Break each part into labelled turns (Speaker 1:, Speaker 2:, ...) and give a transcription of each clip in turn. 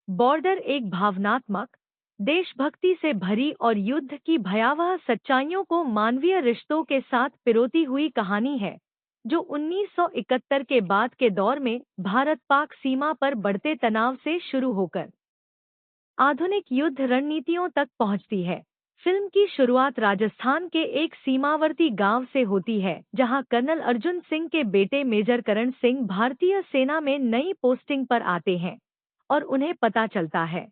Speaker 1: Border एक भावनात्मक, देशभक्ति से भरी और युद्ध की भयावह सच्चाइयों को मानवीय रिश्तों के साथ पिरोती हुई कहानी है, जो 1971 के बाद के दौर में भारत-पाक सीमा पर बढ़ते तनाव से शुरू होकर आधुनिक युद्ध रणनीतियों तक पहुंचती है। फिल्म की शुरुआत राजस्थान के एक सीमावर्ती गांव से होती है, जहां कर्नल अर्जुन सिंह के बेटे मेजर करण सिंह भारतीय सेना में नई पोस्टिंग पर आते हैं और उन्हें पता चलता है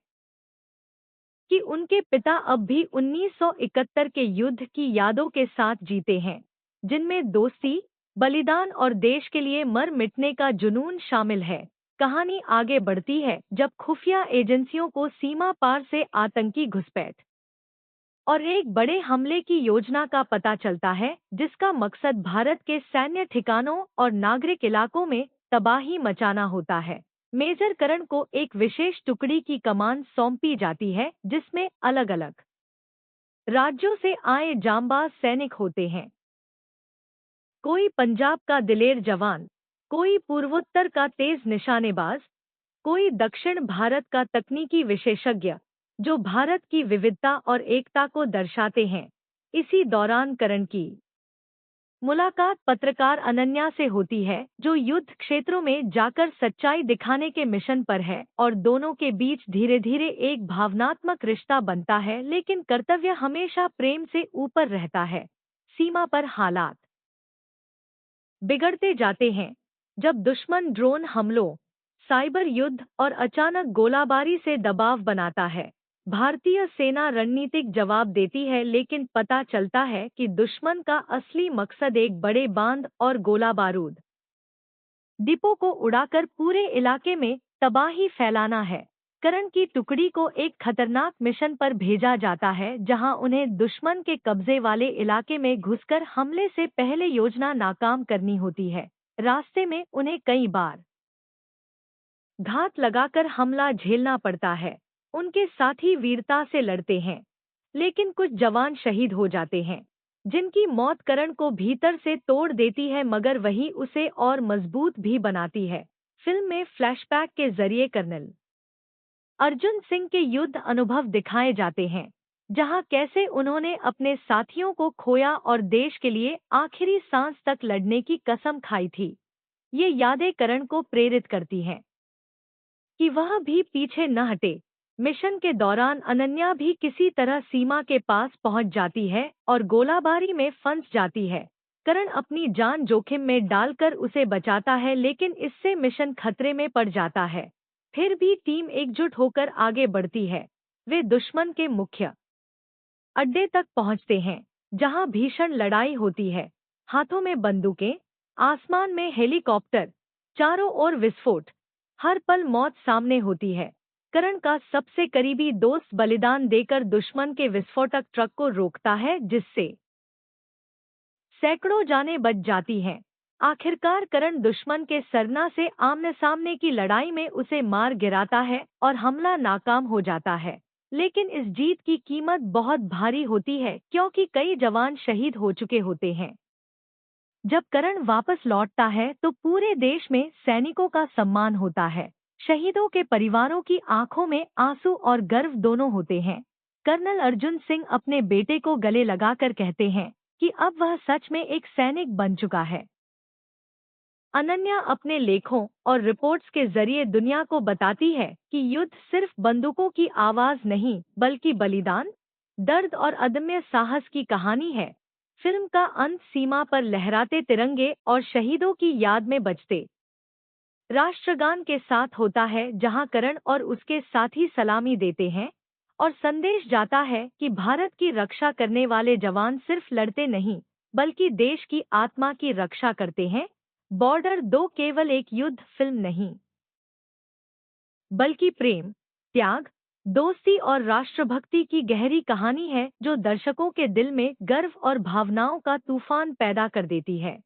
Speaker 1: कि उनके पिता अब भी 1971 के युद्ध की यादों के साथ जीते हैं, जिनमें दोस्ती, बलिदान और देश के लिए मर मिटने का जुनून शामिल है। कहानी आगे बढ़ती है जब खुफिया एजेंसियों को सीमा पार से आतंकी घुसपैठ और एक बड़े हमले की योजना का पता चलता है, जिसका मकसद भारत के सैन्य ठिकानों और नागरिक इलाकों में तबाही मचाना होता है। मेजर करण को एक विशेष टुकड़ी की कमान सौंपी जाती है, जिसमें अलग अलग राज्यों से आए जांबाज सैनिक होते हैं। कोई पंजाब का दिलेर जवान, कोई पूर्वोत्तर का तेज निशानेबाज, कोई दक्षिण भारत का तकनीकी विशेषज्ञ, जो भारत की विविधता और एकता को दर्शाते हैं। इसी दौरान करण की मुलाकात पत्रकार अनन्या से होती है, जो युद्ध क्षेत्रों में जाकर सच्चाई दिखाने के मिशन पर है, और दोनों के बीच धीरे धीरे एक भावनात्मक रिश्ता बनता है, लेकिन कर्तव्य हमेशा प्रेम से ऊपर रहता है। सीमा पर हालात बिगड़ते जाते हैं जब दुश्मन ड्रोन हमलों, साइबर युद्ध और अचानक गोलाबारी से दबाव बनाता है। भारतीय सेना रणनीतिक जवाब देती है, लेकिन पता चलता है कि दुश्मन का असली मकसद एक बड़े बांध और गोला बारूद डिपो को उड़ाकर पूरे इलाके में तबाही फैलाना है। करण की टुकड़ी को एक खतरनाक मिशन पर भेजा जाता है, जहां उन्हें दुश्मन के कब्जे वाले इलाके में घुसकर हमले से पहले योजना नाकाम करनी होती है। रास्ते में उन्हें कई बार घात लगाकर हमला झेलना पड़ता है। उनके साथी वीरता से लड़ते हैं, लेकिन कुछ जवान शहीद हो जाते हैं, जिनकी मौत करण को भीतर से तोड़ देती है, मगर वही उसे और मजबूत भी बनाती है। फिल्म में फ्लैशबैक के जरिए कर्नल अर्जुन सिंह के युद्ध अनुभव दिखाए जाते हैं, जहां कैसे उन्होंने अपने साथियों को खोया और देश के लिए आखिरी सांस तक लड़ने की कसम खाई थी। ये यादें करण को प्रेरित करती हैं कि वह भी पीछे न हटे। मिशन के दौरान अनन्या भी किसी तरह सीमा के पास पहुंच जाती है और गोलाबारी में फंस जाती है। करण अपनी जान जोखिम में डालकर उसे बचाता है, लेकिन इससे मिशन खतरे में पड़ जाता है। फिर भी टीम एकजुट होकर आगे बढ़ती है। वे दुश्मन के मुख्य अड्डे तक पहुंचते हैं, जहां भीषण लड़ाई होती है। हाथों में बंदूकें, आसमान में हेलीकॉप्टर, चारों ओर विस्फोट, हर पल मौत सामने होती है। करण का सबसे करीबी दोस्त बलिदान देकर दुश्मन के विस्फोटक ट्रक को रोकता है, जिससे सैकड़ों जानें बच जाती हैं। आखिरकार करण दुश्मन के सरना से आमने सामने की लड़ाई में उसे मार गिराता है और हमला नाकाम हो जाता है। लेकिन इस जीत की कीमत बहुत भारी होती है, क्योंकि कई जवान शहीद हो चुके होते हैं। जब करण वापस लौटता है तो पूरे देश में सैनिकों का सम्मान होता है। शहीदों के परिवारों की आंखों में आंसू और गर्व दोनों होते हैं। कर्नल अर्जुन सिंह अपने बेटे को गले लगाकर कहते हैं कि अब वह सच में एक सैनिक बन चुका है। अनन्या अपने लेखों और रिपोर्ट्स के जरिए दुनिया को बताती है कि युद्ध सिर्फ बंदूकों की आवाज नहीं, बल्कि बलिदान, दर्द और अदम्य साहस की कहानी है। फिल्म का अंत सीमा पर लहराते तिरंगे और शहीदों की याद में बजते राष्ट्रगान के साथ होता है, जहां करण और उसके साथी सलामी देते हैं और संदेश जाता है कि भारत की रक्षा करने वाले जवान सिर्फ लड़ते नहीं, बल्कि देश की आत्मा की रक्षा करते हैं। बॉर्डर 2 केवल एक युद्ध फिल्म नहीं, बल्कि प्रेम, त्याग, दोस्ती और राष्ट्रभक्ति की गहरी कहानी है, जो दर्शकों के दिल में गर्व और भावनाओं का तूफान पैदा कर देती है।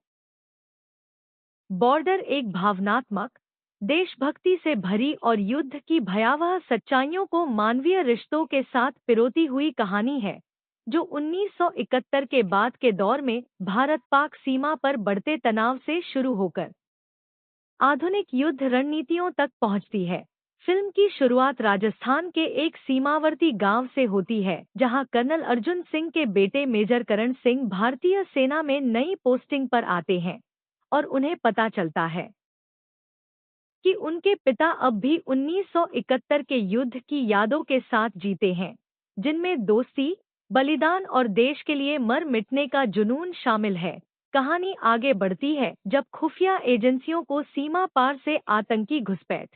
Speaker 1: बॉर्डर एक भावनात्मक, देशभक्ति से भरी और युद्ध की भयावह सच्चाइयों को मानवीय रिश्तों के साथ पिरोती हुई कहानी है, जो 1971 के बाद के दौर में भारत-पाक सीमा पर बढ़ते तनाव से शुरू होकर आधुनिक युद्ध रणनीतियों तक पहुंचती है। फिल्म की शुरुआत राजस्थान के एक सीमावर्ती गांव से होती है, जहां कर्नल अर्जुन सिंह के बेटे मेजर करण सिंह भारतीय सेना में नई पोस्टिंग पर आते हैं और उन्हें पता चलता है कि उनके पिता अब भी 1971 के युद्ध की यादों के साथ जीते हैं, जिनमें दोस्ती, बलिदान और देश के लिए मर मिटने का जुनून शामिल है। कहानी आगे बढ़ती है जब खुफिया एजेंसियों को सीमा पार से आतंकी घुसपैठ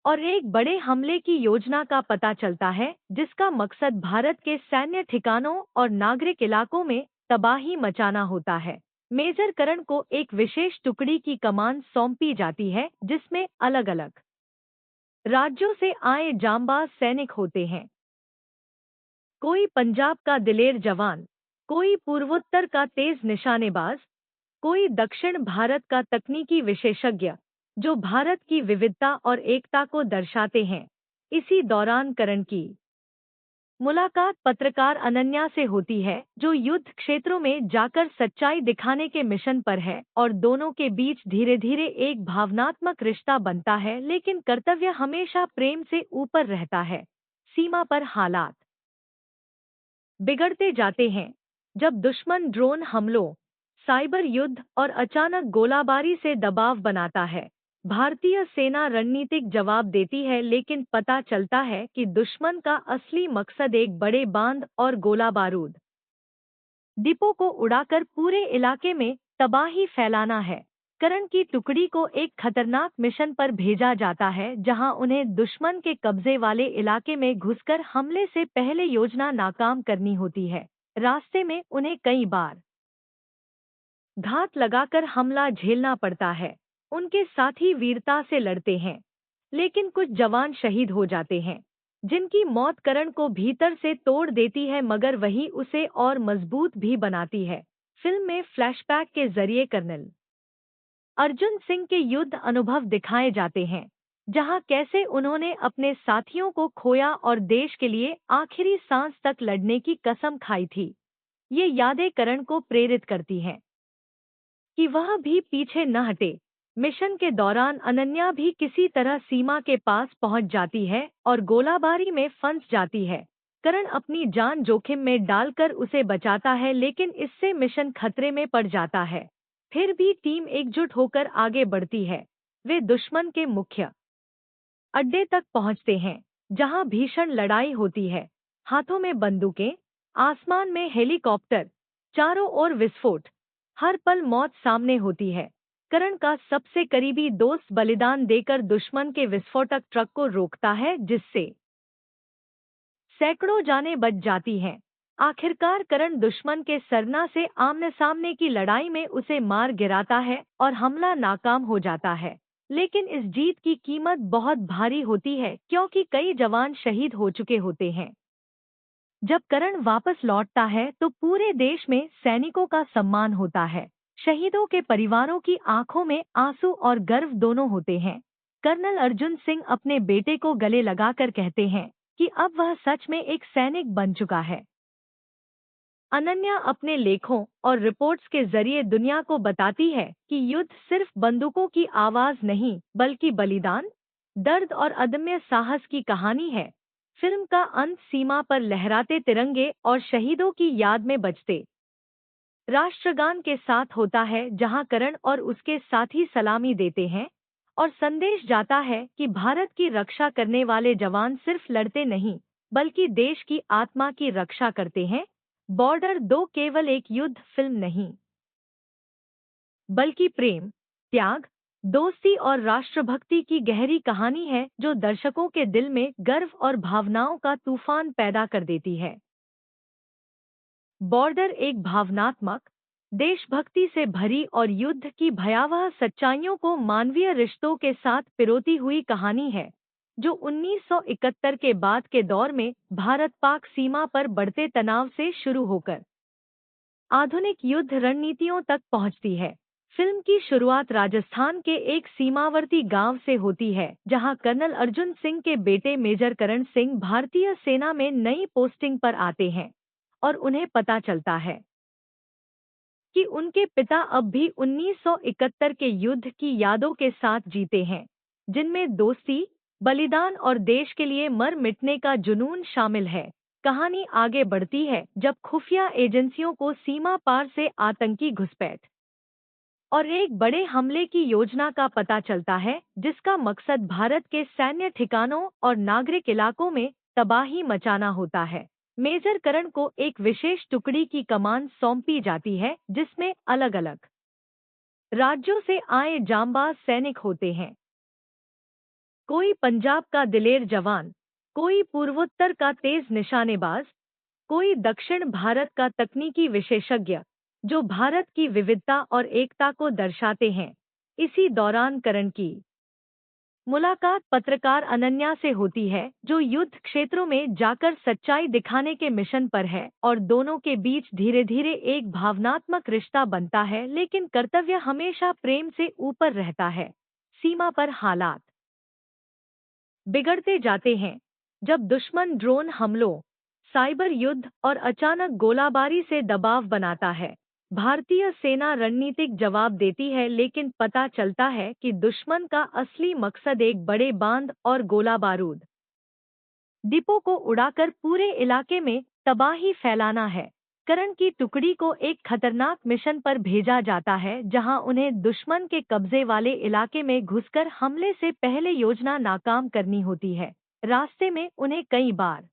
Speaker 1: और एक बड़े हमले की योजना का पता चलता है, जिसका मकसद भारत के सैन्य ठिकानों और नागरिक इलाकों में तबाही मचाना होता है। मेजर करण को एक विशेष टुकड़ी की कमान सौंपी जाती है, जिसमें अलग अलग राज्यों से आए जांबाज सैनिक होते हैं। कोई पंजाब का दिलेर जवान, कोई पूर्वोत्तर का तेज निशानेबाज, कोई दक्षिण भारत का तकनीकी विशेषज्ञ, जो भारत की विविधता और एकता को दर्शाते हैं। इसी दौरान करण की मुलाकात पत्रकार अनन्या से होती है, जो युद्ध क्षेत्रों में जाकर सच्चाई दिखाने के मिशन पर है, और दोनों के बीच धीरे धीरे एक भावनात्मक रिश्ता बनता है, लेकिन कर्तव्य हमेशा प्रेम से ऊपर रहता है। सीमा पर हालात बिगड़ते जाते हैं जब दुश्मन ड्रोन हमलों, साइबर युद्ध और अचानक गोलाबारी से दबाव बनाता है। भारतीय सेना रणनीतिक जवाब देती है, लेकिन पता चलता है कि दुश्मन का असली मकसद एक बड़े बांध और गोला बारूद डिपो को उड़ाकर पूरे इलाके में तबाही फैलाना है। करण की टुकड़ी को एक खतरनाक मिशन पर भेजा जाता है, जहां उन्हें दुश्मन के कब्जे वाले इलाके में घुसकर हमले से पहले योजना नाकाम करनी होती है। रास्ते में उन्हें कई बार घात लगाकर हमला झेलना पड़ता है। उनके साथी वीरता से लड़ते हैं, लेकिन कुछ जवान शहीद हो जाते हैं, जिनकी मौत करण को भीतर से तोड़ देती है, मगर वही उसे और मजबूत भी बनाती है। फिल्म में फ्लैशबैक के जरिए कर्नल अर्जुन सिंह के युद्ध अनुभव दिखाए जाते हैं, जहां कैसे उन्होंने अपने साथियों को खोया और देश के लिए आखिरी सांस तक लड़ने की कसम खाई थी। ये यादें करण को प्रेरित करती हैं कि वह भी पीछे न हटे। मिशन के दौरान अनन्या भी किसी तरह सीमा के पास पहुंच जाती है और गोलाबारी में फंस जाती है। करण अपनी जान जोखिम में डालकर उसे बचाता है, लेकिन इससे मिशन खतरे में पड़ जाता है। फिर भी टीम एकजुट होकर आगे बढ़ती है। वे दुश्मन के मुख्य अड्डे तक पहुंचते हैं, जहां भीषण लड़ाई होती है। हाथों में बंदूकें, आसमान में हेलीकॉप्टर, चारों ओर विस्फोट, हर पल मौत सामने होती है। करण का सबसे करीबी दोस्त बलिदान देकर दुश्मन के विस्फोटक ट्रक को रोकता है, जिससे सैकड़ों जानें बच जाती हैं। आखिरकार करण दुश्मन के सरना से आमने सामने की लड़ाई में उसे मार गिराता है और हमला नाकाम हो जाता है। लेकिन इस जीत की कीमत बहुत भारी होती है, क्योंकि कई जवान शहीद हो चुके होते हैं। जब करण वापस लौटता है तो पूरे देश में सैनिकों का सम्मान होता है। शहीदों के परिवारों की आंखों में आंसू और गर्व दोनों होते हैं। कर्नल अर्जुन सिंह अपने बेटे को गले लगाकर कहते हैं कि अब वह सच में एक सैनिक बन चुका है। अनन्या अपने लेखों और रिपोर्ट्स के जरिए दुनिया को बताती है कि युद्ध सिर्फ बंदूकों की आवाज नहीं, बल्कि बलिदान, दर्द और अदम्य साहस की कहानी है। फिल्म का अंत सीमा पर लहराते तिरंगे और शहीदों की याद में बजते राष्ट्रगान के साथ होता है, जहां करण और उसके साथी सलामी देते हैं और संदेश जाता है कि भारत की रक्षा करने वाले जवान सिर्फ लड़ते नहीं, बल्कि देश की आत्मा की रक्षा करते हैं। बॉर्डर 2 केवल एक युद्ध फिल्म नहीं, बल्कि प्रेम, त्याग, दोस्ती और राष्ट्रभक्ति की गहरी कहानी है, जो दर्शकों के दिल में गर्व और भावनाओं का तूफान पैदा कर देती है। बॉर्डर एक भावनात्मक, देशभक्ति से भरी और युद्ध की भयावह सच्चाइयों को मानवीय रिश्तों के साथ पिरोती हुई कहानी है, जो 1971 के बाद के दौर में भारत-पाक सीमा पर बढ़ते तनाव से शुरू होकर आधुनिक युद्ध रणनीतियों तक पहुंचती है। फिल्म की शुरुआत राजस्थान के एक सीमावर्ती गांव से होती है, जहां कर्नल अर्जुन सिंह के बेटे मेजर करण सिंह भारतीय सेना में नई पोस्टिंग पर आते हैं और उन्हें पता चलता है कि उनके पिता अब भी 1971 के युद्ध की यादों के साथ जीते हैं, जिनमें दोस्ती, बलिदान और देश के लिए मर मिटने का जुनून शामिल है। कहानी आगे बढ़ती है जब खुफिया एजेंसियों को सीमा पार से आतंकी घुसपैठ और एक बड़े हमले की योजना का पता चलता है, जिसका मकसद भारत के सैन्य ठिकानों और नागरिक इलाकों में तबाही मचाना होता है। मेजर करण को एक विशेष टुकड़ी की कमान सौंपी जाती है, जिसमें अलग अलग राज्यों से आए जांबाज सैनिक होते हैं। कोई पंजाब का दिलेर जवान, कोई पूर्वोत्तर का तेज निशानेबाज, कोई दक्षिण भारत का तकनीकी विशेषज्ञ, जो भारत की विविधता और एकता को दर्शाते हैं। इसी दौरान करण की मुलाकात पत्रकार अनन्या से होती है, जो युद्ध क्षेत्रों में जाकर सच्चाई दिखाने के मिशन पर है, और दोनों के बीच धीरे धीरे एक भावनात्मक रिश्ता बनता है, लेकिन कर्तव्य हमेशा प्रेम से ऊपर रहता है। सीमा पर हालात बिगड़ते जाते हैं जब दुश्मन ड्रोन हमलों, साइबर युद्ध और अचानक गोलाबारी से दबाव बनाता है। भारतीय सेना रणनीतिक जवाब देती है, लेकिन पता चलता है कि दुश्मन का असली मकसद एक बड़े बांध और गोला बारूद डिपो को उड़ाकर पूरे इलाके में तबाही फैलाना है। करण की टुकड़ी को एक खतरनाक मिशन पर भेजा जाता है, जहां उन्हें दुश्मन के कब्जे वाले इलाके में घुसकर हमले से पहले योजना नाकाम करनी होती है। रास्ते में उन्हें कई बार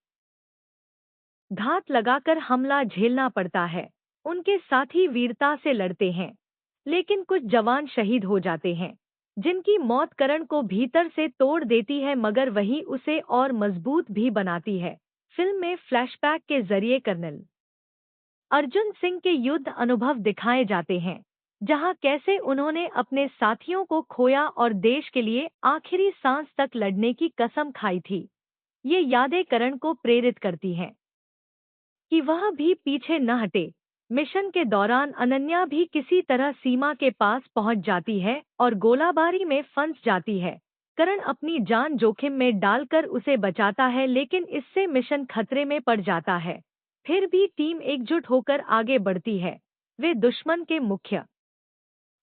Speaker 1: घात लगाकर हमला झेलना पड़ता है। उनके साथी वीरता से लड़ते हैं, लेकिन कुछ जवान शहीद हो जाते हैं, जिनकी मौत करण को भीतर से तोड़ देती है, मगर वही उसे और मजबूत भी बनाती है। फिल्म में फ्लैशबैक के जरिए कर्नल अर्जुन सिंह के युद्ध अनुभव दिखाए जाते हैं, जहां कैसे उन्होंने अपने साथियों को खोया और देश के लिए आखिरी सांस तक लड़ने की कसम खाई थी। ये यादें करण को प्रेरित करती हैं कि वह भी पीछे न हटे। मिशन के दौरान अनन्या भी किसी तरह सीमा के पास पहुंच जाती है और गोलाबारी में फंस जाती है। करण अपनी जान जोखिम में डालकर उसे बचाता है, लेकिन इससे मिशन खतरे में पड़ जाता है। फिर भी टीम एकजुट होकर आगे बढ़ती है। वे दुश्मन के मुख्य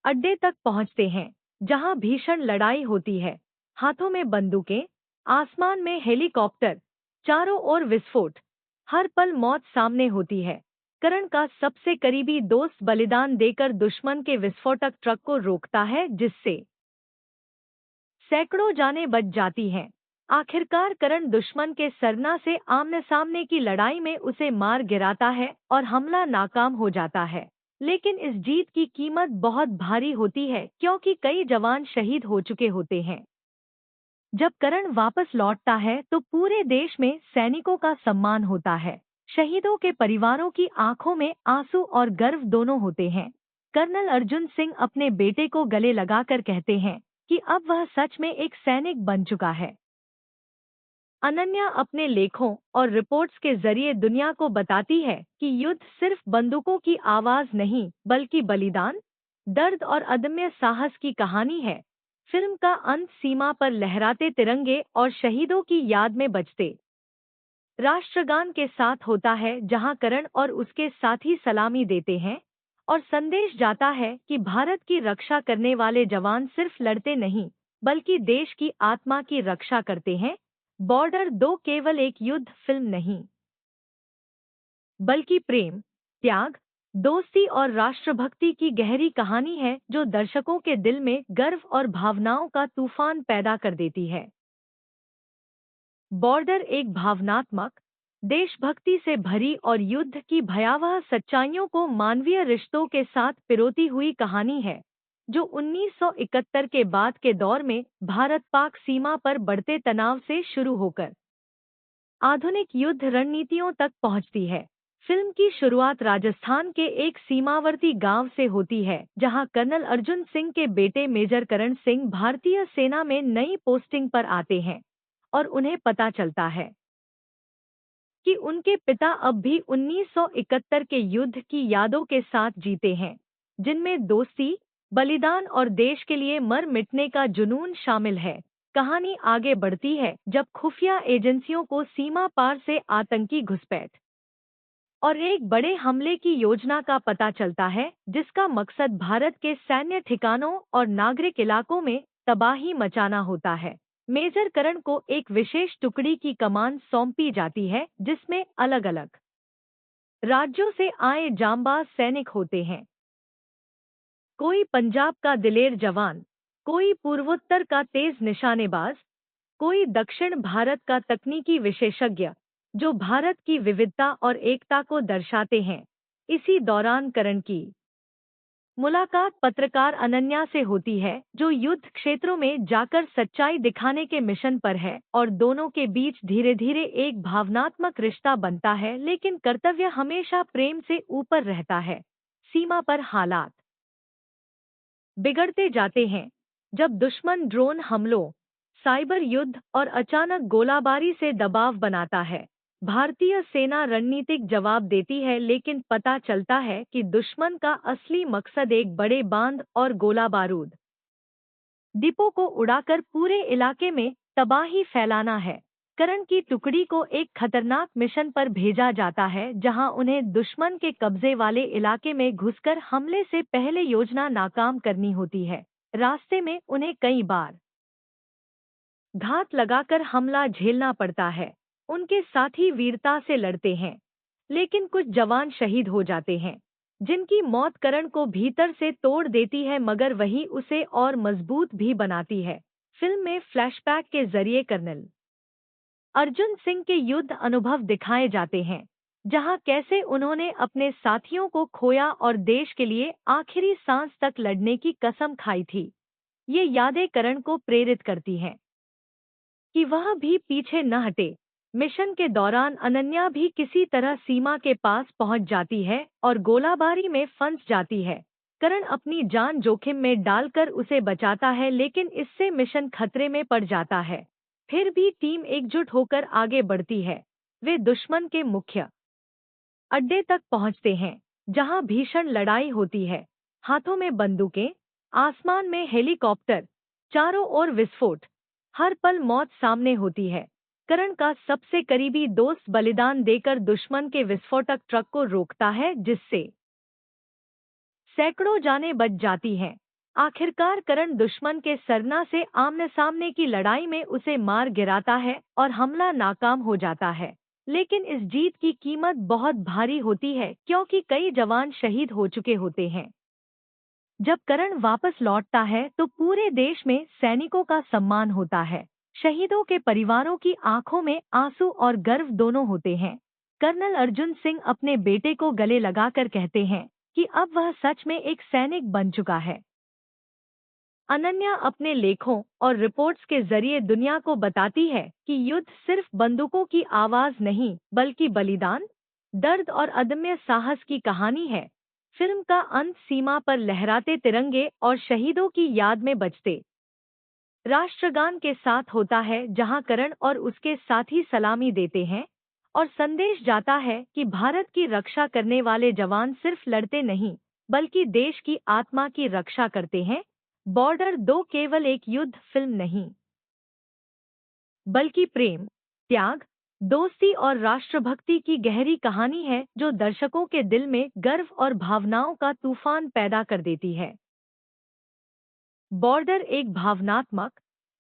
Speaker 1: अड्डे तक पहुंचते हैं, जहां भीषण लड़ाई होती है। हाथों में बंदूकें, आसमान में हेलीकॉप्टर, चारों ओर विस्फोट, हर पल मौत सामने होती है। करण का सबसे करीबी दोस्त बलिदान देकर दुश्मन के विस्फोटक ट्रक को रोकता है, जिससे सैकड़ों जानें बच जाती हैं। आखिरकार करण दुश्मन के सरना से आमने सामने की लड़ाई में उसे मार गिराता है और हमला नाकाम हो जाता है। लेकिन इस जीत की कीमत बहुत भारी होती है, क्योंकि कई जवान शहीद हो चुके होते हैं। जब करण वापस लौटता है तो पूरे देश में सैनिकों का सम्मान होता है। शहीदों के परिवारों की आंखों में आंसू और गर्व दोनों होते हैं। कर्नल अर्जुन सिंह अपने बेटे को गले लगाकर कहते हैं कि अब वह सच में एक सैनिक बन चुका है। अनन्या अपने लेखों और रिपोर्ट्स के जरिए दुनिया को बताती है कि युद्ध सिर्फ बंदूकों की आवाज नहीं, बल्कि बलिदान, दर्द और अदम्य साहस की कहानी है। फिल्म का अंत सीमा पर लहराते तिरंगे और शहीदों की याद में बजते राष्ट्रगान के साथ होता है, जहां करण और उसके साथी सलामी देते हैं और संदेश जाता है कि भारत की रक्षा करने वाले जवान सिर्फ लड़ते नहीं, बल्कि देश की आत्मा की रक्षा करते हैं। बॉर्डर 2 केवल एक युद्ध फिल्म नहीं, बल्कि प्रेम, त्याग, दोस्ती और राष्ट्रभक्ति की गहरी कहानी है, जो दर्शकों के दिल में गर्व और भावनाओं का तूफान पैदा कर देती है। बॉर्डर एक भावनात्मक, देशभक्ति से भरी और युद्ध की भयावह सच्चाइयों को मानवीय रिश्तों के साथ पिरोती हुई कहानी है, जो 1971 के बाद के दौर में भारत-पाक सीमा पर बढ़ते तनाव से शुरू होकर आधुनिक युद्ध रणनीतियों तक पहुंचती है। फिल्म की शुरुआत राजस्थान के एक सीमावर्ती गांव से होती है, जहां कर्नल अर्जुन सिंह के बेटे मेजर करण सिंह भारतीय सेना में नई पोस्टिंग पर आते हैं और उन्हें पता चलता है कि उनके पिता अब भी 1971 के युद्ध की यादों के साथ जीते हैं, जिनमें दोस्ती, बलिदान और देश के लिए मर मिटने का जुनून शामिल है। कहानी आगे बढ़ती है जब खुफिया एजेंसियों को सीमा पार से आतंकी घुसपैठ और एक बड़े हमले की योजना का पता चलता है, जिसका मकसद भारत के सैन्य ठिकानों और नागरिक इलाकों में तबाही मचाना होता है। मेजर करण को एक विशेष टुकड़ी की कमान सौंपी जाती है जिसमें अलग अलग राज्यों से आए जांबाज सैनिक होते हैं। कोई पंजाब का दिलेर जवान, कोई पूर्वोत्तर का तेज निशानेबाज, कोई दक्षिण भारत का तकनीकी विशेषज्ञ, जो भारत की विविधता और एकता को दर्शाते हैं। इसी दौरान करण की मुलाकात पत्रकार अनन्या से होती है, जो युद्ध क्षेत्रों में जाकर सच्चाई दिखाने के मिशन पर है और दोनों के बीच धीरे धीरे एक भावनात्मक रिश्ता बनता है, लेकिन कर्तव्य हमेशा प्रेम से ऊपर रहता है। सीमा पर हालात बिगड़ते जाते हैं जब दुश्मन ड्रोन हमलों, साइबर युद्ध और अचानक गोलाबारी से दबाव बनाता है। भारतीय सेना रणनीतिक जवाब देती है, लेकिन पता चलता है कि दुश्मन का असली मकसद एक बड़े बांध और गोला बारूद डिपो को उड़ाकर पूरे इलाके में तबाही फैलाना है। करण की टुकड़ी को एक खतरनाक मिशन पर भेजा जाता है, जहां उन्हें दुश्मन के कब्जे वाले इलाके में घुसकर हमले से पहले योजना नाकाम करनी होती है। रास्ते में उन्हें कई बार घात लगाकर हमला झेलना पड़ता है। उनके साथी वीरता से लड़ते हैं, लेकिन कुछ जवान शहीद हो जाते हैं, जिनकी मौत करण को भीतर से तोड़ देती है, मगर वही उसे और मजबूत भी बनाती है। फिल्म में फ्लैशबैक के जरिए कर्नल अर्जुन सिंह के युद्ध अनुभव दिखाए जाते हैं, जहां कैसे उन्होंने अपने साथियों को खोया और देश के लिए आखिरी सांस तक लड़ने की कसम खाई थी। ये यादें करण को प्रेरित करती हैं कि वह भी पीछे न हटे। मिशन के दौरान अनन्या भी किसी तरह सीमा के पास पहुंच जाती है और गोलाबारी में फंस जाती है। करण अपनी जान जोखिम में डालकर उसे बचाता है, लेकिन इससे मिशन खतरे में पड़ जाता है। फिर भी टीम एकजुट होकर आगे बढ़ती है। वे दुश्मन के मुख्य अड्डे तक पहुंचते हैं, जहां भीषण लड़ाई होती है। हाथों में बंदूकें, आसमान में हेलीकॉप्टर, चारों ओर विस्फोट, हर पल मौत सामने होती है। करण का सबसे करीबी दोस्त बलिदान देकर दुश्मन के विस्फोटक ट्रक को रोकता है, जिससे सैकड़ों जानें बच जाती हैं। आखिरकार करण दुश्मन के सरना से आमने सामने की लड़ाई में उसे मार गिराता है और हमला नाकाम हो जाता है। लेकिन इस जीत की कीमत बहुत भारी होती है, क्योंकि कई जवान शहीद हो चुके होते हैं। जब करण वापस लौटता है तो पूरे देश में सैनिकों का सम्मान होता है। शहीदों के परिवारों की आंखों में आंसू और गर्व दोनों होते हैं। कर्नल अर्जुन सिंह अपने बेटे को गले लगाकर कहते हैं कि अब वह सच में एक सैनिक बन चुका है। अनन्या अपने लेखों और रिपोर्ट्स के जरिए दुनिया को बताती है कि युद्ध सिर्फ बंदूकों की आवाज नहीं, बल्कि बलिदान, दर्द और अदम्य साहस की कहानी है। फिल्म का अंत सीमा पर लहराते तिरंगे और शहीदों की याद में बजते राष्ट्रगान के साथ होता है, जहां करण और उसके साथी सलामी देते हैं और संदेश जाता है कि भारत की रक्षा करने वाले जवान सिर्फ लड़ते नहीं, बल्कि देश की आत्मा की रक्षा करते हैं। बॉर्डर 2 केवल एक युद्ध फिल्म नहीं, बल्कि प्रेम, त्याग, दोस्ती और राष्ट्रभक्ति की गहरी कहानी है, जो दर्शकों के दिल में गर्व और भावनाओं का तूफान पैदा कर देती है। बॉर्डर एक भावनात्मक,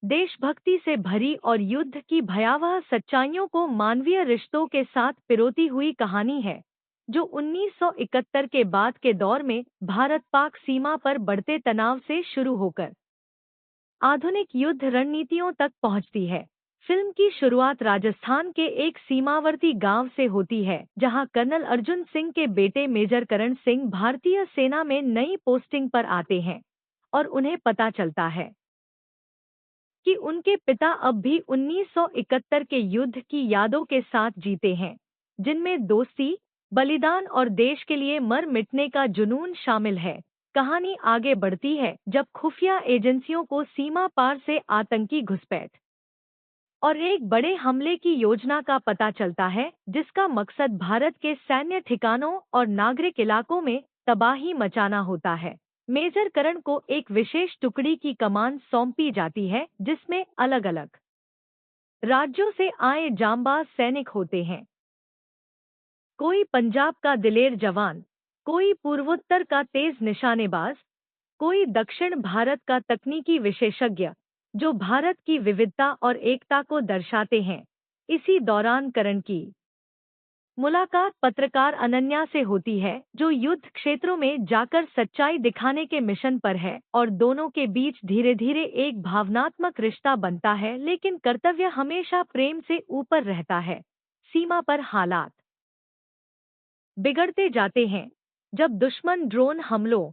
Speaker 1: देशभक्ति से भरी और युद्ध की भयावह सच्चाइयों को मानवीय रिश्तों के साथ पिरोती हुई कहानी है, जो 1971 के बाद के दौर में भारत-पाक सीमा पर बढ़ते तनाव से शुरू होकर आधुनिक युद्ध रणनीतियों तक पहुंचती है। फिल्म की शुरुआत राजस्थान के एक सीमावर्ती गांव से होती है, जहां कर्नल अर्जुन सिंह के बेटे मेजर करण सिंह भारतीय सेना में नई पोस्टिंग पर आते हैं और उन्हें पता चलता है कि उनके पिता अब भी 1971 के युद्ध की यादों के साथ जीते हैं, जिनमें दोस्ती, बलिदान और देश के लिए मर मिटने का जुनून शामिल है। कहानी आगे बढ़ती है जब खुफिया एजेंसियों को सीमा पार से आतंकी घुसपैठ और एक बड़े हमले की योजना का पता चलता है, जिसका मकसद भारत के सैन्य ठिकानों और नागरिक इलाकों में तबाही मचाना होता है। मेजर करण को एक विशेष टुकड़ी की कमान सौंपी जाती है, जिसमें अलग अलग राज्यों से आए जांबाज सैनिक होते हैं। कोई पंजाब का दिलेर जवान, कोई पूर्वोत्तर का तेज निशानेबाज, कोई दक्षिण भारत का तकनीकी विशेषज्ञ, जो भारत की विविधता और एकता को दर्शाते हैं। इसी दौरान करण की मुलाकात पत्रकार अनन्या से होती है, जो युद्ध क्षेत्रों में जाकर सच्चाई दिखाने के मिशन पर है और दोनों के बीच धीरे धीरे एक भावनात्मक रिश्ता बनता है, लेकिन कर्तव्य हमेशा प्रेम से ऊपर रहता है। सीमा पर हालात बिगड़ते जाते हैं जब दुश्मन ड्रोन हमलों,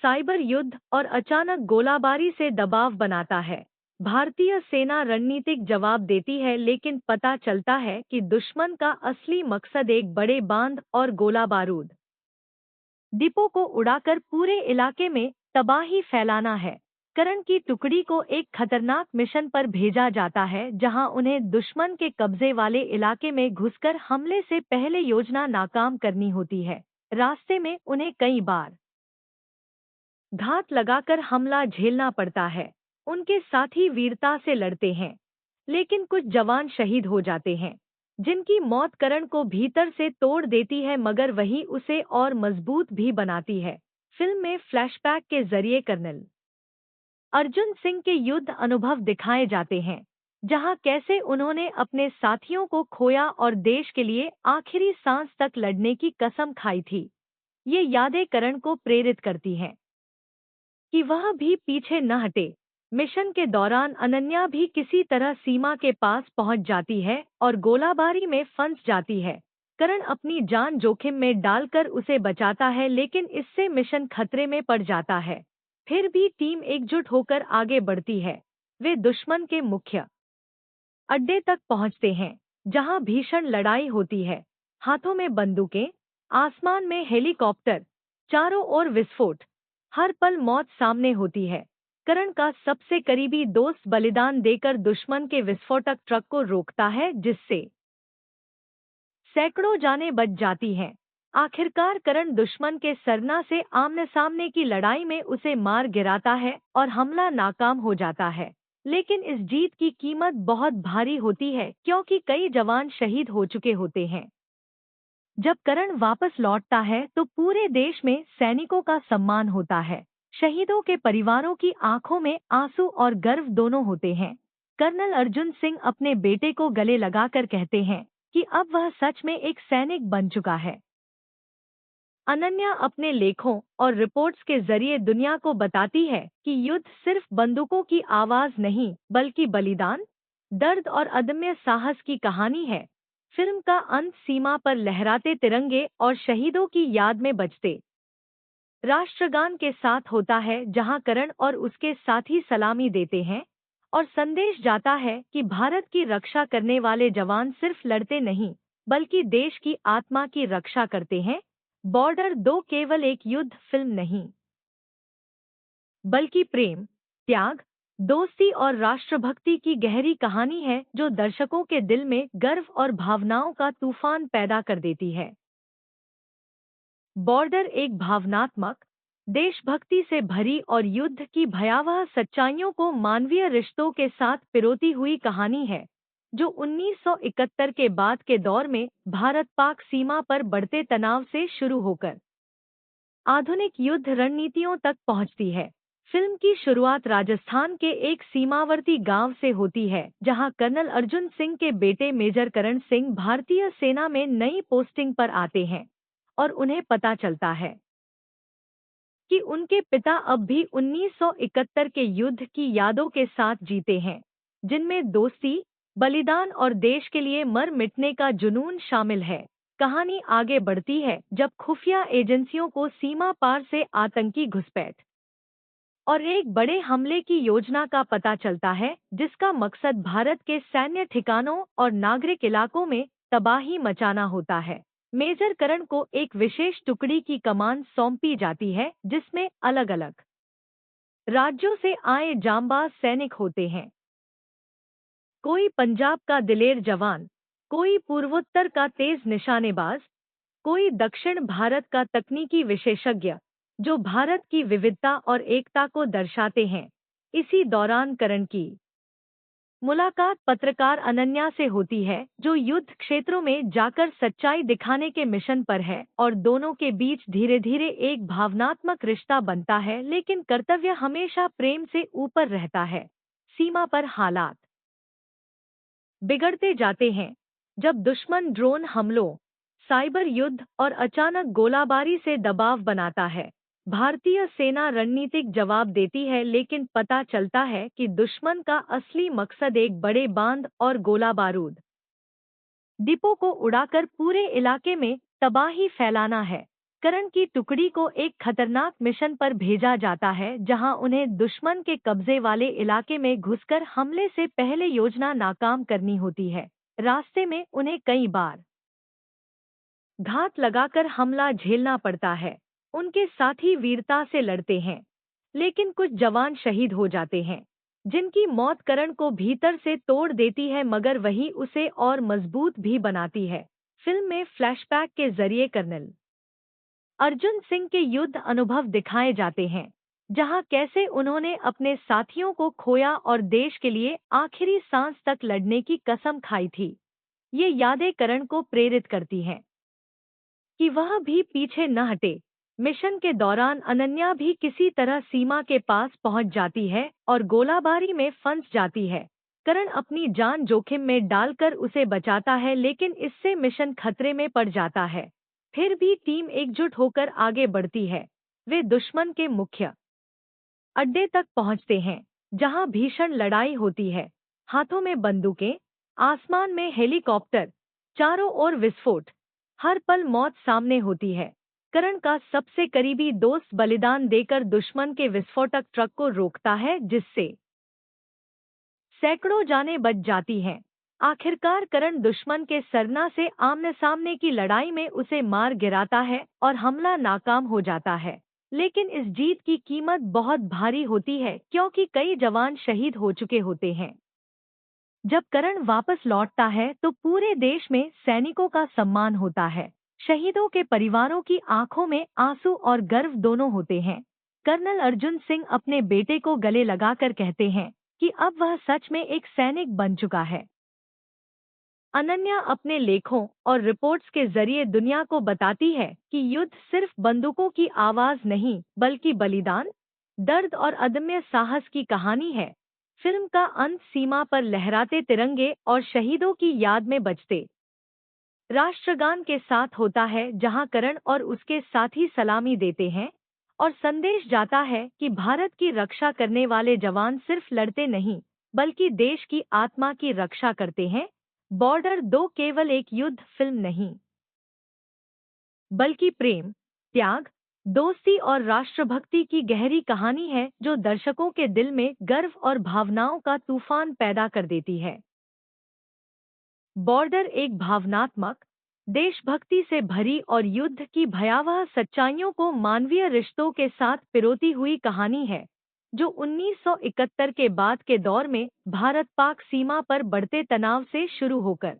Speaker 1: साइबर युद्ध और अचानक गोलाबारी से दबाव बनाता है। भारतीय सेना रणनीतिक जवाब देती है, लेकिन पता चलता है कि दुश्मन का असली मकसद एक बड़े बांध और गोला बारूद डिपो को उड़ाकर पूरे इलाके में तबाही फैलाना है। करण की टुकड़ी को एक खतरनाक मिशन पर भेजा जाता है, जहां उन्हें दुश्मन के कब्जे वाले इलाके में घुसकर हमले से पहले योजना नाकाम करनी होती है। रास्ते में उन्हें कई बार घात लगाकर हमला झेलना पड़ता है। उनके साथी वीरता से लड़ते हैं, लेकिन कुछ जवान शहीद हो जाते हैं, जिनकी मौत करण को भीतर से तोड़ देती है, मगर वही उसे और मजबूत भी बनाती है। फिल्म में फ्लैशबैक के जरिए कर्नल अर्जुन सिंह के युद्ध अनुभव दिखाए जाते हैं, जहां कैसे उन्होंने अपने साथियों को खोया और देश के लिए आखिरी सांस तक लड़ने की कसम खाई थी। ये यादें करण को प्रेरित करती हैं कि वह भी पीछे न हटे। मिशन के दौरान अनन्या भी किसी तरह सीमा के पास पहुंच जाती है और गोलाबारी में फंस जाती है। करण अपनी जान जोखिम में डालकर उसे बचाता है, लेकिन इससे मिशन खतरे में पड़ जाता है। फिर भी टीम एकजुट होकर आगे बढ़ती है। वे दुश्मन के मुख्य अड्डे तक पहुंचते हैं, जहां भीषण लड़ाई होती है। हाथों में बंदूकें, आसमान में हेलीकॉप्टर, चारों ओर विस्फोट, हर पल मौत सामने होती है। करण का सबसे करीबी दोस्त बलिदान देकर दुश्मन के विस्फोटक ट्रक को रोकता है, जिससे सैकड़ों जानें बच जाती हैं। आखिरकार करण दुश्मन के सरना से आमने सामने की लड़ाई में उसे मार गिराता है और हमला नाकाम हो जाता है। लेकिन इस जीत की कीमत बहुत भारी होती है, क्योंकि कई जवान शहीद हो चुके होते हैं। जब करण वापस लौटता है तो पूरे देश में सैनिकों का सम्मान होता है। शहीदों के परिवारों की आंखों में आंसू और गर्व दोनों होते हैं। कर्नल अर्जुन सिंह अपने बेटे को गले लगाकर कहते हैं कि अब वह सच में एक सैनिक बन चुका है। अनन्या अपने लेखों और रिपोर्ट्स के जरिए दुनिया को बताती है कि युद्ध सिर्फ बंदूकों की आवाज नहीं, बल्कि बलिदान, दर्द और अदम्य साहस की कहानी है। फिल्म का अंत सीमा पर लहराते तिरंगे और शहीदों की याद में बजते राष्ट्रगान के साथ होता है, जहां करण और उसके साथी सलामी देते हैं और संदेश जाता है कि भारत की रक्षा करने वाले जवान सिर्फ लड़ते नहीं, बल्कि देश की आत्मा की रक्षा करते हैं। बॉर्डर 2 केवल एक युद्ध फिल्म नहीं, बल्कि प्रेम, त्याग, दोस्ती और राष्ट्रभक्ति की गहरी कहानी है, जो दर्शकों के दिल में गर्व और भावनाओं का तूफान पैदा कर देती है। बॉर्डर एक भावनात्मक, देशभक्ति से भरी और युद्ध की भयावह सच्चाइयों को मानवीय रिश्तों के साथ पिरोती हुई कहानी है, जो 1971 के बाद के दौर में भारत-पाक सीमा पर बढ़ते तनाव से शुरू होकर आधुनिक युद्ध रणनीतियों तक पहुंचती है। फिल्म की शुरुआत राजस्थान के एक सीमावर्ती गांव से होती है, जहां कर्नल अर्जुन सिंह के बेटे मेजर करण सिंह भारतीय सेना में नई पोस्टिंग पर आते हैं और उन्हें पता चलता है कि उनके पिता अब भी 1971 के युद्ध की यादों के साथ जीते हैं, जिनमें दोस्ती, बलिदान और देश के लिए मर मिटने का जुनून शामिल है। कहानी आगे बढ़ती है जब खुफिया एजेंसियों को सीमा पार से आतंकी घुसपैठ और एक बड़े हमले की योजना का पता चलता है, जिसका मकसद भारत के सैन्य ठिकानों और नागरिक इलाकों में तबाही मचाना होता है। मेजर करण को एक विशेष टुकड़ी की कमान सौंपी जाती है, जिसमें अलग अलग राज्यों से आए जांबाज सैनिक होते हैं। कोई पंजाब का दिलेर जवान, कोई पूर्वोत्तर का तेज निशानेबाज, कोई दक्षिण भारत का तकनीकी विशेषज्ञ, जो भारत की विविधता और एकता को दर्शाते हैं। इसी दौरान करण की मुलाकात पत्रकार अनन्या से होती है, जो युद्ध क्षेत्रों में जाकर सच्चाई दिखाने के मिशन पर है और दोनों के बीच धीरे धीरे एक भावनात्मक रिश्ता बनता है, लेकिन कर्तव्य हमेशा प्रेम से ऊपर रहता है। सीमा पर हालात बिगड़ते जाते हैं जब दुश्मन ड्रोन हमलों, साइबर युद्ध और अचानक गोलाबारी से दबाव बनाता है। भारतीय सेना रणनीतिक जवाब देती है, लेकिन पता चलता है कि दुश्मन का असली मकसद एक बड़े बांध और गोला बारूद डिपो को उड़ाकर पूरे इलाके में तबाही फैलाना है। करण की टुकड़ी को एक खतरनाक मिशन पर भेजा जाता है, जहां उन्हें दुश्मन के कब्जे वाले इलाके में घुसकर हमले से पहले योजना नाकाम करनी होती है। रास्ते में उन्हें कई बार घात लगाकर हमला झेलना पड़ता है। उनके साथी वीरता से लड़ते हैं, लेकिन कुछ जवान शहीद हो जाते हैं, जिनकी मौत करण को भीतर से तोड़ देती है, मगर वही उसे और मजबूत भी बनाती है। फिल्म में फ्लैशबैक के जरिए कर्नल अर्जुन सिंह के युद्ध अनुभव दिखाए जाते हैं, जहां कैसे उन्होंने अपने साथियों को खोया और देश के लिए आखिरी सांस तक लड़ने की कसम खाई थी। ये यादें करण को प्रेरित करती हैं कि वह भी पीछे न हटे। मिशन के दौरान अनन्या भी किसी तरह सीमा के पास पहुंच जाती है और गोलाबारी में फंस जाती है। करण अपनी जान जोखिम में डालकर उसे बचाता है, लेकिन इससे मिशन खतरे में पड़ जाता है। फिर भी टीम एकजुट होकर आगे बढ़ती है। वे दुश्मन के मुख्य अड्डे तक पहुंचते हैं, जहां भीषण लड़ाई होती है। हाथों में बंदूकें, आसमान में हेलीकॉप्टर, चारों ओर विस्फोट, हर पल मौत सामने होती है। करण का सबसे करीबी दोस्त बलिदान देकर दुश्मन के विस्फोटक ट्रक को रोकता है, जिससे सैकड़ों जानें बच जाती हैं। आखिरकार करण दुश्मन के सरना से आमने सामने की लड़ाई में उसे मार गिराता है और हमला नाकाम हो जाता है। लेकिन इस जीत की कीमत बहुत भारी होती है, क्योंकि कई जवान शहीद हो चुके होते हैं। जब करण वापस लौटता है तो पूरे देश में सैनिकों का सम्मान होता है। शहीदों के परिवारों की आंखों में आंसू और गर्व दोनों होते हैं। कर्नल अर्जुन सिंह अपने बेटे को गले लगाकर कहते हैं कि अब वह सच में एक सैनिक बन चुका है। अनन्या अपने लेखों और रिपोर्ट्स के जरिए दुनिया को बताती है कि युद्ध सिर्फ बंदूकों की आवाज नहीं, बल्कि बलिदान, दर्द और अदम्य साहस की कहानी है। फिल्म का अंत सीमा पर लहराते तिरंगे और शहीदों की याद में बजते राष्ट्रगान के साथ होता है, जहां करण और उसके साथी सलामी देते हैं और संदेश जाता है कि भारत की रक्षा करने वाले जवान सिर्फ लड़ते नहीं, बल्कि देश की आत्मा की रक्षा करते हैं। बॉर्डर 2 केवल एक युद्ध फिल्म नहीं, बल्कि प्रेम, त्याग, दोस्ती और राष्ट्रभक्ति की गहरी कहानी है, जो दर्शकों के दिल में गर्व और भावनाओं का तूफान पैदा कर देती है। बॉर्डर एक भावनात्मक, देशभक्ति से भरी और युद्ध की भयावह सच्चाइयों को मानवीय रिश्तों के साथ पिरोती हुई कहानी है, जो 1971 के बाद के दौर में भारत-पाक सीमा पर बढ़ते तनाव से शुरू होकर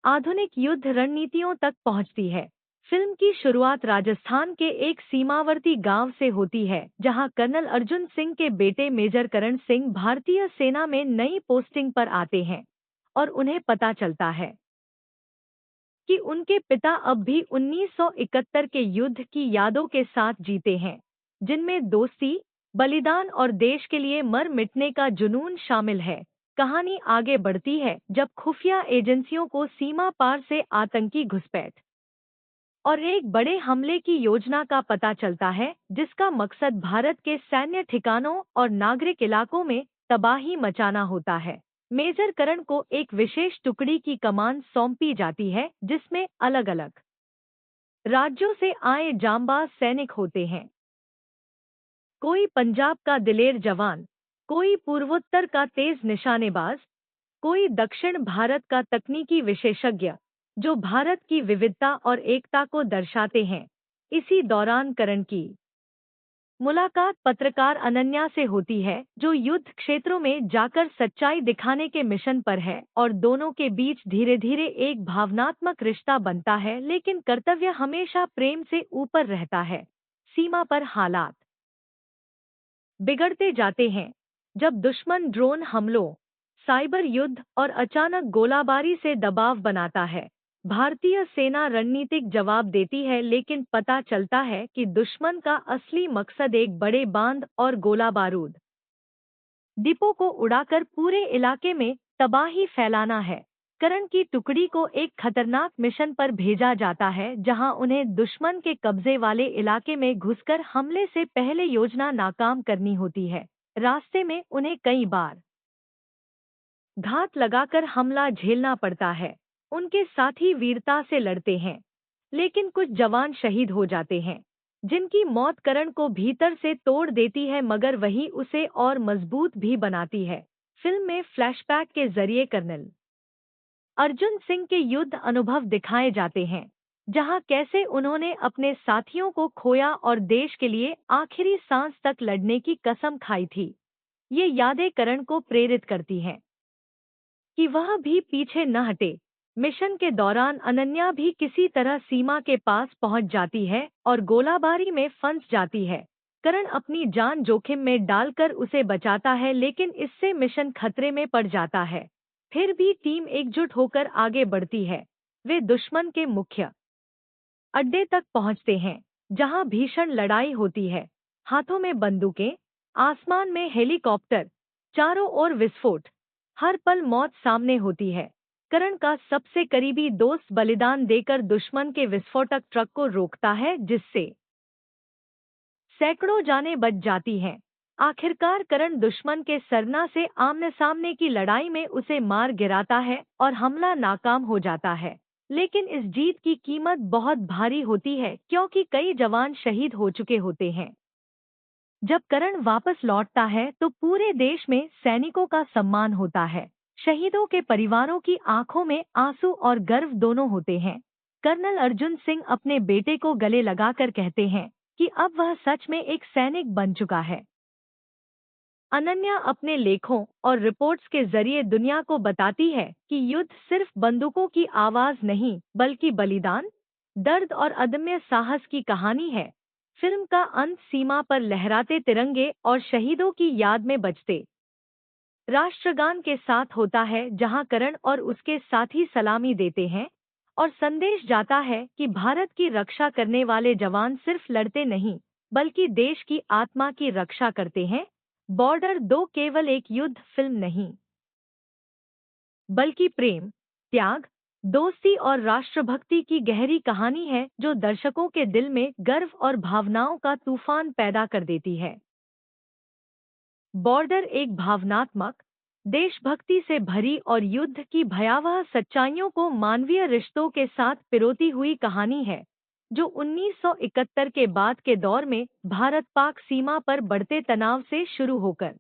Speaker 1: आधुनिक युद्ध रणनीतियों तक पहुंचती है। फिल्म की शुरुआत राजस्थान के एक सीमावर्ती गांव से होती है, जहां कर्नल अर्जुन सिंह के बेटे मेजर करण सिंह भारतीय सेना में नई पोस्टिंग पर आते हैं और उन्हें पता चलता है कि उनके पिता अब भी 1971 के युद्ध की यादों के साथ जीते हैं, जिनमें दोस्ती, बलिदान और देश के लिए मर मिटने का जुनून शामिल है। कहानी आगे बढ़ती है जब खुफिया एजेंसियों को सीमा पार से आतंकी घुसपैठ और एक बड़े हमले की योजना का पता चलता है, जिसका मकसद भारत के सैन्य ठिकानों और नागरिक इलाकों में तबाही मचाना होता है। मेजर करण को एक विशेष टुकड़ी की कमान सौंपी जाती है, जिसमें अलग अलग राज्यों से आए जांबाज सैनिक होते हैं। कोई पंजाब का दिलेर जवान, कोई पूर्वोत्तर का तेज निशानेबाज, कोई दक्षिण भारत का तकनीकी विशेषज्ञ, जो भारत की विविधता और एकता को दर्शाते हैं। इसी दौरान करण की मुलाकात पत्रकार अनन्या से होती है, जो युद्ध क्षेत्रों में जाकर सच्चाई दिखाने के मिशन पर है, और दोनों के बीच धीरे धीरे एक भावनात्मक रिश्ता बनता है, लेकिन कर्तव्य हमेशा प्रेम से ऊपर रहता है। सीमा पर हालात बिगड़ते जाते हैं जब दुश्मन ड्रोन हमलों, साइबर युद्ध और अचानक गोलाबारी से दबाव बनाता है। भारतीय सेना रणनीतिक जवाब देती है, लेकिन पता चलता है कि दुश्मन का असली मकसद एक बड़े बांध और गोला बारूद डिपो को उड़ाकर पूरे इलाके में तबाही फैलाना है। करण की टुकड़ी को एक खतरनाक मिशन पर भेजा जाता है जहां उन्हें दुश्मन के कब्जे वाले इलाके में घुसकर हमले से पहले योजना नाकाम करनी होती है। रास्ते में उन्हें कई बार घात लगाकर हमला झेलना पड़ता है। उनके साथी वीरता से लड़ते हैं, लेकिन कुछ जवान शहीद हो जाते हैं, जिनकी मौत करण को भीतर से तोड़ देती है मगर वही उसे और मजबूत भी बनाती है। फिल्म में फ्लैशबैक के जरिए कर्नल अर्जुन सिंह के युद्ध अनुभव दिखाए जाते हैं, जहां कैसे उन्होंने अपने साथियों को खोया और देश के लिए आखिरी सांस तक लड़ने की कसम खाई थी। ये यादें करण को प्रेरित करती हैं कि वह भी पीछे न हटे। मिशन के दौरान अनन्या भी किसी तरह सीमा के पास पहुंच जाती है और गोलाबारी में फंस जाती है। करण अपनी जान जोखिम में डालकर उसे बचाता है, लेकिन इससे मिशन खतरे में पड़ जाता है। फिर भी टीम एकजुट होकर आगे बढ़ती है। वे दुश्मन के मुख्य अड्डे तक पहुंचते हैं, जहां भीषण लड़ाई होती है। हाथों में बंदूकें, आसमान में हेलीकॉप्टर, चारों ओर विस्फोट, हर पल मौत सामने होती है। करण का सबसे करीबी दोस्त बलिदान देकर दुश्मन के विस्फोटक ट्रक को रोकता है, जिससे सैकड़ों जानें बच जाती हैं। आखिरकार करण दुश्मन के सरना से आमने सामने की लड़ाई में उसे मार गिराता है और हमला नाकाम हो जाता है। लेकिन इस जीत की कीमत बहुत भारी होती है, क्योंकि कई जवान शहीद हो चुके होते हैं। जब करण वापस लौटता है तो पूरे देश में सैनिकों का सम्मान होता है। शहीदों के परिवारों की आंखों में आंसू और गर्व दोनों होते हैं। कर्नल अर्जुन सिंह अपने बेटे को गले लगाकर कहते हैं कि अब वह सच में एक सैनिक बन चुका है। अनन्या अपने लेखों और रिपोर्ट्स के जरिए दुनिया को बताती है कि युद्ध सिर्फ बंदूकों की आवाज नहीं, बल्कि बलिदान, दर्द और अदम्य साहस की कहानी है। फिल्म का अंत सीमा पर लहराते तिरंगे और शहीदों की याद में बजते राष्ट्रगान के साथ होता है, जहां करण और उसके साथी सलामी देते हैं और संदेश जाता है कि भारत की रक्षा करने वाले जवान सिर्फ लड़ते नहीं, बल्कि देश की आत्मा की रक्षा करते हैं। बॉर्डर 2 केवल एक युद्ध फिल्म नहीं, बल्कि प्रेम, त्याग, दोस्ती और राष्ट्रभक्ति की गहरी कहानी है, जो दर्शकों के दिल में गर्व और भावनाओं का तूफान पैदा कर देती है। बॉर्डर एक भावनात्मक, देशभक्ति से भरी और युद्ध की भयावह सच्चाइयों को मानवीय रिश्तों के साथ पिरोती हुई कहानी है, जो 1971 के बाद के दौर में भारत-पाक सीमा पर बढ़ते तनाव से शुरू होकर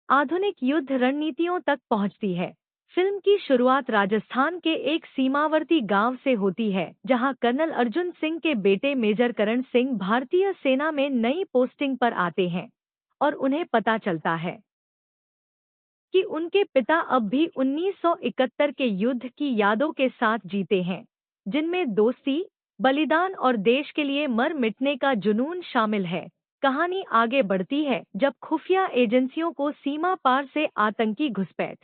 Speaker 1: आधुनिक युद्ध रणनीतियों तक पहुंचती है। फिल्म की शुरुआत राजस्थान के एक सीमावर्ती गांव से होती है, जहां कर्नल अर्जुन सिंह के बेटे मेजर करण सिंह भारतीय सेना में नई पोस्टिंग पर आते हैं और उन्हें पता चलता है कि उनके पिता अब भी 1971 के युद्ध की यादों के साथ जीते हैं, जिनमें दोस्ती, बलिदान और देश के लिए मर मिटने का जुनून शामिल है। कहानी आगे बढ़ती है जब खुफिया एजेंसियों को सीमा पार से आतंकी घुसपैठ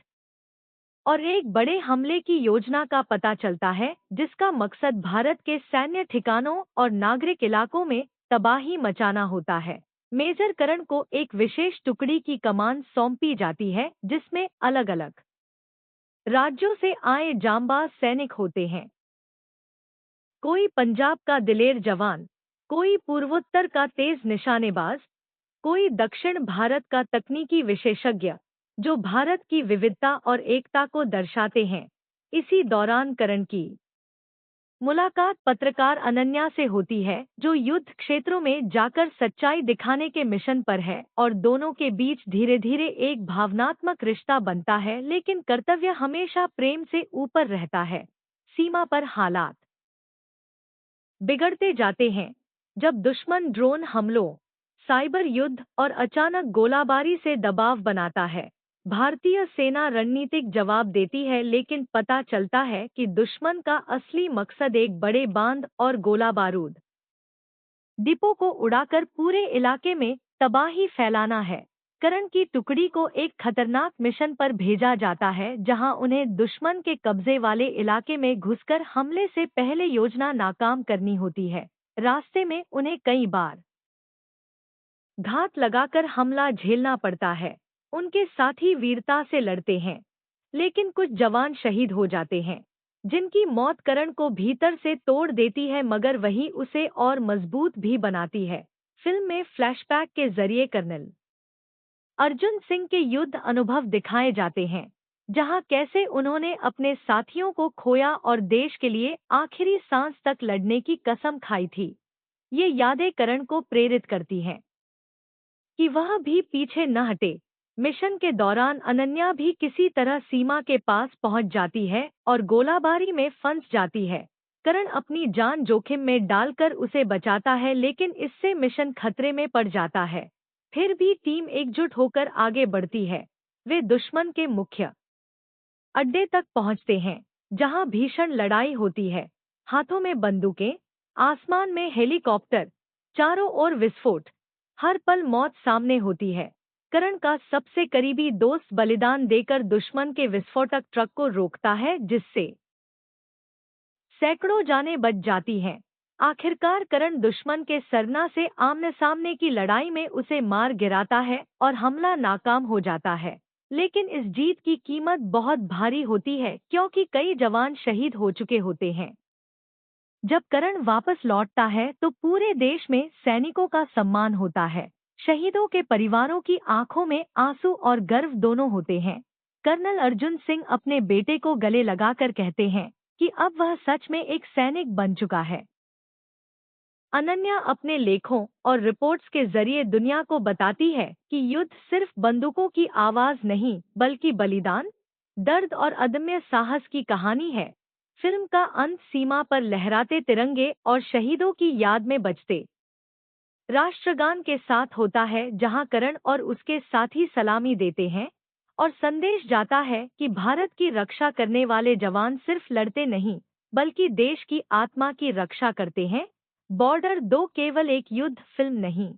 Speaker 1: और एक बड़े हमले की योजना का पता चलता है, जिसका मकसद भारत के सैन्य ठिकानों और नागरिक इलाकों में तबाही मचाना होता है। मेजर करण को एक विशेष टुकड़ी की कमान सौंपी जाती है, जिसमें अलग अलग राज्यों से आए जांबाज सैनिक होते हैं। कोई पंजाब का दिलेर जवान, कोई पूर्वोत्तर का तेज निशानेबाज, कोई दक्षिण भारत का तकनीकी विशेषज्ञ, जो भारत की विविधता और एकता को दर्शाते हैं। इसी दौरान करण की मुलाकात पत्रकार अनन्या से होती है, जो युद्ध क्षेत्रों में जाकर सच्चाई दिखाने के मिशन पर है, और दोनों के बीच धीरे धीरे एक भावनात्मक रिश्ता बनता है, लेकिन कर्तव्य हमेशा प्रेम से ऊपर रहता है। सीमा पर हालात बिगड़ते जाते हैं जब दुश्मन ड्रोन हमलों, साइबर युद्ध और अचानक गोलाबारी से दबाव बनाता है। भारतीय सेना रणनीतिक जवाब देती है, लेकिन पता चलता है कि दुश्मन का असली मकसद एक बड़े बांध और गोला बारूद डिपो को उड़ाकर पूरे इलाके में तबाही फैलाना है। करण की टुकड़ी को एक खतरनाक मिशन पर भेजा जाता है, जहां उन्हें दुश्मन के कब्जे वाले इलाके में घुसकर हमले से पहले योजना नाकाम करनी होती है। रास्ते में उन्हें कई बार घात लगाकर हमला झेलना पड़ता है। उनके साथी वीरता से लड़ते हैं, लेकिन कुछ जवान शहीद हो जाते हैं, जिनकी मौत करण को भीतर से तोड़ देती है मगर वही उसे और मजबूत भी बनाती है। फिल्म में फ्लैशबैक के जरिए कर्नल अर्जुन सिंह के युद्ध अनुभव दिखाए जाते हैं, जहां कैसे उन्होंने अपने साथियों को खोया और देश के लिए आखिरी सांस तक लड़ने की कसम खाई थी। ये यादें करण को प्रेरित करती हैं कि वह भी पीछे न हटे। मिशन के दौरान अनन्या भी किसी तरह सीमा के पास पहुंच जाती है और गोलाबारी में फंस जाती है। करण अपनी जान जोखिम में डालकर उसे बचाता है, लेकिन इससे मिशन खतरे में पड़ जाता है। फिर भी टीम एकजुट होकर आगे बढ़ती है। वे दुश्मन के मुख्य अड्डे तक पहुंचते हैं, जहां भीषण लड़ाई होती है। हाथों में बंदूकें, आसमान में हेलीकॉप्टर, चारों ओर विस्फोट, हर पल मौत सामने होती है। करण का सबसे करीबी दोस्त बलिदान देकर दुश्मन के विस्फोटक ट्रक को रोकता है, जिससे सैकड़ों जानें बच जाती हैं। आखिरकार करण दुश्मन के सरना से आमने सामने की लड़ाई में उसे मार गिराता है और हमला नाकाम हो जाता है। लेकिन इस जीत की कीमत बहुत भारी होती है, क्योंकि कई जवान शहीद हो चुके होते हैं। जब करण वापस लौटता है तो पूरे देश में सैनिकों का सम्मान होता है। शहीदों के परिवारों की आंखों में आंसू और गर्व दोनों होते हैं। कर्नल अर्जुन सिंह अपने बेटे को गले लगाकर कहते हैं कि अब वह सच में एक सैनिक बन चुका है। अनन्या अपने लेखों और रिपोर्ट्स के जरिए दुनिया को बताती है कि युद्ध सिर्फ बंदूकों की आवाज नहीं, बल्कि बलिदान, दर्द और अदम्य साहस की कहानी है। फिल्म का अंत सीमा पर लहराते तिरंगे और शहीदों की याद में बजते राष्ट्रगान के साथ होता है, जहां करण और उसके साथी सलामी देते हैं और संदेश जाता है कि भारत की रक्षा करने वाले जवान सिर्फ लड़ते नहीं, बल्कि देश की आत्मा की रक्षा करते हैं। बॉर्डर 2 केवल एक युद्ध फिल्म नहीं,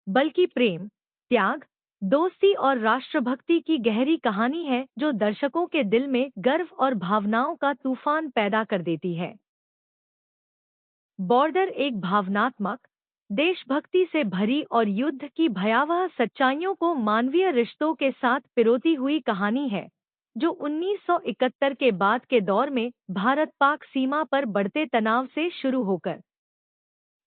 Speaker 1: बल्कि प्रेम, त्याग, दोस्ती और राष्ट्रभक्ति की गहरी कहानी है, जो दर्शकों के दिल में गर्व और भावनाओं का तूफान पैदा कर देती है। बॉर्डर एक भावनात्मक, देशभक्ति से भरी और युद्ध की भयावह सच्चाइयों को मानवीय रिश्तों के साथ पिरोती हुई कहानी है, जो 1971 के बाद के दौर में भारत-पाक सीमा पर बढ़ते तनाव से शुरू होकर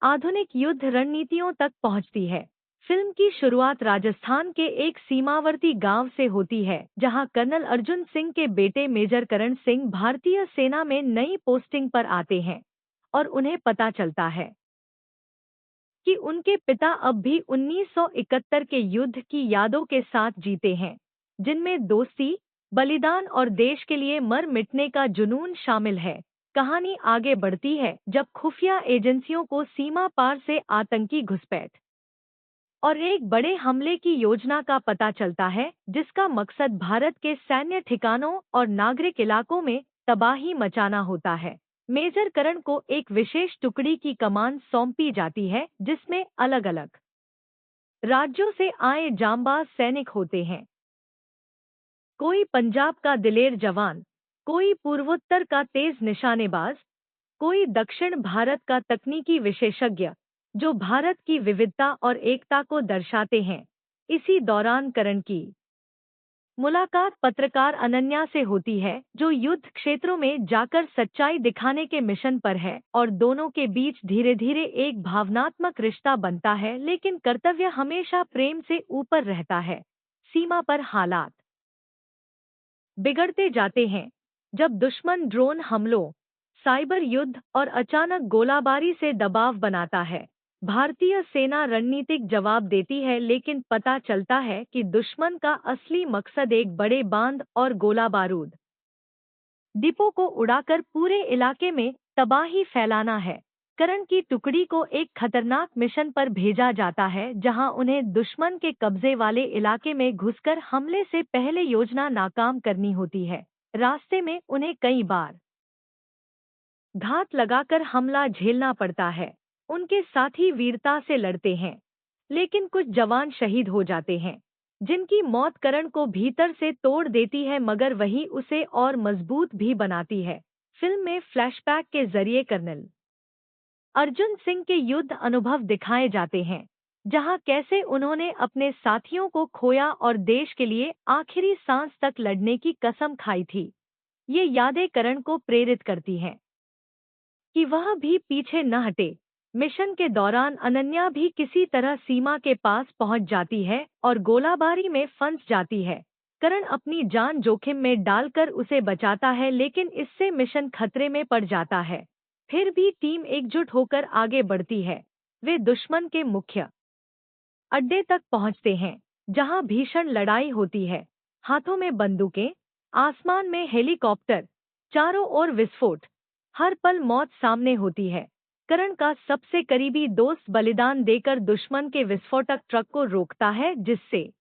Speaker 1: आधुनिक युद्ध रणनीतियों तक पहुंचती है। फिल्म की शुरुआत राजस्थान के एक सीमावर्ती गांव से होती है, जहां कर्नल अर्जुन सिंह के बेटे मेजर करण सिंह भारतीय सेना में नई पोस्टिंग पर आते हैं और उन्हें पता चलता है कि उनके पिता अब भी 1971 के युद्ध की यादों के साथ जीते हैं, जिनमें दोस्ती, बलिदान और देश के लिए मर मिटने का जुनून शामिल है। कहानी आगे बढ़ती है जब खुफिया एजेंसियों को सीमा पार से आतंकी घुसपैठ और एक बड़े हमले की योजना का पता चलता है, जिसका मकसद भारत के सैन्य ठिकानों और नागरिक इलाकों में तबाही मचाना होता है। मेजर करण को एक विशेष टुकड़ी की कमान सौंपी जाती है, जिसमें अलग अलग राज्यों से आए जांबाज सैनिक होते हैं। कोई पंजाब का दिलेर जवान, कोई पूर्वोत्तर का तेज निशानेबाज, कोई दक्षिण भारत का तकनीकी विशेषज्ञ, जो भारत की विविधता और एकता को दर्शाते हैं। इसी दौरान करण की मुलाकात पत्रकार अनन्या से होती है, जो युद्ध क्षेत्रों में जाकर सच्चाई दिखाने के मिशन पर है, और दोनों के बीच धीरे धीरे एक भावनात्मक रिश्ता बनता है, लेकिन कर्तव्य हमेशा प्रेम से ऊपर रहता है। सीमा पर हालात बिगड़ते जाते हैं जब दुश्मन ड्रोन हमलों, साइबर युद्ध और अचानक गोलाबारी से दबाव बनाता है। भारतीय सेना रणनीतिक जवाब देती है, लेकिन पता चलता है कि दुश्मन का असली मकसद एक बड़े बांध और गोला बारूद डिपो को उड़ाकर पूरे इलाके में तबाही फैलाना है। करण की टुकड़ी को एक खतरनाक मिशन पर भेजा जाता है, जहां उन्हें दुश्मन के कब्जे वाले इलाके में घुसकर हमले से पहले योजना नाकाम करनी होती है। रास्ते में उन्हें कई बार घात लगाकर हमला झेलना पड़ता है। उनके साथी वीरता से लड़ते हैं, लेकिन कुछ जवान शहीद हो जाते हैं, जिनकी मौत करण को भीतर से तोड़ देती है, मगर वही उसे और मजबूत भी बनाती है। फिल्म में फ्लैशबैक के जरिए कर्नल अर्जुन सिंह के युद्ध अनुभव दिखाए जाते हैं, जहां कैसे उन्होंने अपने साथियों को खोया और देश के लिए आखिरी सांस तक लड़ने की कसम खाई थी। ये यादें करण को प्रेरित करती हैं कि वह भी पीछे न हटे। मिशन के दौरान अनन्या भी किसी तरह सीमा के पास पहुंच जाती है और गोलाबारी में फंस जाती है। करण अपनी जान जोखिम में डालकर उसे बचाता है, लेकिन इससे मिशन खतरे में पड़ जाता है। फिर भी टीम एकजुट होकर आगे बढ़ती है। वे दुश्मन के मुख्य अड्डे तक पहुंचते हैं, जहां भीषण लड़ाई होती है। हाथों में बंदूकें, आसमान में हेलीकॉप्टर, चारों ओर विस्फोट, हर पल मौत सामने होती है। करण का सबसे करीबी दोस्त बलिदान देकर दुश्मन के विस्फोटक ट्रक को रोकता है, जिससे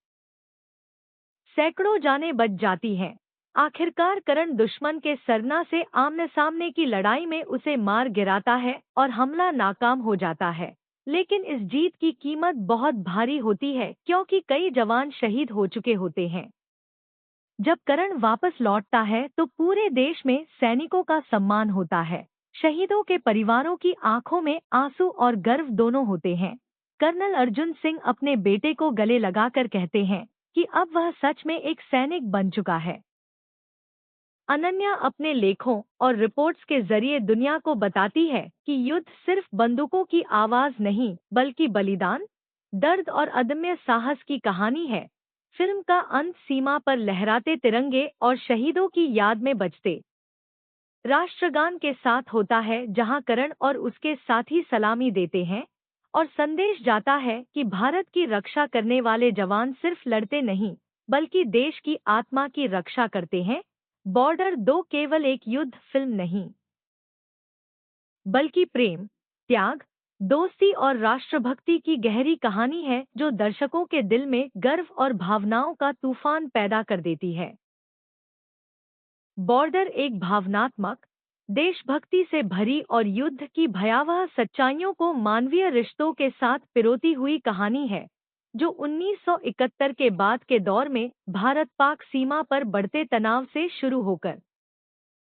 Speaker 1: सैकड़ों जानें बच जाती हैं। आखिरकार करण दुश्मन के सरना से आमने सामने की लड़ाई में उसे मार गिराता है और हमला नाकाम हो जाता है। लेकिन इस जीत की कीमत बहुत भारी होती है, क्योंकि कई जवान शहीद हो चुके होते हैं। जब करण वापस लौटता है तो पूरे देश में सैनिकों का सम्मान होता है। शहीदों के परिवारों की आंखों में आंसू और गर्व दोनों होते हैं। कर्नल अर्जुन सिंह अपने बेटे को गले लगाकर कहते हैं कि अब वह सच में एक सैनिक बन चुका है। अनन्या अपने लेखों और रिपोर्ट्स के जरिए दुनिया को बताती है कि युद्ध सिर्फ बंदूकों की आवाज नहीं, बल्कि बलिदान, दर्द और अदम्य साहस की कहानी है। फिल्म का अंत सीमा पर लहराते तिरंगे और शहीदों की याद में बजते राष्ट्रगान के साथ होता है, जहां करण और उसके साथी सलामी देते हैं और संदेश जाता है कि भारत की रक्षा करने वाले जवान सिर्फ लड़ते नहीं, बल्कि देश की आत्मा की रक्षा करते हैं। बॉर्डर 2 केवल एक युद्ध फिल्म नहीं, बल्कि प्रेम, त्याग, दोस्ती और राष्ट्रभक्ति की गहरी कहानी है, जो दर्शकों के दिल में गर्व और भावनाओं का तूफान पैदा कर देती है। बॉर्डर एक भावनात्मक, देशभक्ति से भरी और युद्ध की भयावह सच्चाइयों को मानवीय रिश्तों के साथ पिरोती हुई कहानी है, जो 1971 के बाद के दौर में भारत-पाक सीमा पर बढ़ते तनाव से शुरू होकर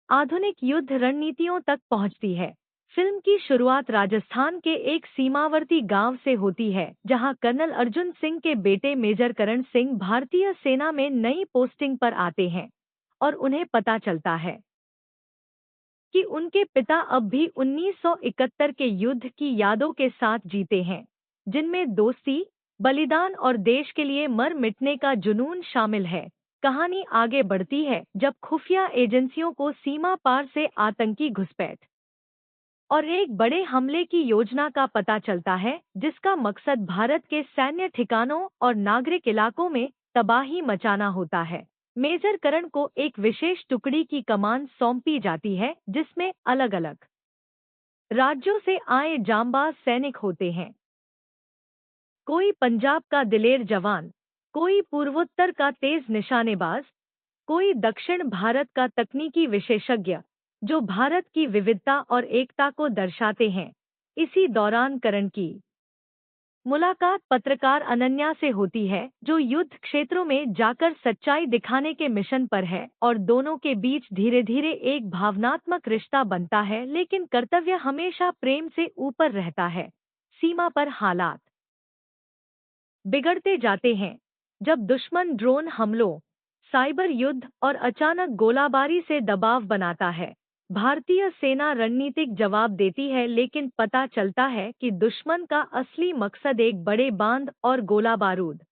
Speaker 1: आधुनिक युद्ध रणनीतियों तक पहुंचती है। फिल्म की शुरुआत राजस्थान के एक सीमावर्ती गांव से होती है, जहां कर्नल अर्जुन सिंह के बेटे मेजर करण सिंह भारतीय सेना में नई पोस्टिंग पर आते हैं और उन्हें पता चलता है कि उनके पिता अब भी 1971 के युद्ध की यादों के साथ जीते हैं, जिनमें दोस्ती, बलिदान और देश के लिए मर मिटने का जुनून शामिल है। कहानी आगे बढ़ती है जब खुफिया एजेंसियों को सीमा पार से आतंकी घुसपैठ और एक बड़े हमले की योजना का पता चलता है, जिसका मकसद भारत के सैन्य ठिकानों और नागरिक इलाकों में तबाही मचाना होता है। मेजर करण को एक विशेष टुकड़ी की कमान सौंपी जाती है, जिसमें अलग-अलग राज्यों से आए जांबाज सैनिक होते हैं। कोई पंजाब का दिलेर जवान, कोई पूर्वोत्तर का तेज निशानेबाज, कोई दक्षिण भारत का तकनीकी विशेषज्ञ, जो भारत की विविधता और एकता को दर्शाते हैं। इसी दौरान करण की मुलाकात पत्रकार अनन्या से होती है, जो युद्ध क्षेत्रों में जाकर सच्चाई दिखाने के मिशन पर है, और दोनों के बीच धीरे-धीरे एक भावनात्मक रिश्ता बनता है, लेकिन कर्तव्य हमेशा प्रेम से ऊपर रहता है। सीमा पर हालात बिगड़ते जाते हैं जब दुश्मन ड्रोन हमलों, साइबर युद्ध और अचानक गोलाबारी से दबाव बनाता है। भारतीय सेना रणनीतिक जवाब देती है, लेकिन पता चलता है कि दुश्मन का असली मकसद एक बड़े बांध और गोला बारूद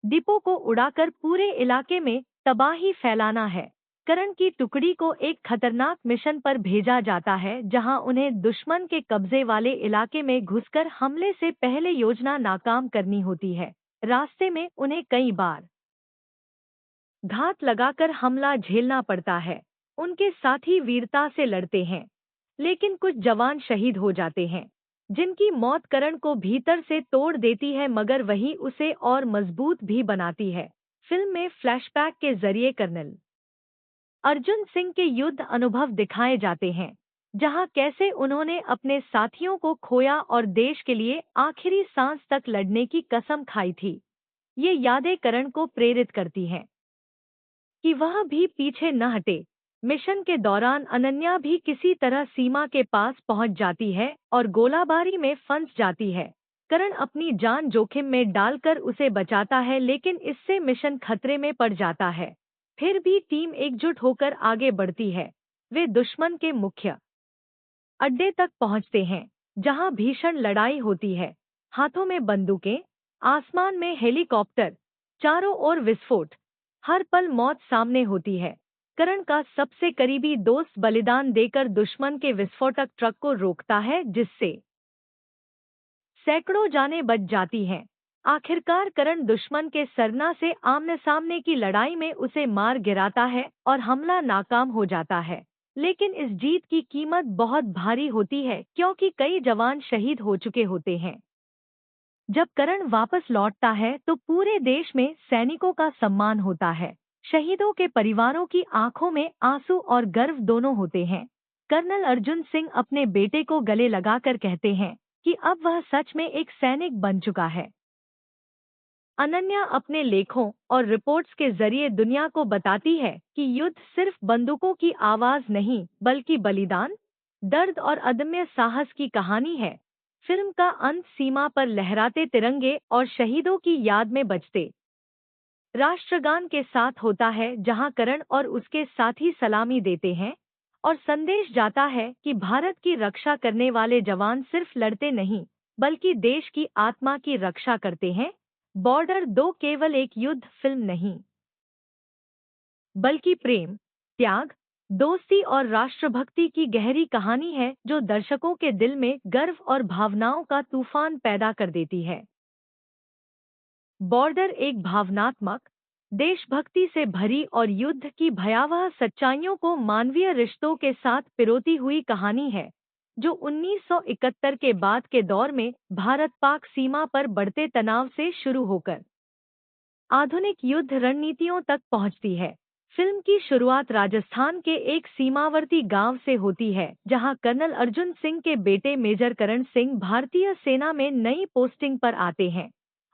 Speaker 1: डिपो को उड़ाकर पूरे इलाके में तबाही फैलाना है। करण की टुकड़ी को एक खतरनाक मिशन पर भेजा जाता है, जहां उन्हें दुश्मन के कब्जे वाले इलाके में घुसकर हमले से पहले योजना नाकाम करनी होती है। रास्ते में उन्हें कई बार घात लगाकर हमला झेलना पड़ता है। उनके साथी वीरता से लड़ते हैं, लेकिन कुछ जवान शहीद हो जाते हैं, जिनकी मौत करण को भीतर से तोड़ देती है, मगर वही उसे और मजबूत भी बनाती है। फिल्म में फ्लैशबैक के जरिए कर्नल अर्जुन सिंह के युद्ध अनुभव दिखाए जाते हैं, जहां कैसे उन्होंने अपने साथियों को खोया और देश के लिए आखिरी सांस तक लड़ने की कसम खाई थी। ये यादें करण को प्रेरित करती हैं कि वह भी पीछे न हटे। मिशन के दौरान अनन्या भी किसी तरह सीमा के पास पहुंच जाती है और गोलाबारी में फंस जाती है। करण अपनी जान जोखिम में डालकर उसे बचाता है, लेकिन इससे मिशन खतरे में पड़ जाता है। फिर भी टीम एकजुट होकर आगे बढ़ती है। वे दुश्मन के मुख्य अड्डे तक पहुंचते हैं, जहां भीषण लड़ाई होती है। हाथों में बंदूकें, आसमान में हेलीकॉप्टर, चारों ओर विस्फोट, हर पल मौत सामने होती है। करण का सबसे करीबी दोस्त बलिदान देकर दुश्मन के विस्फोटक ट्रक को रोकता है, जिससे सैकड़ों जानें बच जाती हैं। आखिरकार करण दुश्मन के सरना से आमने सामने की लड़ाई में उसे मार गिराता है और हमला नाकाम हो जाता है। लेकिन इस जीत की कीमत बहुत भारी होती है, क्योंकि कई जवान शहीद हो चुके होते हैं। जब करण वापस लौटता है तो पूरे देश में सैनिकों का सम्मान होता है। शहीदों के परिवारों की आंखों में आंसू और गर्व दोनों होते हैं। कर्नल अर्जुन सिंह अपने बेटे को गले लगाकर कहते हैं कि अब वह सच में एक सैनिक बन चुका है। अनन्या अपने लेखों और रिपोर्ट्स के जरिए दुनिया को बताती है कि युद्ध सिर्फ बंदूकों की आवाज नहीं, बल्कि बलिदान, दर्द और अदम्य साहस की कहानी है। फिल्म का अंत सीमा पर लहराते तिरंगे और शहीदों की याद में बजते राष्ट्रगान के साथ होता है, जहां करण और उसके साथी सलामी देते हैं और संदेश जाता है कि भारत की रक्षा करने वाले जवान सिर्फ लड़ते नहीं, बल्कि देश की आत्मा की रक्षा करते हैं। बॉर्डर 2 केवल एक युद्ध फिल्म नहीं, बल्कि प्रेम, त्याग, दोस्ती और राष्ट्रभक्ति की गहरी कहानी है, जो दर्शकों के दिल में गर्व और भावनाओं का तूफान पैदा कर देती है। बॉर्डर एक भावनात्मक, देशभक्ति से भरी और युद्ध की भयावह सच्चाइयों को मानवीय रिश्तों के साथ पिरोती हुई कहानी है, जो 1971 के बाद के दौर में भारत-पाक सीमा पर बढ़ते तनाव से शुरू होकर आधुनिक युद्ध रणनीतियों तक पहुंचती है। फिल्म की शुरुआत राजस्थान के एक सीमावर्ती गांव से होती है, जहां कर्नल अर्जुन सिंह के बेटे मेजर करण सिंह भारतीय सेना में नई पोस्टिंग पर आते हैं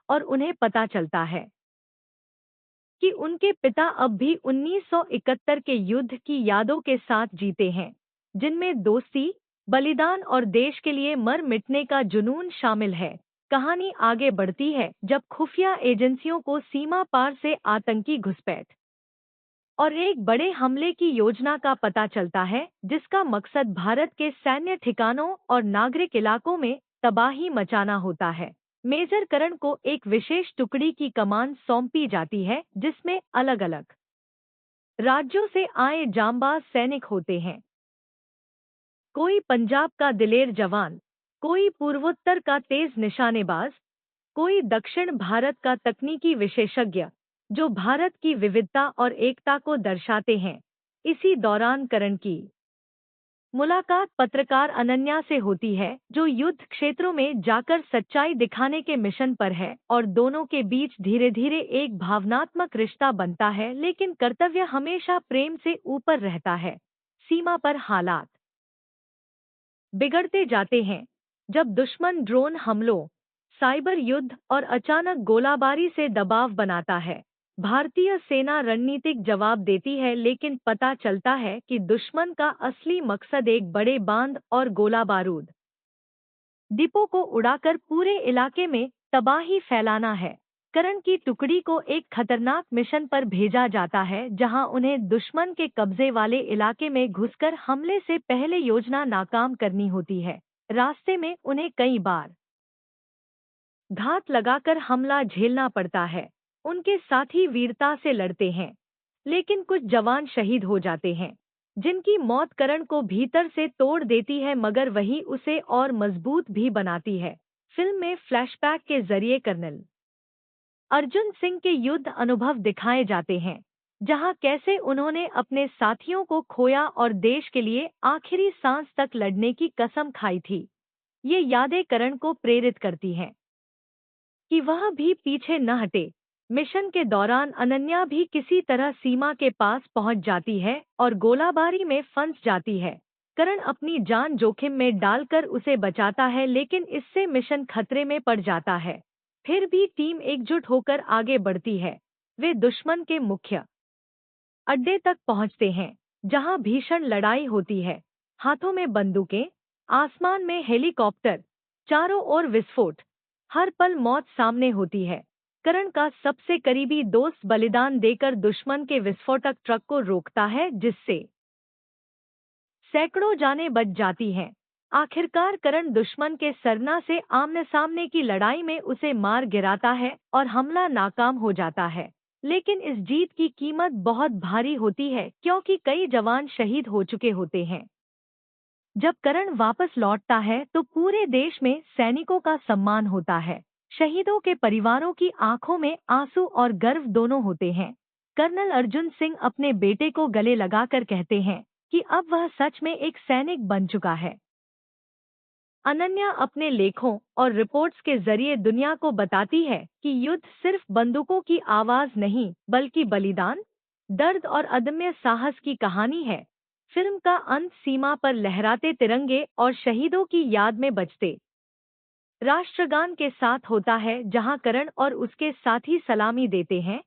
Speaker 1: और उन्हें पता चलता है कि उनके पिता अब भी 1971 के युद्ध की यादों के साथ जीते हैं, जिनमें दोस्ती, बलिदान और देश के लिए मर मिटने का जुनून शामिल है। कहानी आगे बढ़ती है जब खुफिया एजेंसियों को सीमा पार से आतंकी घुसपैठ और एक बड़े हमले की योजना का पता चलता है, जिसका मकसद भारत के सैन्य ठिकानों और नागरिक इलाकों में तबाही मचाना होता है। मेजर करण को एक विशेष टुकड़ी की कमान सौंपी जाती है, जिसमें अलग अलग राज्यों से आए जांबाज सैनिक होते हैं। कोई पंजाब का दिलेर जवान, कोई पूर्वोत्तर का तेज निशानेबाज, कोई दक्षिण भारत का तकनीकी विशेषज्ञ, जो भारत की विविधता और एकता को दर्शाते हैं। इसी दौरान करण की मुलाकात पत्रकार अनन्या से होती है, जो युद्ध क्षेत्रों में जाकर सच्चाई दिखाने के मिशन पर है, और दोनों के बीच धीरे धीरे एक भावनात्मक रिश्ता बनता है, लेकिन कर्तव्य हमेशा प्रेम से ऊपर रहता है। सीमा पर हालात बिगड़ते जाते हैं जब दुश्मन ड्रोन हमलों, साइबर युद्ध और अचानक गोलाबारी से दबाव बनाता है। भारतीय सेना रणनीतिक जवाब देती है, लेकिन पता चलता है कि दुश्मन का असली मकसद एक बड़े बांध और गोला बारूद डिपो को उड़ाकर पूरे इलाके में तबाही फैलाना है। करण की टुकड़ी को एक खतरनाक मिशन पर भेजा जाता है, जहां उन्हें दुश्मन के कब्जे वाले इलाके में घुसकर हमले से पहले योजना नाकाम करनी होती है। रास्ते में उन्हें कई बार घात लगाकर हमला झेलना पड़ता है। उनके साथी वीरता से लड़ते हैं, लेकिन कुछ जवान शहीद हो जाते हैं, जिनकी मौत करण को भीतर से तोड़ देती है, मगर वही उसे और मजबूत भी बनाती है। फिल्म में फ्लैशबैक के जरिए कर्नल अर्जुन सिंह के युद्ध अनुभव दिखाए जाते हैं, जहां कैसे उन्होंने अपने साथियों को खोया और देश के लिए आखिरी सांस तक लड़ने की कसम खाई थी। ये यादें करण को प्रेरित करती हैं कि वह भी पीछे न हटे। मिशन के दौरान अनन्या भी किसी तरह सीमा के पास पहुंच जाती है और गोलाबारी में फंस जाती है। करण अपनी जान जोखिम में डालकर उसे बचाता है, लेकिन इससे मिशन खतरे में पड़ जाता है। फिर भी टीम एकजुट होकर आगे बढ़ती है। वे दुश्मन के मुख्य अड्डे तक पहुंचते हैं, जहां भीषण लड़ाई होती है। हाथों में बंदूकें, आसमान में हेलीकॉप्टर, चारों ओर विस्फोट, हर पल मौत सामने होती है। करण का सबसे करीबी दोस्त बलिदान देकर दुश्मन के विस्फोटक ट्रक को रोकता है, जिससे सैकड़ों जानें बच जाती हैं। आखिरकार करण दुश्मन के सरना से आमने सामने की लड़ाई में उसे मार गिराता है और हमला नाकाम हो जाता है। लेकिन इस जीत की कीमत बहुत भारी होती है, क्योंकि कई जवान शहीद हो चुके होते हैं। जब करण वापस लौटता है तो पूरे देश में सैनिकों का सम्मान होता है। शहीदों के परिवारों की आंखों में आंसू और गर्व दोनों होते हैं। कर्नल अर्जुन सिंह अपने बेटे को गले लगाकर कहते हैं कि अब वह सच में एक सैनिक बन चुका है। अनन्या अपने लेखों और रिपोर्ट्स के जरिए दुनिया को बताती है कि युद्ध सिर्फ बंदूकों की आवाज नहीं, बल्कि बलिदान, दर्द और अदम्य साहस की कहानी है। फिल्म का अंत सीमा पर लहराते तिरंगे और शहीदों की याद में बजते राष्ट्रगान के साथ होता है, जहां करण और उसके साथी सलामी देते हैं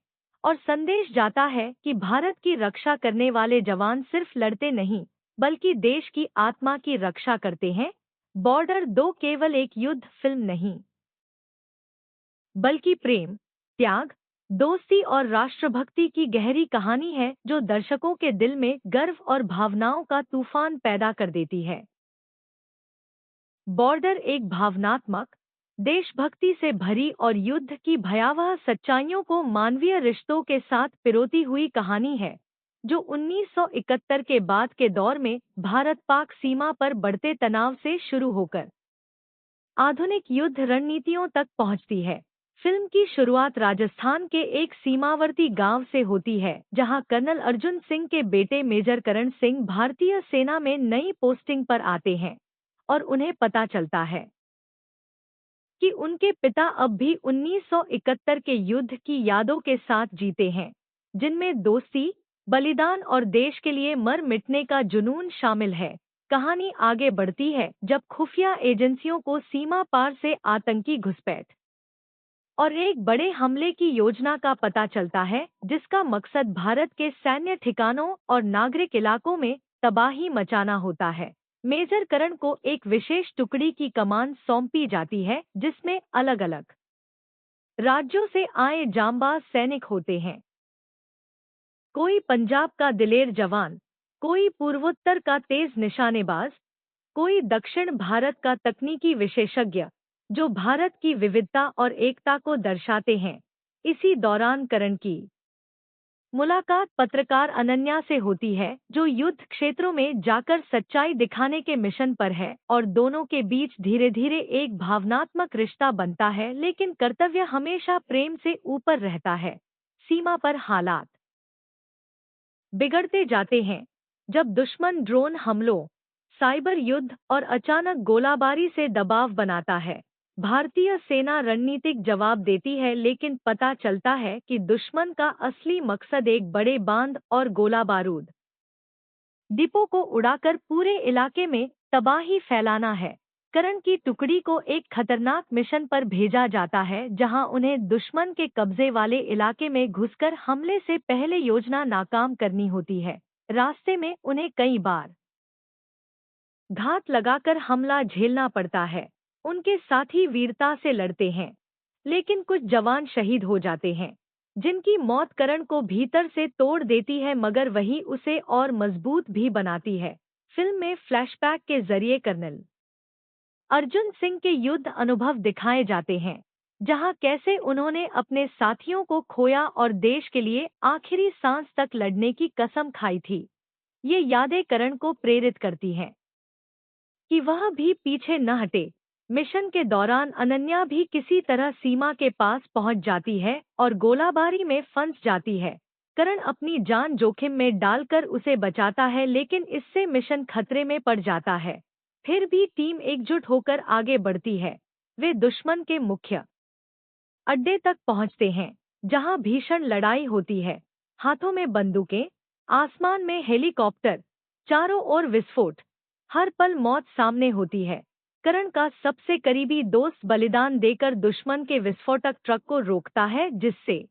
Speaker 1: और संदेश जाता है कि भारत की रक्षा करने वाले जवान सिर्फ लड़ते नहीं, बल्कि देश की आत्मा की रक्षा करते हैं। बॉर्डर 2 केवल एक युद्ध फिल्म नहीं, बल्कि प्रेम, त्याग, दोस्ती और राष्ट्रभक्ति की गहरी कहानी है, जो दर्शकों के दिल में गर्व और भावनाओं का तूफान पैदा कर देती है। बॉर्डर एक भावनात्मक, देशभक्ति से भरी और युद्ध की भयावह सच्चाइयों को मानवीय रिश्तों के साथ पिरोती हुई कहानी है, जो 1971 के बाद के दौर में भारत-पाक सीमा पर बढ़ते तनाव से शुरू होकर आधुनिक युद्ध रणनीतियों तक पहुंचती है। फिल्म की शुरुआत राजस्थान के एक सीमावर्ती गांव से होती है, जहां कर्नल अर्जुन सिंह के बेटे मेजर करण सिंह भारतीय सेना में नई पोस्टिंग पर आते हैं और उन्हें पता चलता है कि उनके पिता अब भी 1971 के युद्ध की यादों के साथ जीते हैं, जिनमें दोस्ती, बलिदान और देश के लिए मर मिटने का जुनून शामिल है। कहानी आगे बढ़ती है जब खुफिया एजेंसियों को सीमा पार से आतंकी घुसपैठ और एक बड़े हमले की योजना का पता चलता है, जिसका मकसद भारत के सैन्य ठिकानों और नागरिक इलाकों में तबाही मचाना होता है। मेजर करण को एक विशेष टुकड़ी की कमान सौंपी जाती है, जिसमें अलग अलग राज्यों से आए जांबाज सैनिक होते हैं। कोई पंजाब का दिलेर जवान, कोई पूर्वोत्तर का तेज निशानेबाज, कोई दक्षिण भारत का तकनीकी विशेषज्ञ, जो भारत की विविधता और एकता को दर्शाते हैं। इसी दौरान करण की मुलाकात पत्रकार अनन्या से होती है, जो युद्ध क्षेत्रों में जाकर सच्चाई दिखाने के मिशन पर है, और दोनों के बीच धीरे धीरे एक भावनात्मक रिश्ता बनता है, लेकिन कर्तव्य हमेशा प्रेम से ऊपर रहता है। सीमा पर हालात बिगड़ते जाते हैं जब दुश्मन ड्रोन हमलों, साइबर युद्ध और अचानक गोलाबारी से दबाव बनाता है। भारतीय सेना रणनीतिक जवाब देती है, लेकिन पता चलता है कि दुश्मन का असली मकसद एक बड़े बांध और गोला बारूद डिपो को उड़ाकर पूरे इलाके में तबाही फैलाना है। करण की टुकड़ी को एक खतरनाक मिशन पर भेजा जाता है, जहां उन्हें दुश्मन के कब्जे वाले इलाके में घुसकर हमले से पहले योजना नाकाम करनी होती है। रास्ते में उन्हें कई बार घात लगाकर हमला झेलना पड़ता है। उनके साथी वीरता से लड़ते हैं, लेकिन कुछ जवान शहीद हो जाते हैं, जिनकी मौत करण को भीतर से तोड़ देती है, मगर वही उसे और मजबूत भी बनाती है। फिल्म में फ्लैशबैक के जरिए कर्नल अर्जुन सिंह के युद्ध अनुभव दिखाए जाते हैं, जहां कैसे उन्होंने अपने साथियों को खोया और देश के लिए आखिरी सांस तक लड़ने की कसम खाई थी। ये यादें करण को प्रेरित करती हैं कि वह भी पीछे न हटे। मिशन के दौरान अनन्या भी किसी तरह सीमा के पास पहुंच जाती है और गोलाबारी में फंस जाती है। करण अपनी जान जोखिम में डालकर उसे बचाता है, लेकिन इससे मिशन खतरे में पड़ जाता है। फिर भी टीम एकजुट होकर आगे बढ़ती है। वे दुश्मन के मुख्य अड्डे तक पहुंचते हैं, जहां भीषण लड़ाई होती है। हाथों में बंदूकें, आसमान में हेलीकॉप्टर, चारों ओर विस्फोट, हर पल मौत सामने होती है। करण का सबसे करीबी दोस्त बलिदान देकर दुश्मन के विस्फोटक ट्रक को रोकता है, जिससे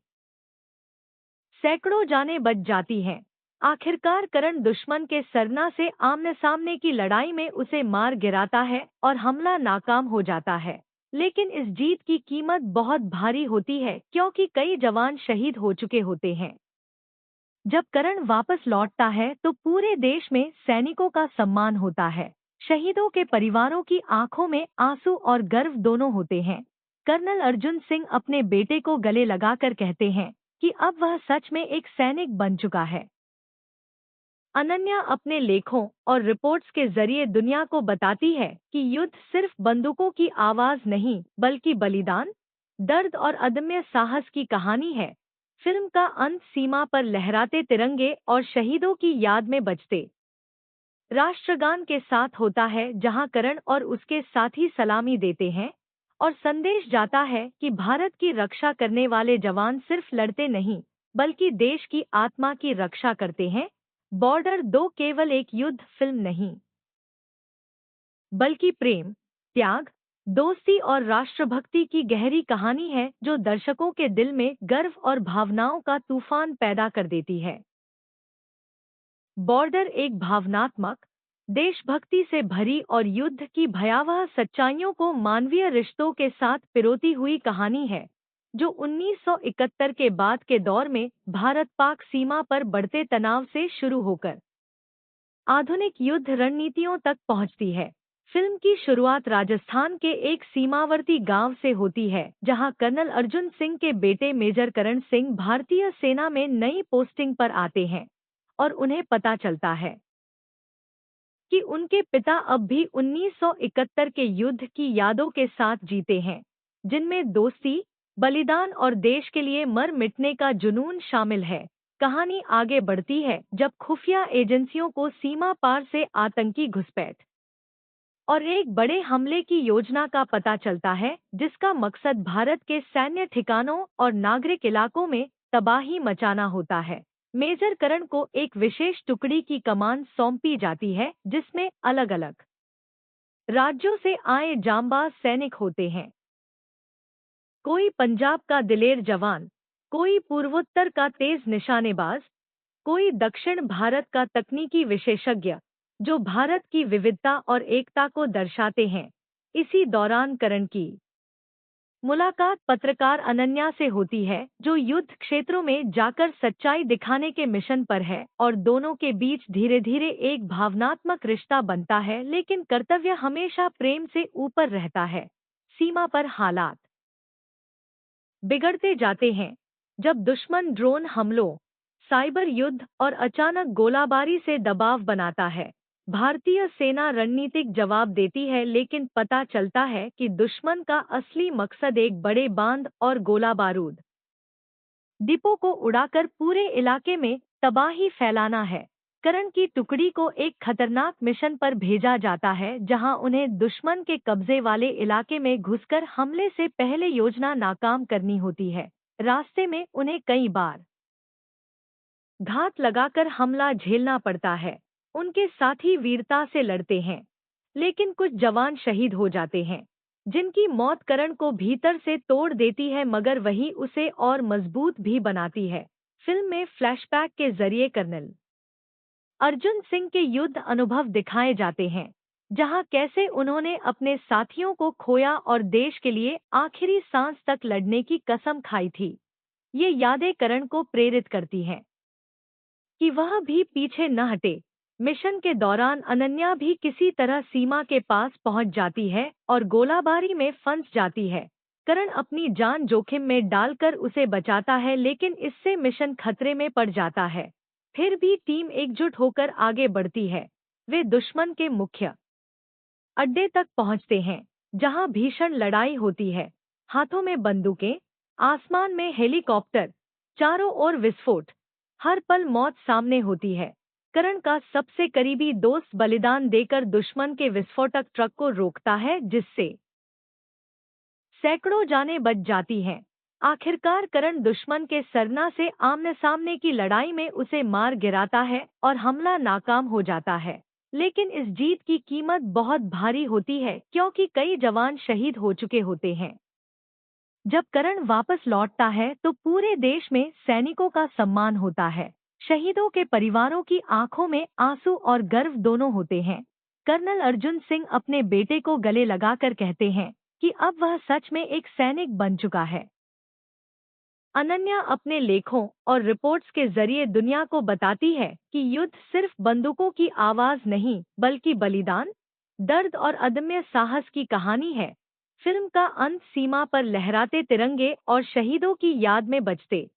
Speaker 1: सैकड़ों जानें बच जाती हैं। आखिरकार करण दुश्मन के सरना से आमने सामने की लड़ाई में उसे मार गिराता है और हमला नाकाम हो जाता है। लेकिन इस जीत की कीमत बहुत भारी होती है क्योंकि कई जवान शहीद हो चुके होते हैं। जब करण वापस लौटता है तो पूरे देश में सैनिकों का सम्मान होता है। शहीदों के परिवारों की आंखों में आंसू और गर्व दोनों होते हैं। कर्नल अर्जुन सिंह अपने बेटे को गले लगाकर कहते हैं कि अब वह सच में एक सैनिक बन चुका है। अनन्या अपने लेखों और रिपोर्ट्स के जरिए दुनिया को बताती है कि युद्ध सिर्फ बंदूकों की आवाज नहीं बल्कि बलिदान, दर्द और अदम्य साहस की कहानी है। फिल्म का अंत सीमा पर लहराते तिरंगे और शहीदों की याद में बजते राष्ट्रगान के साथ होता है, जहां करण और उसके साथी सलामी देते हैं और संदेश जाता है कि भारत की रक्षा करने वाले जवान सिर्फ लड़ते नहीं बल्कि देश की आत्मा की रक्षा करते हैं। बॉर्डर 2 केवल एक युद्ध फिल्म नहीं बल्कि प्रेम, त्याग, दोस्ती और राष्ट्रभक्ति की गहरी कहानी है जो दर्शकों के दिल में गर्व और भावनाओं का तूफान पैदा कर देती है। बॉर्डर एक भावनात्मक, देशभक्ति से भरी और युद्ध की भयावह सच्चाइयों को मानवीय रिश्तों के साथ पिरोती हुई कहानी है, जो 1971 के बाद के दौर में भारत-पाक सीमा पर बढ़ते तनाव से शुरू होकर आधुनिक युद्ध रणनीतियों तक पहुंचती है। फिल्म की शुरुआत राजस्थान के एक सीमावर्ती गांव से होती है, जहां कर्नल अर्जुन सिंह के बेटे मेजर करण सिंह भारतीय सेना में नई पोस्टिंग पर आते हैं और उन्हें पता चलता है कि उनके पिता अब भी 1971 के युद्ध की यादों के साथ जीते हैं, जिनमें दोस्ती, बलिदान और देश के लिए मर मिटने का जुनून शामिल है। कहानी आगे बढ़ती है जब खुफिया एजेंसियों को सीमा पार से आतंकी घुसपैठ और एक बड़े हमले की योजना का पता चलता है, जिसका मकसद भारत के सैन्य ठिकानों और नागरिक इलाकों में तबाही मचाना होता है। मेजर करण को एक विशेष टुकड़ी की कमान सौंपी जाती है, जिसमें अलग अलग राज्यों से आए जांबाज सैनिक होते हैं। कोई पंजाब का दिलेर जवान, कोई पूर्वोत्तर का तेज निशानेबाज, कोई दक्षिण भारत का तकनीकी विशेषज्ञ, जो भारत की विविधता और एकता को दर्शाते हैं। इसी दौरान करण की मुलाकात पत्रकार अनन्या से होती है, जो युद्ध क्षेत्रों में जाकर सच्चाई दिखाने के मिशन पर है और दोनों के बीच धीरे धीरे एक भावनात्मक रिश्ता बनता है, लेकिन कर्तव्य हमेशा प्रेम से ऊपर रहता है। सीमा पर हालात बिगड़ते जाते हैं जब दुश्मन ड्रोन हमलों, साइबर युद्ध और अचानक गोलाबारी से दबाव बनाता है। भारतीय सेना रणनीतिक जवाब देती है, लेकिन पता चलता है कि दुश्मन का असली मकसद एक बड़े बांध और गोला बारूद डिपो को उड़ाकर पूरे इलाके में तबाही फैलाना है। करण की टुकड़ी को एक खतरनाक मिशन पर भेजा जाता है, जहां उन्हें दुश्मन के कब्जे वाले इलाके में घुसकर हमले से पहले योजना नाकाम करनी होती है। रास्ते में उन्हें कई बार घात लगाकर हमला झेलना पड़ता है। उनके साथी वीरता से लड़ते हैं, लेकिन कुछ जवान शहीद हो जाते हैं, जिनकी मौत करण को भीतर से तोड़ देती है, मगर वही उसे और मजबूत भी बनाती है। फिल्म में फ्लैशबैक के जरिए कर्नल अर्जुन सिंह के युद्ध अनुभव दिखाए जाते हैं, जहां कैसे उन्होंने अपने साथियों को खोया और देश के लिए आखिरी सांस तक लड़ने की कसम खाई थी। ये यादें करण को प्रेरित करती हैं कि वह भी पीछे न हटे। मिशन के दौरान अनन्या भी किसी तरह सीमा के पास पहुंच जाती है और गोलाबारी में फंस जाती है। करण अपनी जान जोखिम में डालकर उसे बचाता है, लेकिन इससे मिशन खतरे में पड़ जाता है। फिर भी टीम एकजुट होकर आगे बढ़ती है। वे दुश्मन के मुख्य अड्डे तक पहुंचते हैं, जहां भीषण लड़ाई होती है। हाथों में बंदूकें, आसमान में हेलीकॉप्टर, चारों ओर विस्फोट, हर पल मौत सामने होती है। करण का सबसे करीबी दोस्त बलिदान देकर दुश्मन के विस्फोटक ट्रक को रोकता है, जिससे सैकड़ों जानें बच जाती हैं। आखिरकार करण दुश्मन के सरना से आमने सामने की लड़ाई में उसे मार गिराता है और हमला नाकाम हो जाता है। लेकिन इस जीत की कीमत बहुत भारी होती है, क्योंकि कई जवान शहीद हो चुके होते हैं। जब करण वापस लौटता है तो पूरे देश में सैनिकों का सम्मान होता है। शहीदों के परिवारों की आंखों में आंसू और गर्व दोनों होते हैं। कर्नल अर्जुन सिंह अपने बेटे को गले लगाकर कहते हैं कि अब वह सच में एक सैनिक बन चुका है। अनन्या अपने लेखों और रिपोर्ट्स के जरिए दुनिया को बताती है कि युद्ध सिर्फ बंदूकों की आवाज नहीं, बल्कि बलिदान, दर्द और अदम्य साहस की कहानी है। फिल्म का अंत सीमा पर लहराते तिरंगे और शहीदों की याद में बजते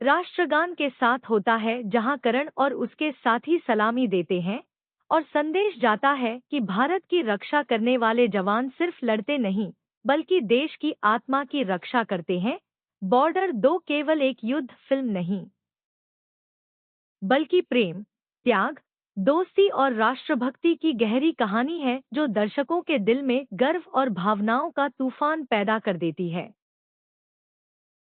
Speaker 1: राष्ट्रगान के साथ होता है, जहां करण और उसके साथी सलामी देते हैं और संदेश जाता है कि भारत की रक्षा करने वाले जवान सिर्फ लड़ते नहीं, बल्कि देश की आत्मा की रक्षा करते हैं। बॉर्डर 2 केवल एक युद्ध फिल्म नहीं, बल्कि प्रेम, त्याग, दोस्ती और राष्ट्रभक्ति की गहरी कहानी है, जो दर्शकों के दिल में गर्व और भावनाओं का तूफान पैदा कर देती है।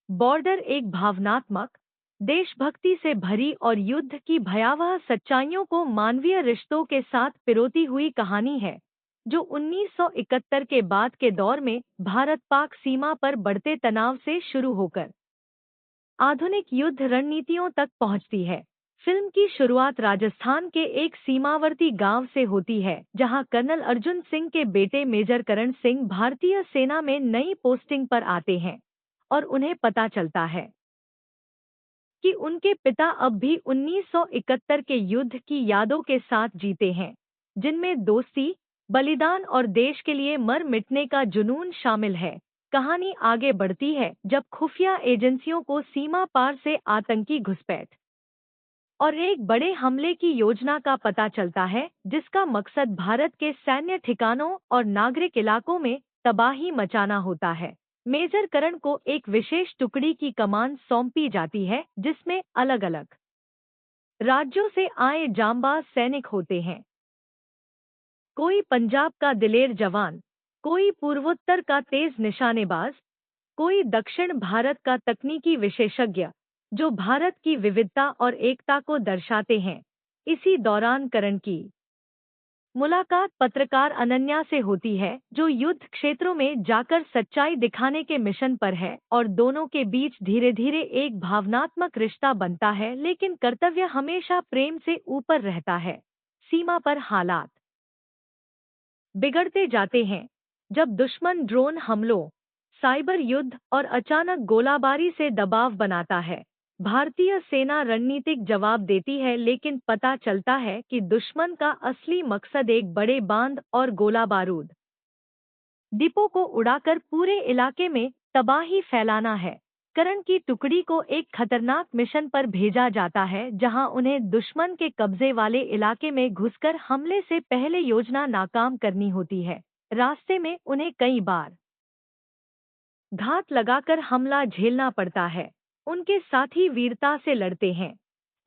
Speaker 1: बॉर्डर एक भावनात्मक, देशभक्ति से भरी और युद्ध की भयावह सच्चाइयों को मानवीय रिश्तों के साथ पिरोती हुई कहानी है, जो 1971 के बाद के दौर में भारत-पाक सीमा पर बढ़ते तनाव से शुरू होकर आधुनिक युद्ध रणनीतियों तक पहुंचती है। फिल्म की शुरुआत राजस्थान के एक सीमावर्ती गांव से होती है, जहां कर्नल अर्जुन सिंह के बेटे मेजर करण सिंह भारतीय सेना में नई पोस्टिंग पर आते हैं और उन्हें पता चलता है कि उनके पिता अब भी 1971 के युद्ध की यादों के साथ जीते हैं, जिनमें दोस्ती, बलिदान और देश के लिए मर मिटने का जुनून शामिल है। कहानी आगे बढ़ती है जब खुफिया एजेंसियों को सीमा पार से आतंकी घुसपैठ और एक बड़े हमले की योजना का पता चलता है, जिसका मकसद भारत के सैन्य ठिकानों और नागरिक इलाकों में तबाही मचाना होता है। मेजर करण को एक विशेष टुकड़ी की कमान सौंपी जाती है, जिसमें अलग अलग राज्यों से आए जांबाज सैनिक होते हैं। कोई पंजाब का दिलेर जवान, कोई पूर्वोत्तर का तेज निशानेबाज, कोई दक्षिण भारत का तकनीकी विशेषज्ञ, जो भारत की विविधता और एकता को दर्शाते हैं। इसी दौरान करण की मुलाकात पत्रकार अनन्या से होती है, जो युद्ध क्षेत्रों में जाकर सच्चाई दिखाने के मिशन पर है, और दोनों के बीच धीरे धीरे एक भावनात्मक रिश्ता बनता है, लेकिन कर्तव्य हमेशा प्रेम से ऊपर रहता है। सीमा पर हालात बिगड़ते जाते हैं जब दुश्मन ड्रोन हमलों, साइबर युद्ध और अचानक गोलाबारी से दबाव बनाता है। भारतीय सेना रणनीतिक जवाब देती है, लेकिन पता चलता है कि दुश्मन का असली मकसद एक बड़े बांध और गोला बारूद डिपो को उड़ाकर पूरे इलाके में तबाही फैलाना है। करण की टुकड़ी को एक खतरनाक मिशन पर भेजा जाता है, जहां उन्हें दुश्मन के कब्जे वाले इलाके में घुसकर हमले से पहले योजना नाकाम करनी होती है। रास्ते में उन्हें कई बार घात लगाकर हमला झेलना पड़ता है। उनके साथी वीरता से लड़ते हैं,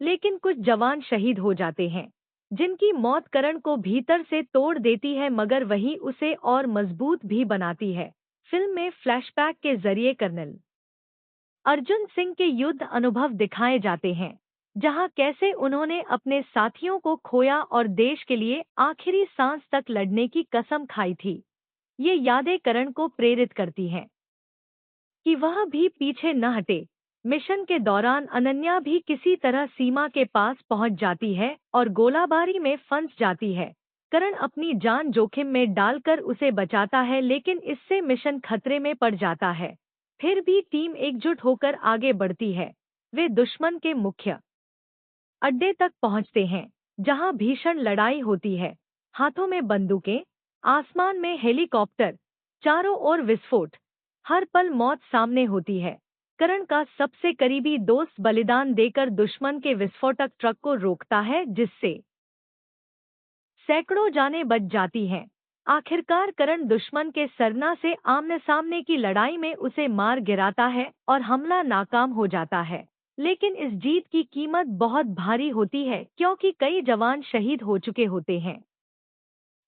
Speaker 1: लेकिन कुछ जवान शहीद हो जाते हैं, जिनकी मौत करण को भीतर से तोड़ देती है, मगर वही उसे और मजबूत भी बनाती है। फिल्म में फ्लैशबैक के जरिए कर्नल अर्जुन सिंह के युद्ध अनुभव दिखाए जाते हैं, जहां कैसे उन्होंने अपने साथियों को खोया और देश के लिए आखिरी सांस तक लड़ने की कसम खाई थी। ये यादें करण को प्रेरित करती हैं कि वह भी पीछे न हटे। मिशन के दौरान अनन्या भी किसी तरह सीमा के पास पहुंच जाती है और गोलाबारी में फंस जाती है। करण अपनी जान जोखिम में डालकर उसे बचाता है, लेकिन इससे मिशन खतरे में पड़ जाता है। फिर भी टीम एकजुट होकर आगे बढ़ती है। वे दुश्मन के मुख्य अड्डे तक पहुंचते हैं, जहां भीषण लड़ाई होती है। हाथों में बंदूकें, आसमान में हेलीकॉप्टर, चारों ओर विस्फोट, हर पल मौत सामने होती है। करण का सबसे करीबी दोस्त बलिदान देकर दुश्मन के विस्फोटक ट्रक को रोकता है, जिससे सैकड़ों जानें बच जाती हैं। आखिरकार करण दुश्मन के सरना से आमने सामने की लड़ाई में उसे मार गिराता है और हमला नाकाम हो जाता है। लेकिन इस जीत की कीमत बहुत भारी होती है, क्योंकि कई जवान शहीद हो चुके होते हैं।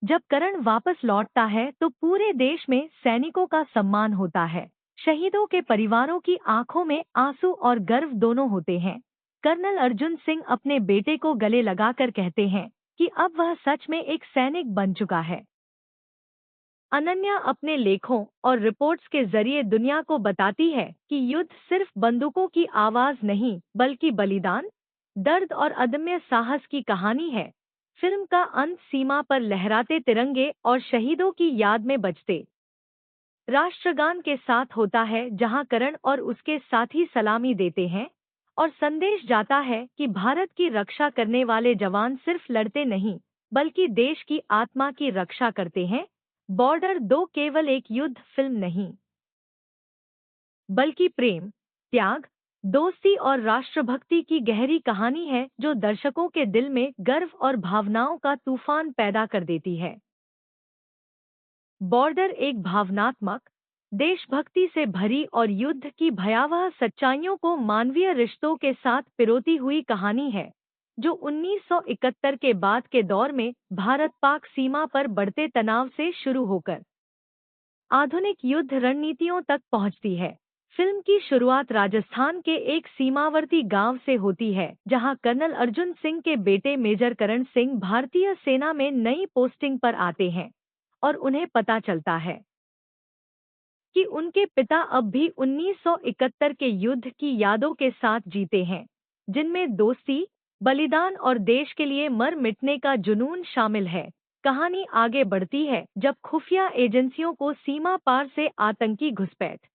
Speaker 1: जब करण वापस लौटता है तो पूरे देश में सैनिकों का सम्मान होता है। शहीदों के परिवारों की आंखों में आंसू और गर्व दोनों होते हैं। कर्नल अर्जुन सिंह अपने बेटे को गले लगाकर कहते हैं कि अब वह सच में एक सैनिक बन चुका है। अनन्या अपने लेखों और रिपोर्ट्स के जरिए दुनिया को बताती है कि युद्ध सिर्फ बंदूकों की आवाज नहीं, बल्कि बलिदान, दर्द और अदम्य साहस की कहानी है। फिल्म का अंत सीमा पर लहराते तिरंगे और शहीदों की याद में बजते राष्ट्रगान के साथ होता है जहां करण और उसके साथी सलामी देते हैं और संदेश जाता है कि भारत की रक्षा करने वाले जवान सिर्फ लड़ते नहीं बल्कि देश की आत्मा की रक्षा करते हैं। बॉर्डर 2 केवल एक युद्ध फिल्म नहीं बल्कि प्रेम, त्याग, दोस्ती और राष्ट्रभक्ति की गहरी कहानी है जो दर्शकों के दिल में गर्व और भावनाओं का तूफान पैदा कर देती है। बॉर्डर एक भावनात्मक, देशभक्ति से भरी और युद्ध की भयावह सच्चाइयों को मानवीय रिश्तों के साथ पिरोती हुई कहानी है, जो 1971 के बाद के दौर में भारत-पाक सीमा पर बढ़ते तनाव से शुरू होकर आधुनिक युद्ध रणनीतियों तक पहुंचती है। फिल्म की शुरुआत राजस्थान के एक सीमावर्ती गांव से होती है, जहां कर्नल अर्जुन सिंह के बेटे मेजर करण सिंह भारतीय सेना में नई पोस्टिंग पर आते हैं और उन्हें पता चलता है कि उनके पिता अब भी 1971 के युद्ध की यादों के साथ जीते हैं, जिनमें दोस्ती, बलिदान और देश के लिए मर मिटने का जुनून शामिल है। कहानी आगे बढ़ती है जब खुफिया एजेंसियों को सीमा पार से आतंकी घुसपैठ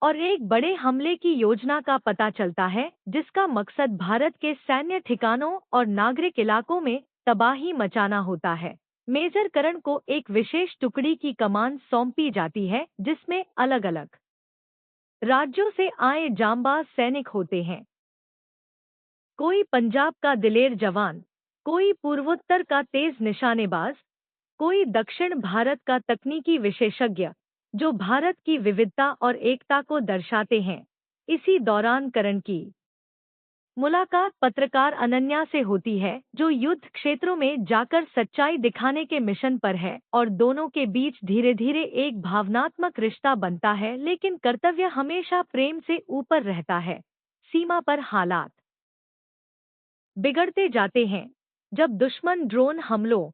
Speaker 1: और एक बड़े हमले की योजना का पता चलता है, जिसका मकसद भारत के सैन्य ठिकानों और नागरिक इलाकों में तबाही मचाना होता है। मेजर करण को एक विशेष टुकड़ी की कमान सौंपी जाती है, जिसमें अलग-अलग राज्यों से आए जांबाज सैनिक होते हैं। कोई पंजाब का दिलेर जवान, कोई पूर्वोत्तर का तेज निशानेबाज, कोई दक्षिण भारत का तकनीकी विशेषज्ञ, जो भारत की विविधता और एकता को दर्शाते हैं। इसी दौरान करण की मुलाकात पत्रकार अनन्या से होती है, जो युद्ध क्षेत्रों में जाकर सच्चाई दिखाने के मिशन पर है और दोनों के बीच धीरे-धीरे एक भावनात्मक रिश्ता बनता है, लेकिन कर्तव्य हमेशा प्रेम से ऊपर रहता है। सीमा पर हालात बिगड़ते जाते हैं जब दुश्मन ड्रोन हमलों,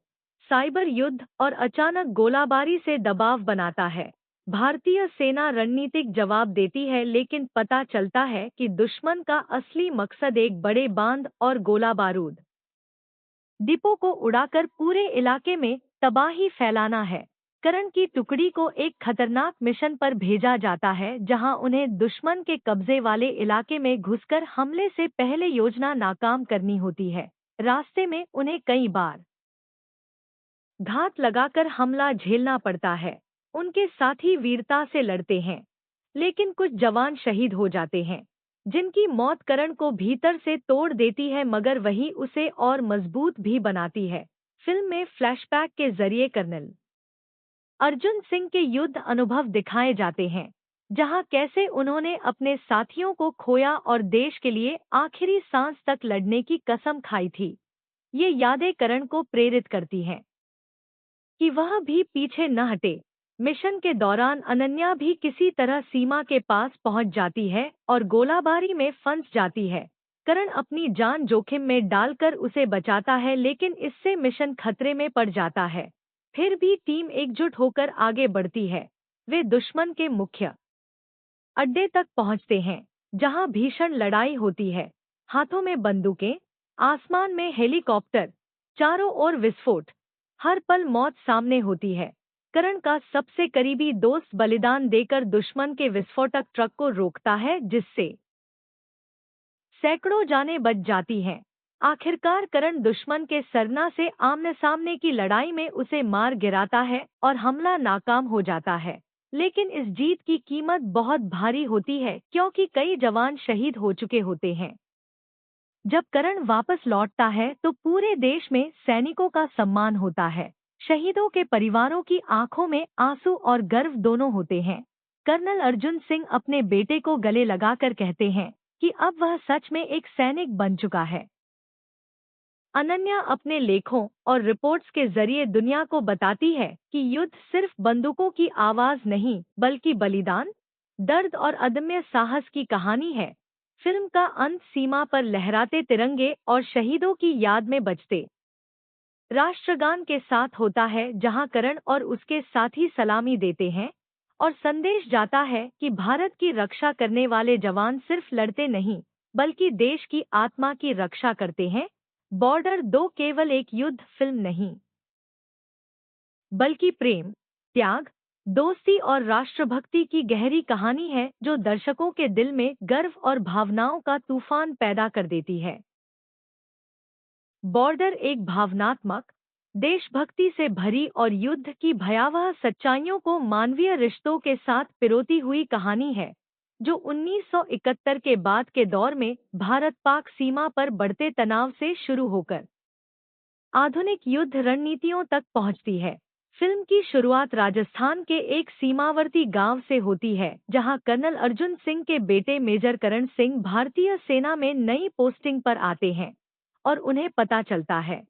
Speaker 1: साइबर युद्ध और अचानक गोलाबारी से दबाव बनाता है। भारतीय सेना रणनीतिक जवाब देती है, लेकिन पता चलता है कि दुश्मन का असली मकसद एक बड़े बांध और गोला बारूद डिपो को उड़ाकर पूरे इलाके में तबाही फैलाना है। करण की टुकड़ी को एक खतरनाक मिशन पर भेजा जाता है, जहां उन्हें दुश्मन के कब्जे वाले इलाके में घुसकर हमले से पहले योजना नाकाम करनी होती है। रास्ते में उन्हें कई बार घात लगाकर हमला झेलना पड़ता है। उनके साथी वीरता से लड़ते हैं, लेकिन कुछ जवान शहीद हो जाते हैं, जिनकी मौत करण को भीतर से तोड़ देती है, मगर वही उसे और मजबूत भी बनाती है। फिल्म में फ्लैशबैक के जरिए कर्नल अर्जुन सिंह के युद्ध अनुभव दिखाए जाते हैं, जहां कैसे उन्होंने अपने साथियों को खोया और देश के लिए आखिरी सांस तक लड़ने की कसम खाई थी। ये यादें करण को प्रेरित करती हैं कि वह भी पीछे न हटे। मिशन के दौरान अनन्या भी किसी तरह सीमा के पास पहुंच जाती है और गोलाबारी में फंस जाती है। करण अपनी जान जोखिम में डालकर उसे बचाता है, लेकिन इससे मिशन खतरे में पड़ जाता है। फिर भी टीम एकजुट होकर आगे बढ़ती है। वे दुश्मन के मुख्य अड्डे तक पहुंचते हैं, जहां भीषण लड़ाई होती है। हाथों में बंदूकें, आसमान में हेलीकॉप्टर, चारों ओर विस्फोट, हर पल मौत सामने होती है। करण का सबसे करीबी दोस्त बलिदान देकर दुश्मन के विस्फोटक ट्रक को रोकता है, जिससे सैकड़ों जानें बच जाती हैं। आखिरकार करण दुश्मन के सरना से आमने सामने की लड़ाई में उसे मार गिराता है और हमला नाकाम हो जाता है। लेकिन इस जीत की कीमत बहुत भारी होती है, क्योंकि कई जवान शहीद हो चुके होते हैं। जब करण वापस लौटता है तो पूरे देश में सैनिकों का सम्मान होता है। शहीदों के परिवारों की आंखों में आंसू और गर्व दोनों होते हैं। कर्नल अर्जुन सिंह अपने बेटे को गले लगाकर कहते हैं कि अब वह सच में एक सैनिक बन चुका है। अनन्या अपने लेखों और रिपोर्ट्स के जरिए दुनिया को बताती है कि युद्ध सिर्फ बंदूकों की आवाज नहीं, बल्कि बलिदान, दर्द और अदम्य साहस की कहानी है। फिल्म का अंत सीमा पर लहराते तिरंगे और शहीदों की याद में बजते राष्ट्रगान के साथ होता है, जहां करण और उसके साथी सलामी देते हैं और संदेश जाता है कि भारत की रक्षा करने वाले जवान सिर्फ लड़ते नहीं, बल्कि देश की आत्मा की रक्षा करते हैं। बॉर्डर 2 केवल एक युद्ध फिल्म नहीं बल्कि प्रेम, त्याग, दोस्ती और राष्ट्रभक्ति की गहरी कहानी है जो दर्शकों के दिल में गर्व और भावनाओं का तूफान पैदा कर देती है। बॉर्डर एक भावनात्मक, देशभक्ति से भरी और युद्ध की भयावह सच्चाइयों को मानवीय रिश्तों के साथ पिरोती हुई कहानी है, जो 1971 के बाद के दौर में भारत-पाक सीमा पर बढ़ते तनाव से शुरू होकर आधुनिक युद्ध रणनीतियों तक पहुंचती है। फिल्म की शुरुआत राजस्थान के एक सीमावर्ती गांव से होती है, जहां कर्नल अर्जुन सिंह के बेटे मेजर करण सिंह भारतीय सेना में नई पोस्टिंग पर आते हैं और उन्हें पता चलता है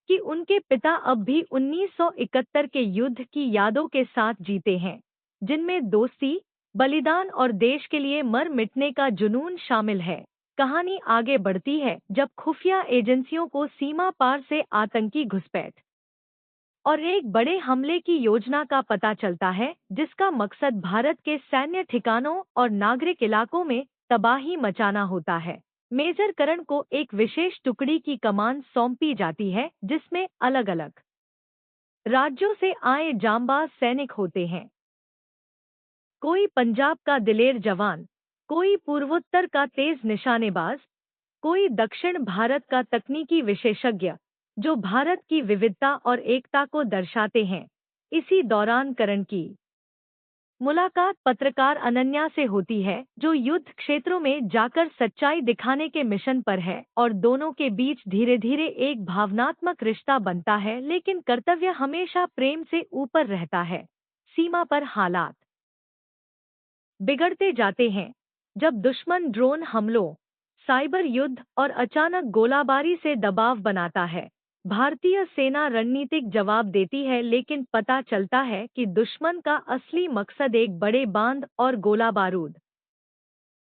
Speaker 1: कि उनके पिता अब भी 1971 के युद्ध की यादों के साथ जीते हैं, जिनमें दोस्ती, बलिदान और देश के लिए मर मिटने का जुनून शामिल है। कहानी आगे बढ़ती है जब खुफिया एजेंसियों को सीमा पार से आतंकी घुसपैठ और एक बड़े हमले की योजना का पता चलता है, जिसका मकसद भारत के सैन्य ठिकानों और नागरिक इलाकों में तबाही मचाना होता है। मेजर करण को एक विशेष टुकड़ी की कमान सौंपी जाती है, जिसमें अलग-अलग राज्यों से आए जांबाज सैनिक होते हैं। कोई पंजाब का दिलेर जवान, कोई पूर्वोत्तर का तेज निशानेबाज, कोई दक्षिण भारत का तकनीकी विशेषज्ञ, जो भारत की विविधता और एकता को दर्शाते हैं। इसी दौरान करण की मुलाकात पत्रकार अनन्या से होती है, जो युद्ध क्षेत्रों में जाकर सच्चाई दिखाने के मिशन पर है और दोनों के बीच धीरे-धीरे एक भावनात्मक रिश्ता बनता है, लेकिन कर्तव्य हमेशा प्रेम से ऊपर रहता है। सीमा पर हालात बिगड़ते जाते हैं जब दुश्मन ड्रोन हमलों, साइबर युद्ध और अचानक गोलाबारी से दबाव बनाता है। भारतीय सेना रणनीतिक जवाब देती है, लेकिन पता चलता है कि दुश्मन का असली मकसद एक बड़े बांध और गोला बारूद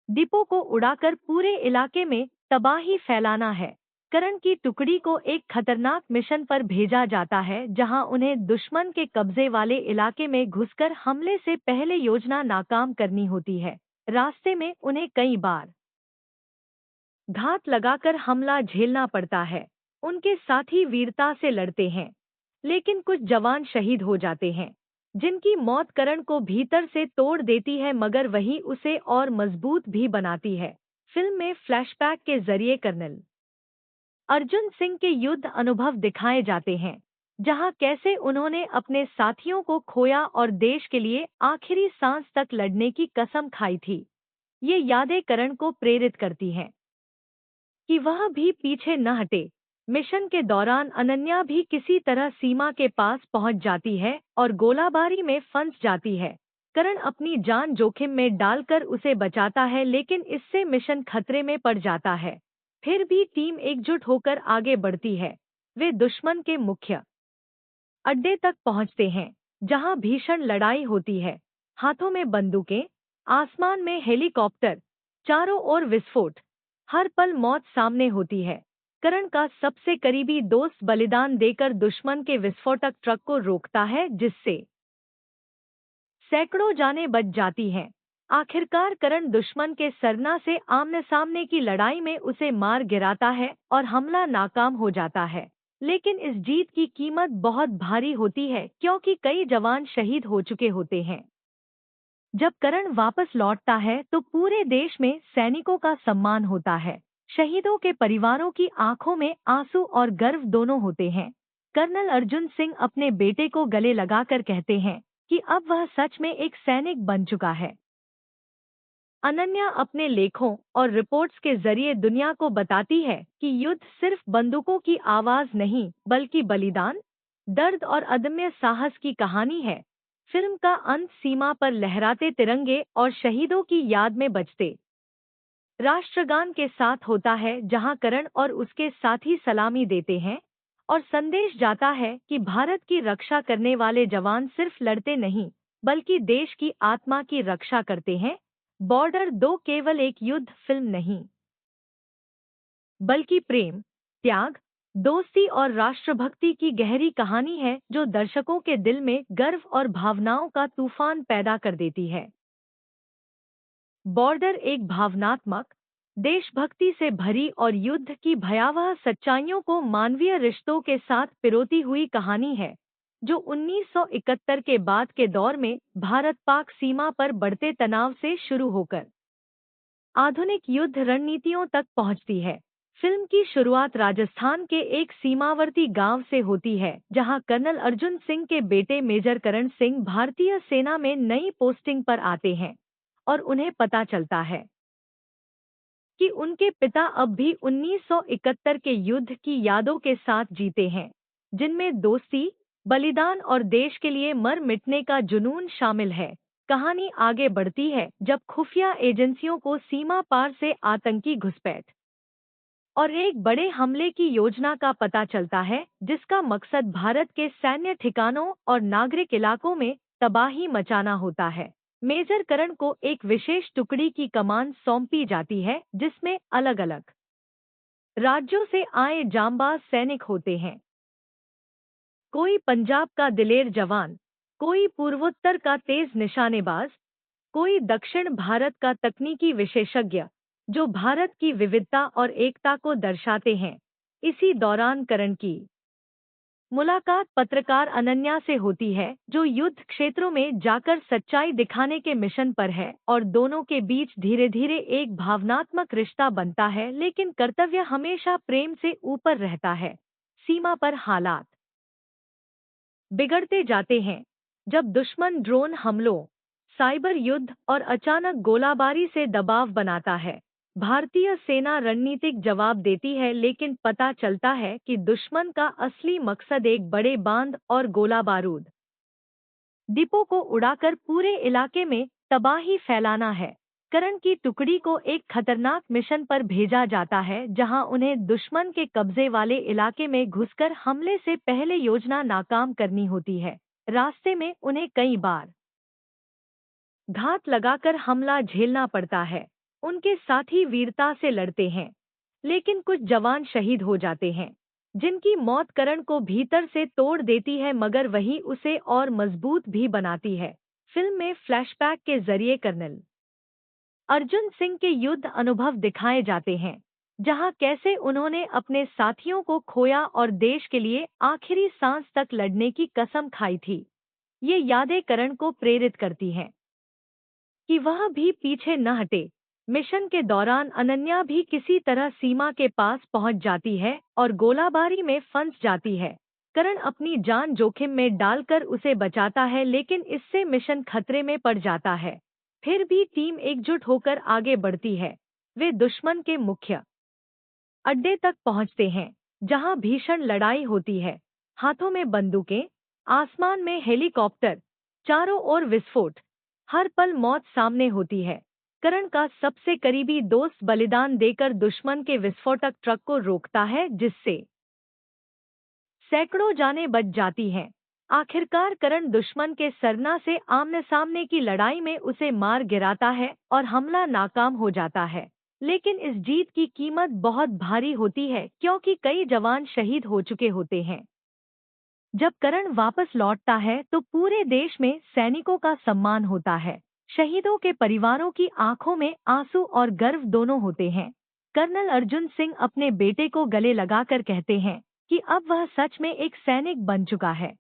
Speaker 1: डिपो को उड़ाकर पूरे इलाके में तबाही फैलाना है। करण की टुकड़ी को एक खतरनाक मिशन पर भेजा जाता है, जहां उन्हें दुश्मन के कब्जे वाले इलाके में घुसकर हमले से पहले योजना नाकाम करनी होती है। रास्ते में उन्हें कई बार घात लगाकर हमला झेलना पड़ता है। उनके साथी वीरता से लड़ते हैं, लेकिन कुछ जवान शहीद हो जाते हैं, जिनकी मौत करण को भीतर से तोड़ देती है, मगर वही उसे और मजबूत भी बनाती है। फिल्म में फ्लैशबैक के जरिए कर्नल अर्जुन सिंह के युद्ध अनुभव दिखाए जाते हैं, जहां कैसे उन्होंने अपने साथियों को खोया और देश के लिए आखिरी सांस तक लड़ने की कसम खाई थी। ये यादें करण को प्रेरित करती हैं कि वह भी पीछे न हटे। मिशन के दौरान अनन्या भी किसी तरह सीमा के पास पहुंच जाती है और गोलाबारी में फंस जाती है। करण अपनी जान जोखिम में डालकर उसे बचाता है, लेकिन इससे मिशन खतरे में पड़ जाता है। फिर भी टीम एकजुट होकर आगे बढ़ती है। वे दुश्मन के मुख्य अड्डे तक पहुंचते हैं, जहां भीषण लड़ाई होती है। हाथों में बंदूकें, आसमान में हेलीकॉप्टर, चारों ओर विस्फोट, हर पल मौत सामने होती है। करण का सबसे करीबी दोस्त बलिदान देकर दुश्मन के विस्फोटक ट्रक को रोकता है, जिससे सैकड़ों जानें बच जाती हैं। आखिरकार करण दुश्मन के सरना से आमने सामने की लड़ाई में उसे मार गिराता है और हमला नाकाम हो जाता है। लेकिन इस जीत की कीमत बहुत भारी होती है, क्योंकि कई जवान शहीद हो चुके होते हैं। जब करण वापस लौटता है तो पूरे देश में सैनिकों का सम्मान होता है। शहीदों के परिवारों की आंखों में आंसू और गर्व दोनों होते हैं। कर्नल अर्जुन सिंह अपने बेटे को गले लगाकर कहते हैं कि अब वह सच में एक सैनिक बन चुका है। अनन्या अपने लेखों और रिपोर्ट्स के जरिए दुनिया को बताती है कि युद्ध सिर्फ बंदूकों की आवाज नहीं, बल्कि बलिदान, दर्द और अदम्य साहस की कहानी है। फिल्म का अंत सीमा पर लहराते तिरंगे और शहीदों की याद में बजते राष्ट्रगान के साथ होता है, जहां करण और उसके साथी सलामी देते हैं और संदेश जाता है कि भारत की रक्षा करने वाले जवान सिर्फ लड़ते नहीं, बल्कि देश की आत्मा की रक्षा करते हैं। बॉर्डर 2 केवल एक युद्ध फिल्म नहीं, बल्कि प्रेम, त्याग, दोस्ती और राष्ट्रभक्ति की गहरी कहानी है, जो दर्शकों के दिल में गर्व और भावनाओं का तूफान पैदा कर देती है। बॉर्डर एक भावनात्मक, देशभक्ति से भरी और युद्ध की भयावह सच्चाइयों को मानवीय रिश्तों के साथ पिरोती हुई कहानी है, जो 1971 के बाद के दौर में भारत-पाक सीमा पर बढ़ते तनाव से शुरू होकर आधुनिक युद्ध रणनीतियों तक पहुंचती है। फिल्म की शुरुआत राजस्थान के एक सीमावर्ती गांव से होती है, जहां कर्नल अर्जुन सिंह के बेटे मेजर करण सिंह भारतीय सेना में नई पोस्टिंग पर आते हैं और उन्हें पता चलता है कि उनके पिता अब भी 1971 के युद्ध की यादों के साथ जीते हैं, जिनमें दोस्ती, बलिदान और देश के लिए मर मिटने का जुनून शामिल है। कहानी आगे बढ़ती है जब खुफिया एजेंसियों को सीमा पार से आतंकी घुसपैठ और एक बड़े हमले की योजना का पता चलता है, जिसका मकसद भारत के सैन्य ठिकानों और नागरिक इलाकों में तबाही मचाना होता है। मेजर करण को एक विशेष टुकड़ी की कमान सौंपी जाती है, जिसमें अलग अलग राज्यों से आए जांबाज सैनिक होते हैं। कोई पंजाब का दिलेर जवान, कोई पूर्वोत्तर का तेज निशानेबाज, कोई दक्षिण भारत का तकनीकी विशेषज्ञ, जो भारत की विविधता और एकता को दर्शाते हैं। इसी दौरान करण की मुलाकात पत्रकार अनन्या से होती है, जो युद्ध क्षेत्रों में जाकर सच्चाई दिखाने के मिशन पर है, और दोनों के बीच धीरे धीरे एक भावनात्मक रिश्ता बनता है, लेकिन कर्तव्य हमेशा प्रेम से ऊपर रहता है। सीमा पर हालात बिगड़ते जाते हैं जब दुश्मन ड्रोन हमलों, साइबर युद्ध और अचानक गोलाबारी से दबाव बनाता है। भारतीय सेना रणनीतिक जवाब देती है, लेकिन पता चलता है कि दुश्मन का असली मकसद एक बड़े बांध और गोला बारूद डिपो को उड़ाकर पूरे इलाके में तबाही फैलाना है। करण की टुकड़ी को एक खतरनाक मिशन पर भेजा जाता है, जहां उन्हें दुश्मन के कब्जे वाले इलाके में घुसकर हमले से पहले योजना नाकाम करनी होती है। रास्ते में उन्हें कई बार घात लगाकर हमला झेलना पड़ता है। उनके साथी वीरता से लड़ते हैं, लेकिन कुछ जवान शहीद हो जाते हैं, जिनकी मौत करण को भीतर से तोड़ देती है, मगर वही उसे और मजबूत भी बनाती है। फिल्म में फ्लैशबैक के जरिए कर्नल अर्जुन सिंह के युद्ध अनुभव दिखाए जाते हैं, जहां कैसे उन्होंने अपने साथियों को खोया और देश के लिए आखिरी सांस तक लड़ने की कसम खाई थी। ये यादें करण को प्रेरित करती हैं कि वह भी पीछे न हटे। मिशन के दौरान अनन्या भी किसी तरह सीमा के पास पहुंच जाती है और गोलाबारी में फंस जाती है। करण अपनी जान जोखिम में डालकर उसे बचाता है, लेकिन इससे मिशन खतरे में पड़ जाता है। फिर भी टीम एकजुट होकर आगे बढ़ती है। वे दुश्मन के मुख्य अड्डे तक पहुंचते हैं, जहां भीषण लड़ाई होती है। हाथों में बंदूकें, आसमान में हेलीकॉप्टर, चारों ओर विस्फोट, हर पल मौत सामने होती है। करण का सबसे करीबी दोस्त बलिदान देकर दुश्मन के विस्फोटक ट्रक को रोकता है, जिससे सैकड़ों जानें बच जाती हैं। आखिरकार करण दुश्मन के सरना से आमने सामने की लड़ाई में उसे मार गिराता है और हमला नाकाम हो जाता है। लेकिन इस जीत की कीमत बहुत भारी होती है, क्योंकि कई जवान शहीद हो चुके होते हैं। जब करण वापस लौटता है तो पूरे देश में सैनिकों का सम्मान होता है। शहीदों के परिवारों की आंखों में आंसू और गर्व दोनों होते हैं। कर्नल अर्जुन सिंह अपने बेटे को गले लगाकर कहते हैं कि अब वह सच में एक सैनिक बन चुका है।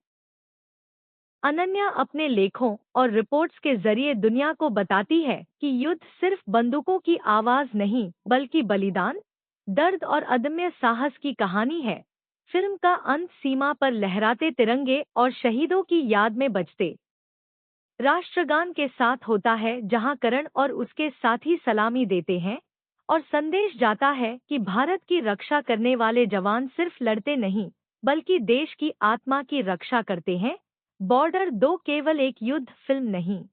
Speaker 1: अनन्या अपने लेखों और रिपोर्ट्स के जरिए दुनिया को बताती है कि युद्ध सिर्फ बंदूकों की आवाज नहीं, बल्कि बलिदान, दर्द और अदम्य साहस की कहानी है। फिल्म का अंत सीमा पर लहराते तिरंगे और शहीदों की याद में बजते राष्ट्रगान के साथ होता है, जहां करण और उसके साथी सलामी देते हैं और संदेश जाता है कि भारत की रक्षा करने वाले जवान सिर्फ लड़ते नहीं, बल्कि देश की आत्मा की रक्षा करते हैं। बॉर्डर 2 केवल एक युद्ध फिल्म नहीं,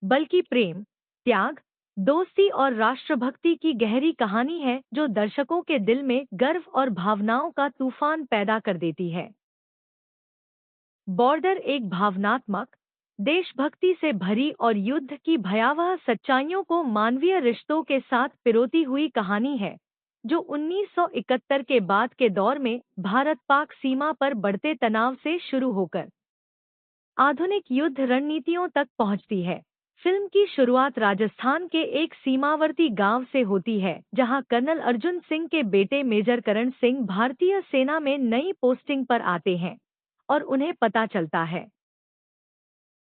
Speaker 1: बल्कि प्रेम, त्याग, दोस्ती और राष्ट्रभक्ति की गहरी कहानी है, जो दर्शकों के दिल में गर्व और भावनाओं का तूफान पैदा कर देती है। बॉर्डर एक भावनात्मक, देशभक्ति से भरी और युद्ध की भयावह सच्चाइयों को मानवीय रिश्तों के साथ पिरोती हुई कहानी है, जो 1971 के बाद के दौर में भारत-पाक सीमा पर बढ़ते तनाव से शुरू होकर आधुनिक युद्ध रणनीतियों तक पहुंचती है। फिल्म की शुरुआत राजस्थान के एक सीमावर्ती गांव से होती है, जहां कर्नल अर्जुन सिंह के बेटे मेजर करण सिंह भारतीय सेना में नई पोस्टिंग पर आते हैं और उन्हें पता चलता है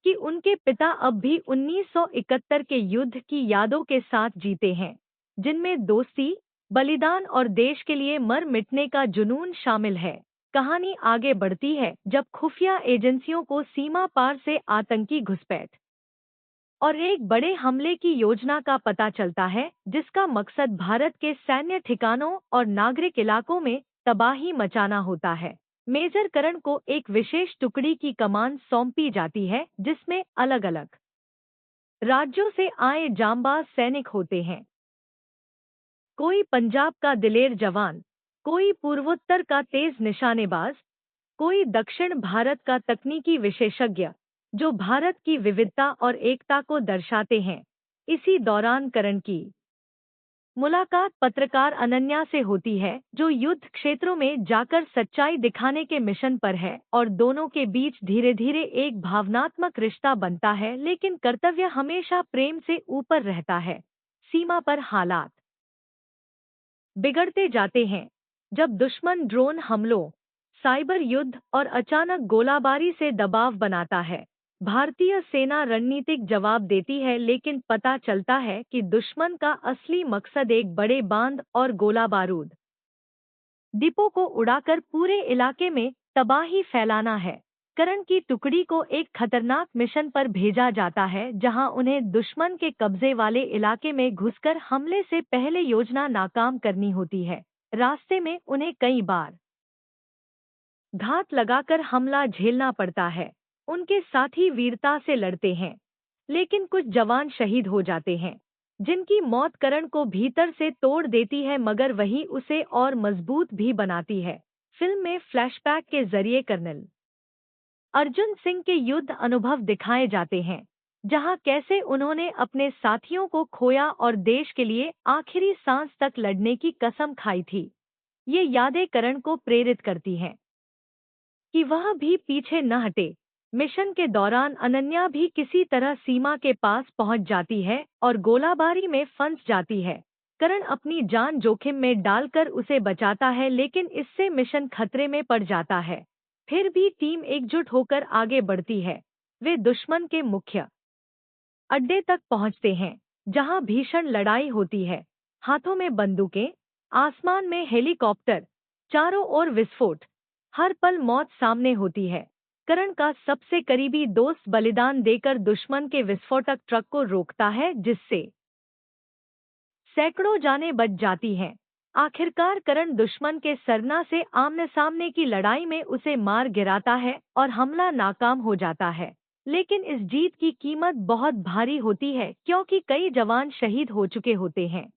Speaker 1: कि उनके पिता अब भी 1971 के युद्ध की यादों के साथ जीते हैं, जिनमें दोस्ती, बलिदान और देश के लिए मर मिटने का जुनून शामिल है। कहानी आगे बढ़ती है जब खुफिया एजेंसियों को सीमा पार से आतंकी घुसपैठ और एक बड़े हमले की योजना का पता चलता है, जिसका मकसद भारत के सैन्य ठिकानों और नागरिक इलाकों में तबाही मचाना होता है। मेजर करण को एक विशेष टुकड़ी की कमान सौंपी जाती है, जिसमें अलग अलग राज्यों से आए जांबाज सैनिक होते हैं। कोई पंजाब का दिलेर जवान, कोई पूर्वोत्तर का तेज निशानेबाज, कोई दक्षिण भारत का तकनीकी विशेषज्ञ, जो भारत की विविधता और एकता को दर्शाते हैं। इसी दौरान करण की मुलाकात पत्रकार अनन्या से होती है, जो युद्ध क्षेत्रों में जाकर सच्चाई दिखाने के मिशन पर है, और दोनों के बीच धीरे धीरे एक भावनात्मक रिश्ता बनता है, लेकिन कर्तव्य हमेशा प्रेम से ऊपर रहता है। सीमा पर हालात बिगड़ते जाते हैं जब दुश्मन ड्रोन हमलों, साइबर युद्ध और अचानक गोलाबारी से दबाव बनाता है। भारतीय सेना रणनीतिक जवाब देती है, लेकिन पता चलता है कि दुश्मन का असली मकसद एक बड़े बांध और गोला बारूद डिपो को उड़ाकर पूरे इलाके में तबाही फैलाना है। करण की टुकड़ी को एक खतरनाक मिशन पर भेजा जाता है, जहां उन्हें दुश्मन के कब्जे वाले इलाके में घुसकर हमले से पहले योजना नाकाम करनी होती है। रास्ते में उन्हें कई बार घात लगाकर हमला झेलना पड़ता है। उनके साथी वीरता से लड़ते हैं, लेकिन कुछ जवान शहीद हो जाते हैं, जिनकी मौत करण को भीतर से तोड़ देती है, मगर वही उसे और मजबूत भी बनाती है। फिल्म में फ्लैशबैक के जरिए कर्नल अर्जुन सिंह के युद्ध अनुभव दिखाए जाते हैं, जहां कैसे उन्होंने अपने साथियों को खोया और देश के लिए आखिरी सांस तक लड़ने की कसम खाई थी। ये यादें करण को प्रेरित करती हैं कि वह भी पीछे न हटे। मिशन के दौरान अनन्या भी किसी तरह सीमा के पास पहुंच जाती है और गोलाबारी में फंस जाती है। करण अपनी जान जोखिम में डालकर उसे बचाता है, लेकिन इससे मिशन खतरे में पड़ जाता है। फिर भी टीम एकजुट होकर आगे बढ़ती है। वे दुश्मन के मुख्य अड्डे तक पहुंचते हैं, जहां भीषण लड़ाई होती है। हाथों में बंदूकें, आसमान में हेलीकॉप्टर, चारों ओर विस्फोट, हर पल मौत सामने होती है। करण का सबसे करीबी दोस्त बलिदान देकर दुश्मन के विस्फोटक ट्रक को रोकता है, जिससे सैकड़ों जानें बच जाती हैं। आखिरकार करण दुश्मन के सरना से आमने सामने की लड़ाई में उसे मार गिराता है और हमला नाकाम हो जाता है। लेकिन इस जीत की कीमत बहुत भारी होती है, क्योंकि कई जवान शहीद हो चुके होते हैं।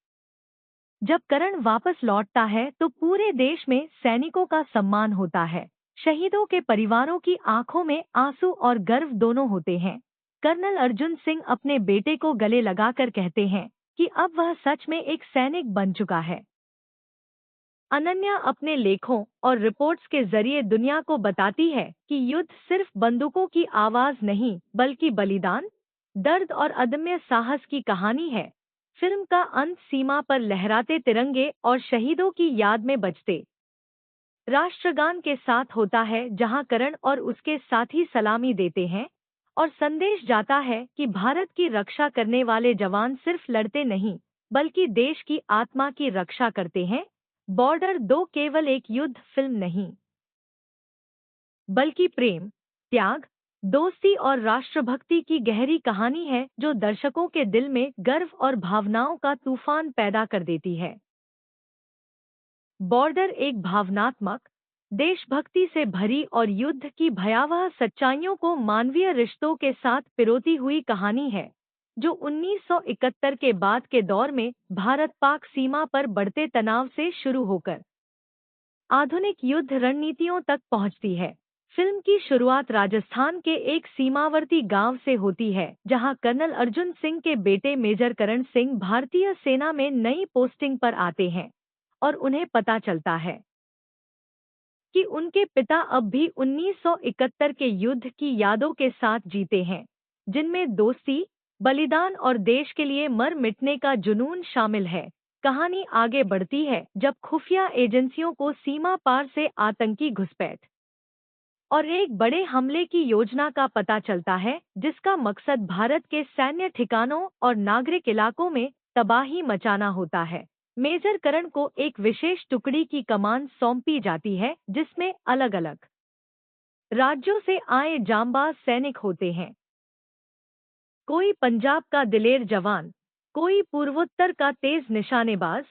Speaker 1: जब करण वापस लौटता है तो पूरे देश में सैनिकों का सम्मान होता है। शहीदों के परिवारों की आंखों में आंसू और गर्व दोनों होते हैं। कर्नल अर्जुन सिंह अपने बेटे को गले लगाकर कहते हैं कि अब वह सच में एक सैनिक बन चुका है। अनन्या अपने लेखों और रिपोर्ट्स के जरिए दुनिया को बताती है कि युद्ध सिर्फ बंदूकों की आवाज नहीं, बल्कि बलिदान, दर्द और अदम्य साहस की कहानी है। फिल्म का अंत सीमा पर लहराते तिरंगे और शहीदों की याद में बजते राष्ट्रगान के साथ होता है, जहां करण और उसके साथी सलामी देते हैं और संदेश जाता है कि भारत की रक्षा करने वाले जवान सिर्फ लड़ते नहीं, बल्कि देश की आत्मा की रक्षा करते हैं। बॉर्डर 2 केवल एक युद्ध फिल्म नहीं, बल्कि प्रेम, त्याग, दोस्ती और राष्ट्रभक्ति की गहरी कहानी है, जो दर्शकों के दिल में गर्व और भावनाओं का तूफान पैदा कर देती है। बॉर्डर एक भावनात्मक, देशभक्ति से भरी और युद्ध की भयावह सच्चाइयों को मानवीय रिश्तों के साथ पिरोती हुई कहानी है, जो 1971 के बाद के दौर में भारत-पाक सीमा पर बढ़ते तनाव से शुरू होकर आधुनिक युद्ध रणनीतियों तक पहुंचती है। फिल्म की शुरुआत राजस्थान के एक सीमावर्ती गांव से होती है, जहां कर्नल अर्जुन सिंह के बेटे मेजर करण सिंह भारतीय सेना में नई पोस्टिंग पर आते हैं और उन्हें पता चलता है कि उनके पिता अब भी 1971 के युद्ध की यादों के साथ जीते हैं, जिनमें दोस्ती, बलिदान और देश के लिए मर मिटने का जुनून शामिल है। कहानी आगे बढ़ती है जब खुफिया एजेंसियों को सीमा पार से आतंकी घुसपैठ और एक बड़े हमले की योजना का पता चलता है जिसका मकसद भारत के सैन्य ठिकानों और नागरिक इलाकों में तबाही मचाना होता है। मेजर करण को एक विशेष टुकड़ी की कमान सौंपी जाती है जिसमें अलग अलग राज्यों से आए जांबाज सैनिक होते हैं। कोई पंजाब का दिलेर जवान, कोई पूर्वोत्तर का तेज निशानेबाज,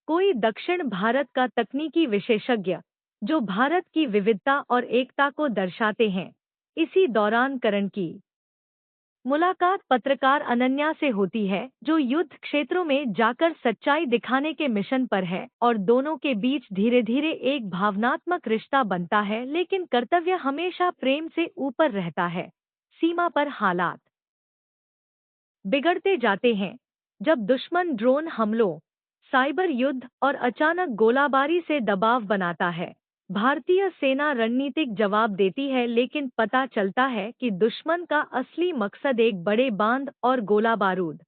Speaker 1: कोई दक्षिण भारत का तकनीकी विशेषज्ञ, जो भारत की विविधता और एकता को दर्शाते हैं। इसी दौरान करण की मुलाकात पत्रकार अनन्या से होती है, जो युद्ध क्षेत्रों में जाकर सच्चाई दिखाने के मिशन पर है और दोनों के बीच धीरे धीरे एक भावनात्मक रिश्ता बनता है, लेकिन कर्तव्य हमेशा प्रेम से ऊपर रहता है। सीमा पर हालात बिगड़ते जाते हैं जब दुश्मन ड्रोन हमलों, साइबर युद्ध और अचानक गोलाबारी से दबाव बनाता है। भारतीय सेना रणनीतिक जवाब देती है, लेकिन पता चलता है कि दुश्मन का असली मकसद एक बड़े बांध और गोला बारूद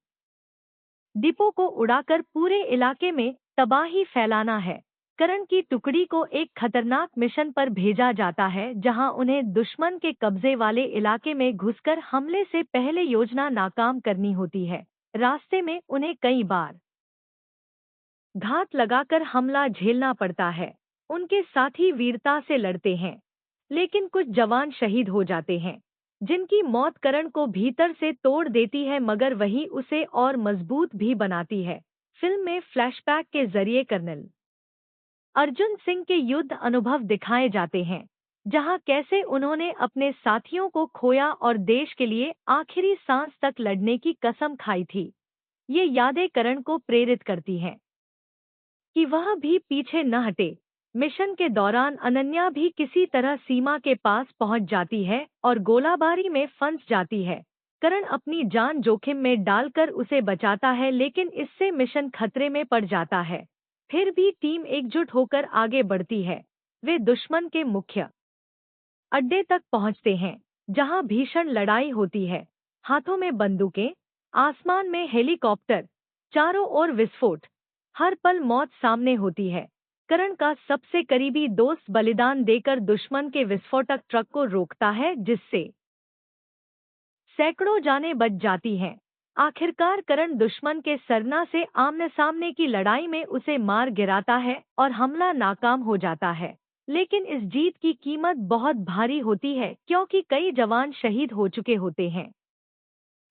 Speaker 1: डिपो को उड़ाकर पूरे इलाके में तबाही फैलाना है। करण की टुकड़ी को एक खतरनाक मिशन पर भेजा जाता है, जहां उन्हें दुश्मन के कब्जे वाले इलाके में घुसकर हमले से पहले योजना नाकाम करनी होती है। रास्ते में उन्हें कई बार घात लगाकर हमला झेलना पड़ता है। उनके साथी वीरता से लड़ते हैं, लेकिन कुछ जवान शहीद हो जाते हैं, जिनकी मौत करण को भीतर से तोड़ देती है, मगर वही उसे और मजबूत भी बनाती है। फिल्म में फ्लैशबैक के जरिए कर्नल अर्जुन सिंह के युद्ध अनुभव दिखाए जाते हैं, जहां कैसे उन्होंने अपने साथियों को खोया और देश के लिए आखिरी सांस तक लड़ने की कसम खाई थी। ये यादें करण को प्रेरित करती हैं कि वह भी पीछे न हटे। मिशन के दौरान अनन्या भी किसी तरह सीमा के पास पहुंच जाती है और गोलाबारी में फंस जाती है। करण अपनी जान जोखिम में डालकर उसे बचाता है, लेकिन इससे मिशन खतरे में पड़ जाता है। फिर भी टीम एकजुट होकर आगे बढ़ती है। वे दुश्मन के मुख्य अड्डे तक पहुंचते हैं, जहां भीषण लड़ाई होती है। हाथों में बंदूकें, आसमान में हेलीकॉप्टर, चारों ओर विस्फोट, हर पल मौत सामने होती है। करण का सबसे करीबी दोस्त बलिदान देकर दुश्मन के विस्फोटक ट्रक को रोकता है, जिससे सैकड़ों जानें बच जाती हैं। आखिरकार करण दुश्मन के सरना से आमने सामने की लड़ाई में उसे मार गिराता है और हमला नाकाम हो जाता है। लेकिन इस जीत की कीमत बहुत भारी होती है, क्योंकि कई जवान शहीद हो चुके होते हैं।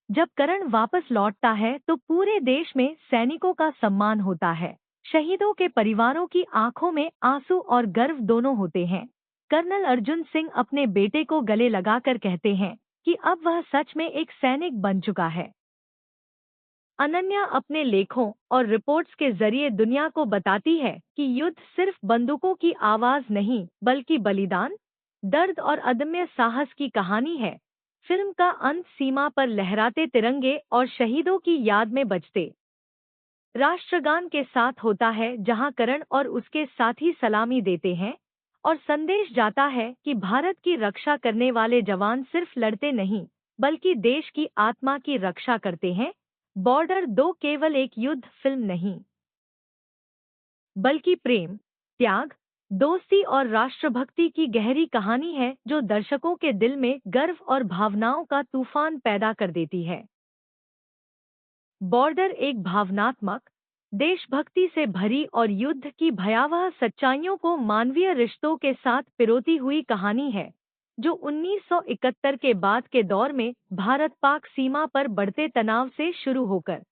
Speaker 1: जब करण वापस लौटता है तो पूरे देश में सैनिकों का सम्मान होता है। शहीदों के परिवारों की आंखों में आंसू और गर्व दोनों होते हैं। कर्नल अर्जुन सिंह अपने बेटे को गले लगाकर कहते हैं कि अब वह सच में एक सैनिक बन चुका है। अनन्या अपने लेखों और रिपोर्ट्स के जरिए दुनिया को बताती है कि युद्ध सिर्फ बंदूकों की आवाज नहीं, बल्कि बलिदान, दर्द और अदम्य साहस की कहानी है। फिल्म का अंत सीमा पर लहराते तिरंगे और शहीदों की याद में बजते राष्ट्रगान के साथ होता है, जहां करण और उसके साथी सलामी देते हैं और संदेश जाता है कि भारत की रक्षा करने वाले जवान सिर्फ लड़ते नहीं, बल्कि देश की आत्मा की रक्षा करते हैं। बॉर्डर 2 केवल एक युद्ध फिल्म नहीं, बल्कि प्रेम, त्याग, दोस्ती और राष्ट्रभक्ति की गहरी कहानी है, जो दर्शकों के दिल में गर्व और भावनाओं का तूफान पैदा कर देती है। बॉर्डर एक भावनात्मक, देशभक्ति से भरी और युद्ध की भयावह सच्चाइयों को मानवीय रिश्तों के साथ पिरोती हुई कहानी है, जो 1971 के बाद के दौर में भारत-पाक सीमा पर बढ़ते तनाव से शुरू होकर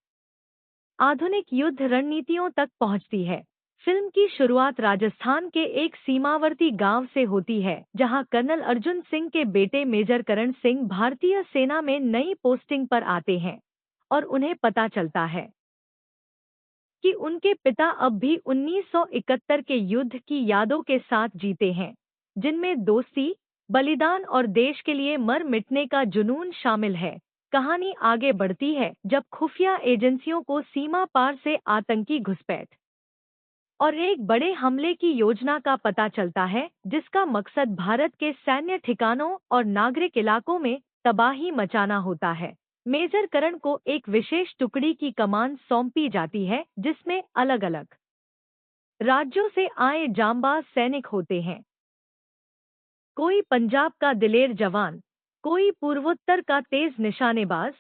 Speaker 1: आधुनिक युद्ध रणनीतियों तक पहुंचती है। फिल्म की शुरुआत राजस्थान के एक सीमावर्ती गांव से होती है, जहां कर्नल अर्जुन सिंह के बेटे मेजर करण सिंह भारतीय सेना में नई पोस्टिंग पर आते हैं और उन्हें पता चलता है कि उनके पिता अब भी 1971 के युद्ध की यादों के साथ जीते हैं, जिनमें दोस्ती, बलिदान और देश के लिए मर मिटने का जुनून शामिल है। कहानी आगे बढ़ती है जब खुफिया एजेंसियों को सीमा पार से आतंकी घुसपैठ और एक बड़े हमले की योजना का पता चलता है, जिसका मकसद भारत के सैन्य ठिकानों और नागरिक इलाकों में तबाही मचाना होता है। मेजर करण को एक विशेष टुकड़ी की कमान सौंपी जाती है, जिसमें अलग अलग राज्यों से आए जांबाज सैनिक होते हैं। कोई पंजाब का दिलेर जवान, कोई पूर्वोत्तर का तेज निशानेबाज,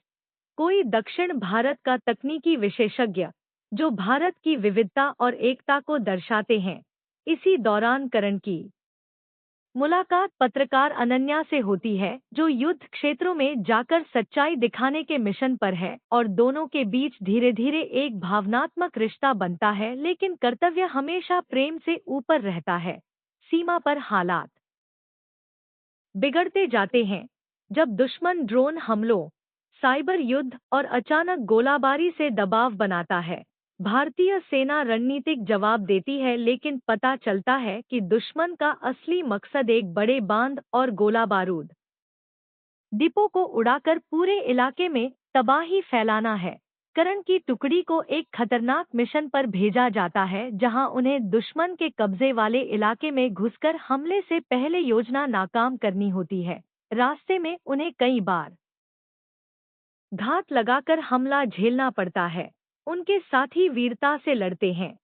Speaker 1: कोई दक्षिण भारत का तकनीकी विशेषज्ञ, जो भारत की विविधता और एकता को दर्शाते हैं। इसी दौरान करण की मुलाकात पत्रकार अनन्या से होती है, जो युद्ध क्षेत्रों में जाकर सच्चाई दिखाने के मिशन पर है, और दोनों के बीच धीरे धीरे एक भावनात्मक रिश्ता बनता है, लेकिन कर्तव्य हमेशा प्रेम से ऊपर रहता है। सीमा पर हालात बिगड़ते जाते हैं जब दुश्मन ड्रोन हमलों, साइबर युद्ध और अचानक गोलाबारी से दबाव बनाता है। भारतीय सेना रणनीतिक जवाब देती है, लेकिन पता चलता है कि दुश्मन का असली मकसद एक बड़े बांध और गोला बारूद डिपो को उड़ाकर पूरे इलाके में तबाही फैलाना है। करण की टुकड़ी को एक खतरनाक मिशन पर भेजा जाता है, जहां उन्हें दुश्मन के कब्जे वाले इलाके में घुसकर हमले से पहले योजना नाकाम करनी होती है। रास्ते में उन्हें कई बार घात लगाकर हमला झेलना पड़ता है। उनके साथी वीरता से लड़ते हैं,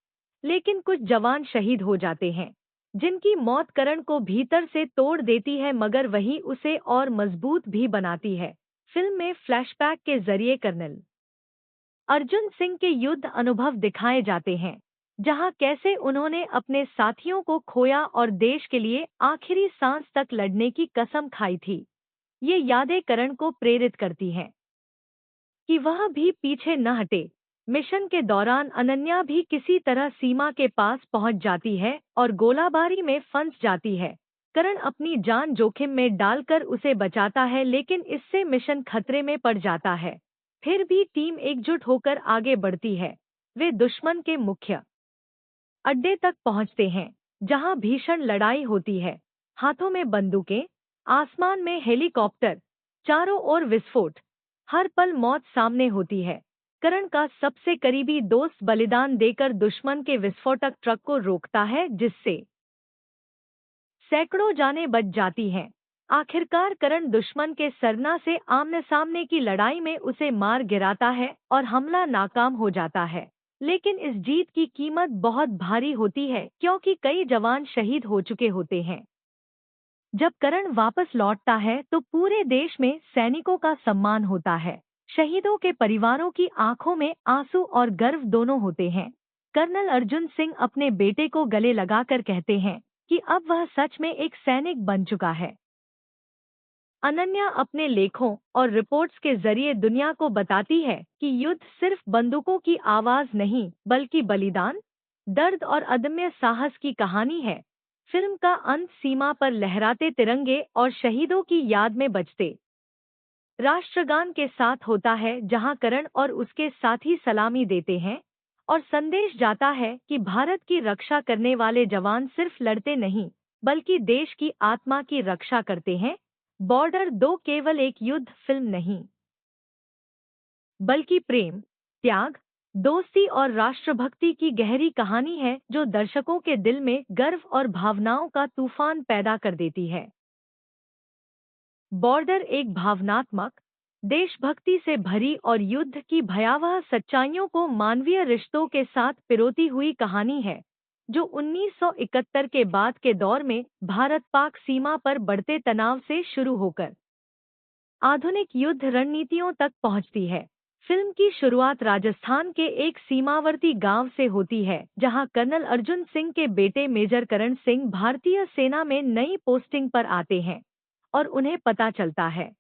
Speaker 1: लेकिन कुछ जवान शहीद हो जाते हैं, जिनकी मौत करण को भीतर से तोड़ देती है, मगर वही उसे और मजबूत भी बनाती है। फिल्म में फ्लैशबैक के जरिए कर्नल अर्जुन सिंह के युद्ध अनुभव दिखाए जाते हैं, जहां कैसे उन्होंने अपने साथियों को खोया और देश के लिए आखिरी सांस तक लड़ने की कसम खाई थी। ये यादें करण को प्रेरित करती हैं कि वह भी पीछे न हटे। मिशन के दौरान अनन्या भी किसी तरह सीमा के पास पहुंच जाती है और गोलाबारी में फंस जाती है। करण अपनी जान जोखिम में डालकर उसे बचाता है, लेकिन इससे मिशन खतरे में पड़ जाता है। फिर भी टीम एकजुट होकर आगे बढ़ती है। वे दुश्मन के मुख्य अड्डे तक पहुंचते हैं, जहां भीषण लड़ाई होती है। हाथों में बंदूकें, आसमान में हेलीकॉप्टर, चारों ओर विस्फोट, हर पल मौत सामने होती है। करण का सबसे करीबी दोस्त बलिदान देकर दुश्मन के विस्फोटक ट्रक को रोकता है, जिससे सैकड़ों जानें बच जाती हैं। आखिरकार करण दुश्मन के सरना से आमने सामने की लड़ाई में उसे मार गिराता है और हमला नाकाम हो जाता है। लेकिन इस जीत की कीमत बहुत भारी होती है, क्योंकि कई जवान शहीद हो चुके होते हैं। जब करण वापस लौटता है तो पूरे देश में सैनिकों का सम्मान होता है। शहीदों के परिवारों की आंखों में आंसू और गर्व दोनों होते हैं। कर्नल अर्जुन सिंह अपने बेटे को गले लगाकर कहते हैं कि अब वह सच में एक सैनिक बन चुका है। अनन्या अपने लेखों और रिपोर्ट्स के जरिए दुनिया को बताती है कि युद्ध सिर्फ बंदूकों की आवाज नहीं, बल्कि बलिदान, दर्द और अदम्य साहस की कहानी है। फिल्म का अंत सीमा पर लहराते तिरंगे और शहीदों की याद में बजते राष्ट्रगान के साथ होता है, जहां करण और उसके साथी सलामी देते हैं और संदेश जाता है कि भारत की रक्षा करने वाले जवान सिर्फ लड़ते नहीं, बल्कि देश की आत्मा की रक्षा करते हैं। बॉर्डर 2 केवल एक युद्ध फिल्म नहीं, बल्कि प्रेम, त्याग, दोस्ती और राष्ट्रभक्ति की गहरी कहानी है, जो दर्शकों के दिल में गर्व और भावनाओं का तूफान पैदा कर देती है। बॉर्डर एक भावनात्मक, देशभक्ति से भरी और युद्ध की भयावह सच्चाइयों को मानवीय रिश्तों के साथ पिरोती हुई कहानी है, जो 1971 के बाद के दौर में भारत-पाक सीमा पर बढ़ते तनाव से शुरू होकर आधुनिक युद्ध रणनीतियों तक पहुंचती है। फिल्म की शुरुआत राजस्थान के एक सीमावर्ती गांव से होती है, जहां कर्नल अर्जुन सिंह के बेटे मेजर करण सिंह भारतीय सेना में नई पोस्टिंग पर आते हैं और उन्हें पता चलता है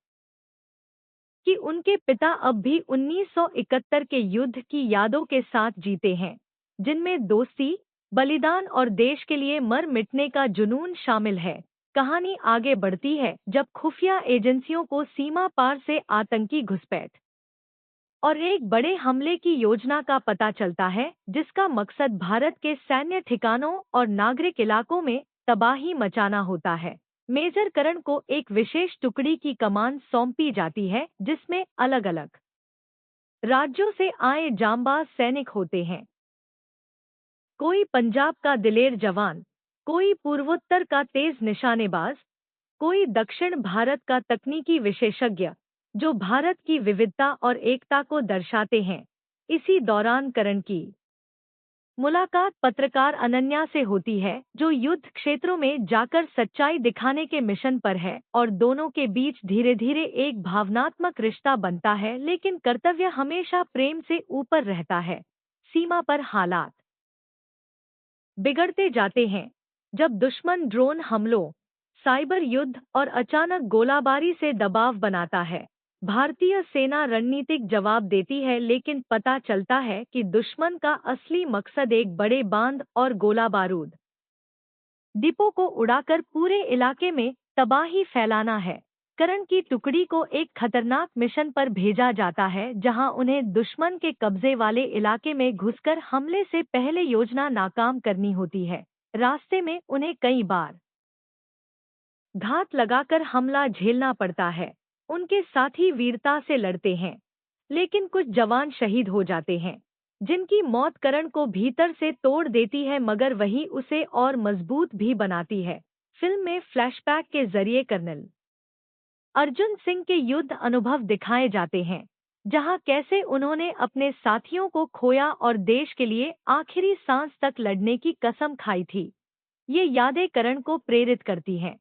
Speaker 1: कि उनके पिता अब भी 1971 के युद्ध की यादों के साथ जीते हैं, जिनमें दोस्ती, बलिदान और देश के लिए मर मिटने का जुनून शामिल है। कहानी आगे बढ़ती है जब खुफिया एजेंसियों को सीमा पार से आतंकी घुसपैठ और एक बड़े हमले की योजना का पता चलता है, जिसका मकसद भारत के सैन्य ठिकानों और नागरिक इलाकों में तबाही मचाना होता है। मेजर करण को एक विशेष टुकड़ी की कमान सौंपी जाती है, जिसमें अलग-अलग राज्यों से आए जांबाज सैनिक होते हैं। कोई पंजाब का दिलेर जवान, कोई पूर्वोत्तर का तेज निशानेबाज, कोई दक्षिण भारत का तकनीकी विशेषज्ञ, जो भारत की विविधता और एकता को दर्शाते हैं। इसी दौरान करण की मुलाकात पत्रकार अनन्या से होती है, जो युद्ध क्षेत्रों में जाकर सच्चाई दिखाने के मिशन पर है और दोनों के बीच धीरे धीरे एक भावनात्मक रिश्ता बनता है, लेकिन कर्तव्य हमेशा प्रेम से ऊपर रहता है। सीमा पर हालात बिगड़ते जाते हैं जब दुश्मन ड्रोन हमलों, साइबर युद्ध और अचानक गोलाबारी से दबाव बनाता है। भारतीय सेना रणनीतिक जवाब देती है, लेकिन पता चलता है कि दुश्मन का असली मकसद एक बड़े बांध और गोला बारूद डिपो को उड़ाकर पूरे इलाके में तबाही फैलाना है। करण की टुकड़ी को एक खतरनाक मिशन पर भेजा जाता है, जहां उन्हें दुश्मन के कब्जे वाले इलाके में घुसकर हमले से पहले योजना नाकाम करनी होती है। रास्ते में उन्हें कई बार घात लगाकर हमला झेलना पड़ता है। उनके साथी वीरता से लड़ते हैं, लेकिन कुछ जवान शहीद हो जाते हैं, जिनकी मौत करण को भीतर से तोड़ देती है, मगर वही उसे और मजबूत भी बनाती है। फिल्म में फ्लैशबैक के जरिए कर्नल अर्जुन सिंह के युद्ध अनुभव दिखाए जाते हैं, जहां कैसे उन्होंने अपने साथियों को खोया और देश के लिए आखिरी सांस तक लड़ने की कसम खाई थी। ये यादें करण को प्रेरित करती हैं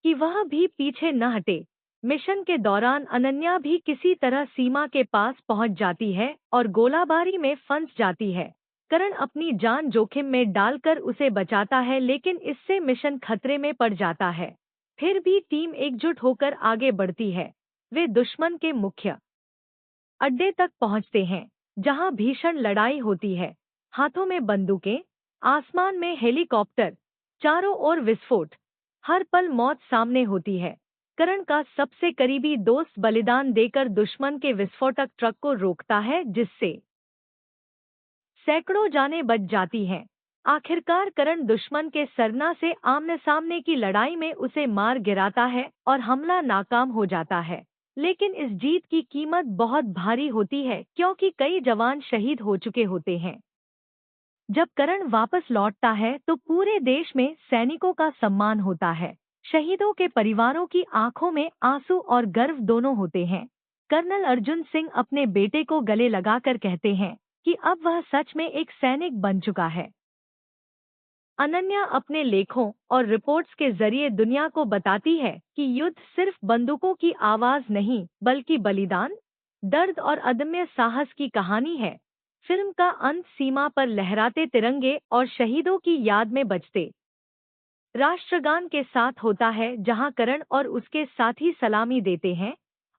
Speaker 1: कि वह भी पीछे न हटे। मिशन के दौरान अनन्या भी किसी तरह सीमा के पास पहुंच जाती है और गोलाबारी में फंस जाती है। करण अपनी जान जोखिम में डालकर उसे बचाता है, लेकिन इससे मिशन खतरे में पड़ जाता है। फिर भी टीम एकजुट होकर आगे बढ़ती है। वे दुश्मन के मुख्य अड्डे तक पहुंचते हैं, जहां भीषण लड़ाई होती है। हाथों में बंदूकें, आसमान में हेलीकॉप्टर, चारों ओर विस्फोट, हर पल मौत सामने होती है। करण का सबसे करीबी दोस्त बलिदान देकर दुश्मन के विस्फोटक ट्रक को रोकता है, जिससे सैकड़ों जानें बच जाती हैं। आखिरकार करण दुश्मन के सरना से आमने सामने की लड़ाई में उसे मार गिराता है और हमला नाकाम हो जाता है। लेकिन इस जीत की कीमत बहुत भारी होती है, क्योंकि कई जवान शहीद हो चुके होते हैं। जब करण वापस लौटता है तो पूरे देश में सैनिकों का सम्मान होता है। शहीदों के परिवारों की आंखों में आंसू और गर्व दोनों होते हैं। कर्नल अर्जुन सिंह अपने बेटे को गले लगाकर कहते हैं कि अब वह सच में एक सैनिक बन चुका है। अनन्या अपने लेखों और रिपोर्ट्स के जरिए दुनिया को बताती है कि युद्ध सिर्फ बंदूकों की आवाज नहीं, बल्कि बलिदान, दर्द और अदम्य साहस की कहानी है। फिल्म का अंत सीमा पर लहराते तिरंगे और शहीदों की याद में बजते राष्ट्रगान के साथ होता है, जहां करण और उसके साथी सलामी देते हैं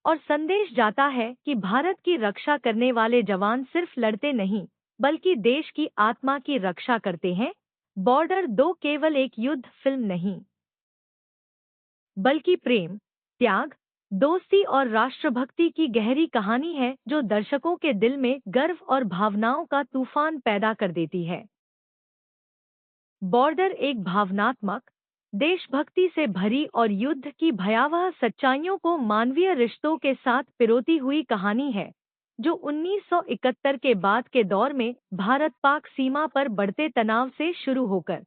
Speaker 1: और संदेश जाता है कि भारत की रक्षा करने वाले जवान सिर्फ लड़ते नहीं, बल्कि देश की आत्मा की रक्षा करते हैं। बॉर्डर 2 केवल एक युद्ध फिल्म नहीं, बल्कि प्रेम, त्याग, दोस्ती और राष्ट्रभक्ति की गहरी कहानी है, जो दर्शकों के दिल में गर्व और भावनाओं का तूफान पैदा कर देती है। बॉर्डर एक भावनात्मक, देशभक्ति से भरी और युद्ध की भयावह सच्चाइयों को मानवीय रिश्तों के साथ पिरोती हुई कहानी है, जो 1971 के बाद के दौर में भारत-पाक सीमा पर बढ़ते तनाव से शुरू होकर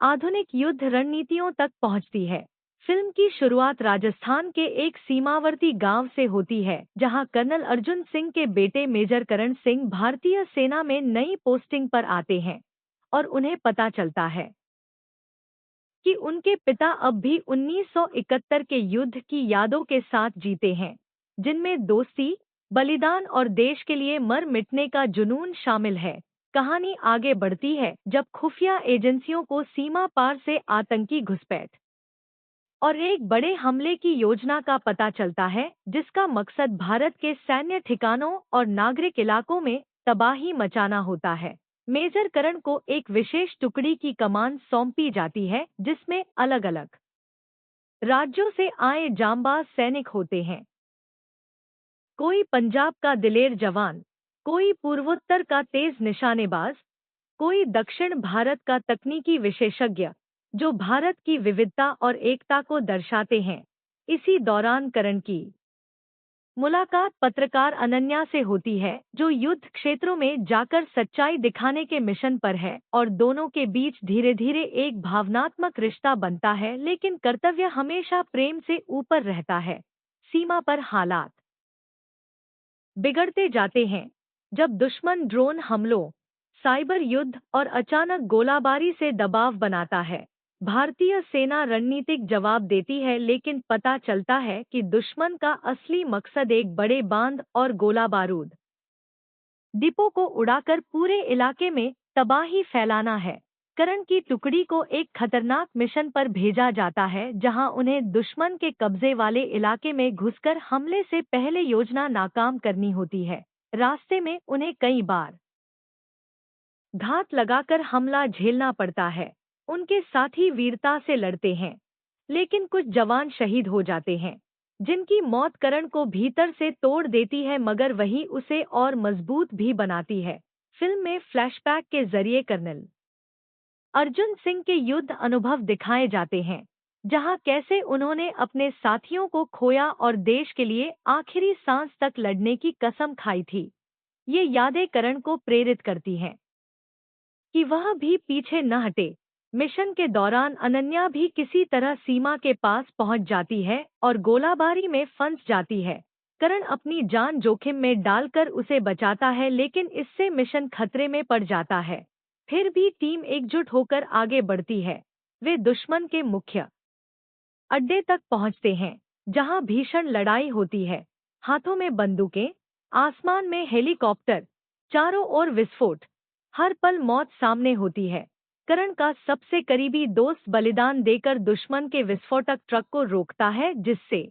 Speaker 1: आधुनिक युद्ध रणनीतियों तक पहुंचती है। फिल्म की शुरुआत राजस्थान के एक सीमावर्ती गांव से होती है, जहां कर्नल अर्जुन सिंह के बेटे मेजर करण सिंह भारतीय सेना में नई पोस्टिंग पर आते हैं और उन्हें पता चलता है कि उनके पिता अब भी 1971 के युद्ध की यादों के साथ जीते हैं, जिनमें दोस्ती, बलिदान और देश के लिए मर मिटने का जुनून शामिल है। कहानी आगे बढ़ती है जब खुफिया एजेंसियों को सीमा पार से आतंकी घुसपैठ और एक बड़े हमले की योजना का पता चलता है, जिसका मकसद भारत के सैन्य ठिकानों और नागरिक इलाकों में तबाही मचाना होता है। मेजर करण को एक विशेष टुकड़ी की कमान सौंपी जाती है, जिसमें अलग अलग राज्यों से आए जांबाज सैनिक होते हैं। कोई पंजाब का दिलेर जवान, कोई पूर्वोत्तर का तेज निशानेबाज, कोई दक्षिण भारत का तकनीकी विशेषज्ञ, जो भारत की विविधता और एकता को दर्शाते हैं। इसी दौरान करण की मुलाकात पत्रकार अनन्या से होती है, जो युद्ध क्षेत्रों में जाकर सच्चाई दिखाने के मिशन पर है और दोनों के बीच धीरे धीरे एक भावनात्मक रिश्ता बनता है, लेकिन कर्तव्य हमेशा प्रेम से ऊपर रहता है। सीमा पर हालात बिगड़ते जाते हैं जब दुश्मन ड्रोन हमलों, साइबर युद्ध और अचानक गोलाबारी से दबाव बनाता है। भारतीय सेना रणनीतिक जवाब देती है, लेकिन पता चलता है कि दुश्मन का असली मकसद एक बड़े बांध और गोला बारूद डिपो को उड़ाकर पूरे इलाके में तबाही फैलाना है। करण की टुकड़ी को एक खतरनाक मिशन पर भेजा जाता है, जहां उन्हें दुश्मन के कब्जे वाले इलाके में घुसकर हमले से पहले योजना नाकाम करनी होती है। रास्ते में उन्हें कई बार घात लगाकर हमला झेलना पड़ता है। उनके साथी वीरता से लड़ते हैं, लेकिन कुछ जवान शहीद हो जाते हैं, जिनकी मौत करण को भीतर से तोड़ देती है, मगर वही उसे और मजबूत भी बनाती है। फिल्म में फ्लैशबैक के जरिए कर्नल अर्जुन सिंह के युद्ध अनुभव दिखाए जाते हैं, जहां कैसे उन्होंने अपने साथियों को खोया और देश के लिए आखिरी सांस तक लड़ने की कसम खाई थी। ये यादें करण को प्रेरित करती हैं कि वह भी पीछे न हटे। मिशन के दौरान अनन्या भी किसी तरह सीमा के पास पहुंच जाती है और गोलाबारी में फंस जाती है। करण अपनी जान जोखिम में डालकर उसे बचाता है, लेकिन इससे मिशन खतरे में पड़ जाता है। फिर भी टीम एकजुट होकर आगे बढ़ती है। वे दुश्मन के मुख्य अड्डे तक पहुंचते हैं, जहां भीषण लड़ाई होती है। हाथों में बंदूकें, आसमान में हेलीकॉप्टर, चारों ओर विस्फोट, हर पल मौत सामने होती है। करण का सबसे करीबी दोस्त बलिदान देकर दुश्मन के विस्फोटक ट्रक को रोकता है, जिससे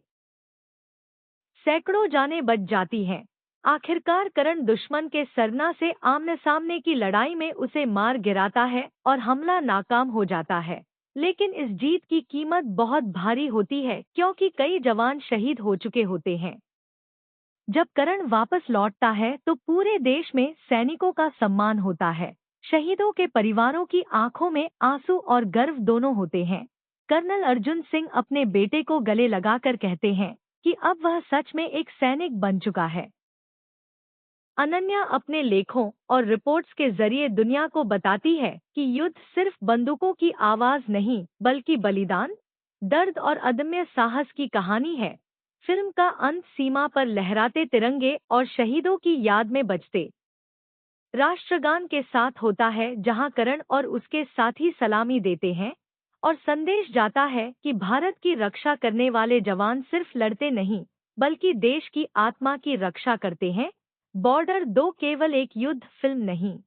Speaker 1: सैकड़ों जानें बच जाती हैं। आखिरकार करण दुश्मन के सरना से आमने सामने की लड़ाई में उसे मार गिराता है और हमला नाकाम हो जाता है। लेकिन इस जीत की कीमत बहुत भारी होती है, क्योंकि कई जवान शहीद हो चुके होते हैं। जब करण वापस लौटता है तो पूरे देश में सैनिकों का सम्मान होता है। शहीदों के परिवारों की आंखों में आंसू और गर्व दोनों होते हैं। कर्नल अर्जुन सिंह अपने बेटे को गले लगाकर कहते हैं कि अब वह सच में एक सैनिक बन चुका है। अनन्या अपने लेखों और रिपोर्ट्स के जरिए दुनिया को बताती है कि युद्ध सिर्फ बंदूकों की आवाज नहीं, बल्कि बलिदान, दर्द और अदम्य साहस की कहानी है। फिल्म का अंत सीमा पर लहराते तिरंगे और शहीदों की याद में बजते राष्ट्रगान के साथ होता है, जहां करण और उसके साथी सलामी देते हैं और संदेश जाता है कि भारत की रक्षा करने वाले जवान सिर्फ लड़ते नहीं, बल्कि देश की आत्मा की रक्षा करते हैं। बॉर्डर 2 केवल एक युद्ध फिल्म नहीं,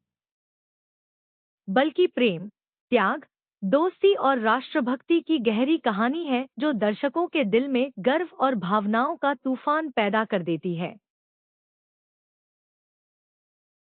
Speaker 1: बल्कि प्रेम, त्याग, दोस्ती और राष्ट्रभक्ति की गहरी कहानी है, जो दर्शकों के दिल में गर्व और भावनाओं का तूफान पैदा कर देती है।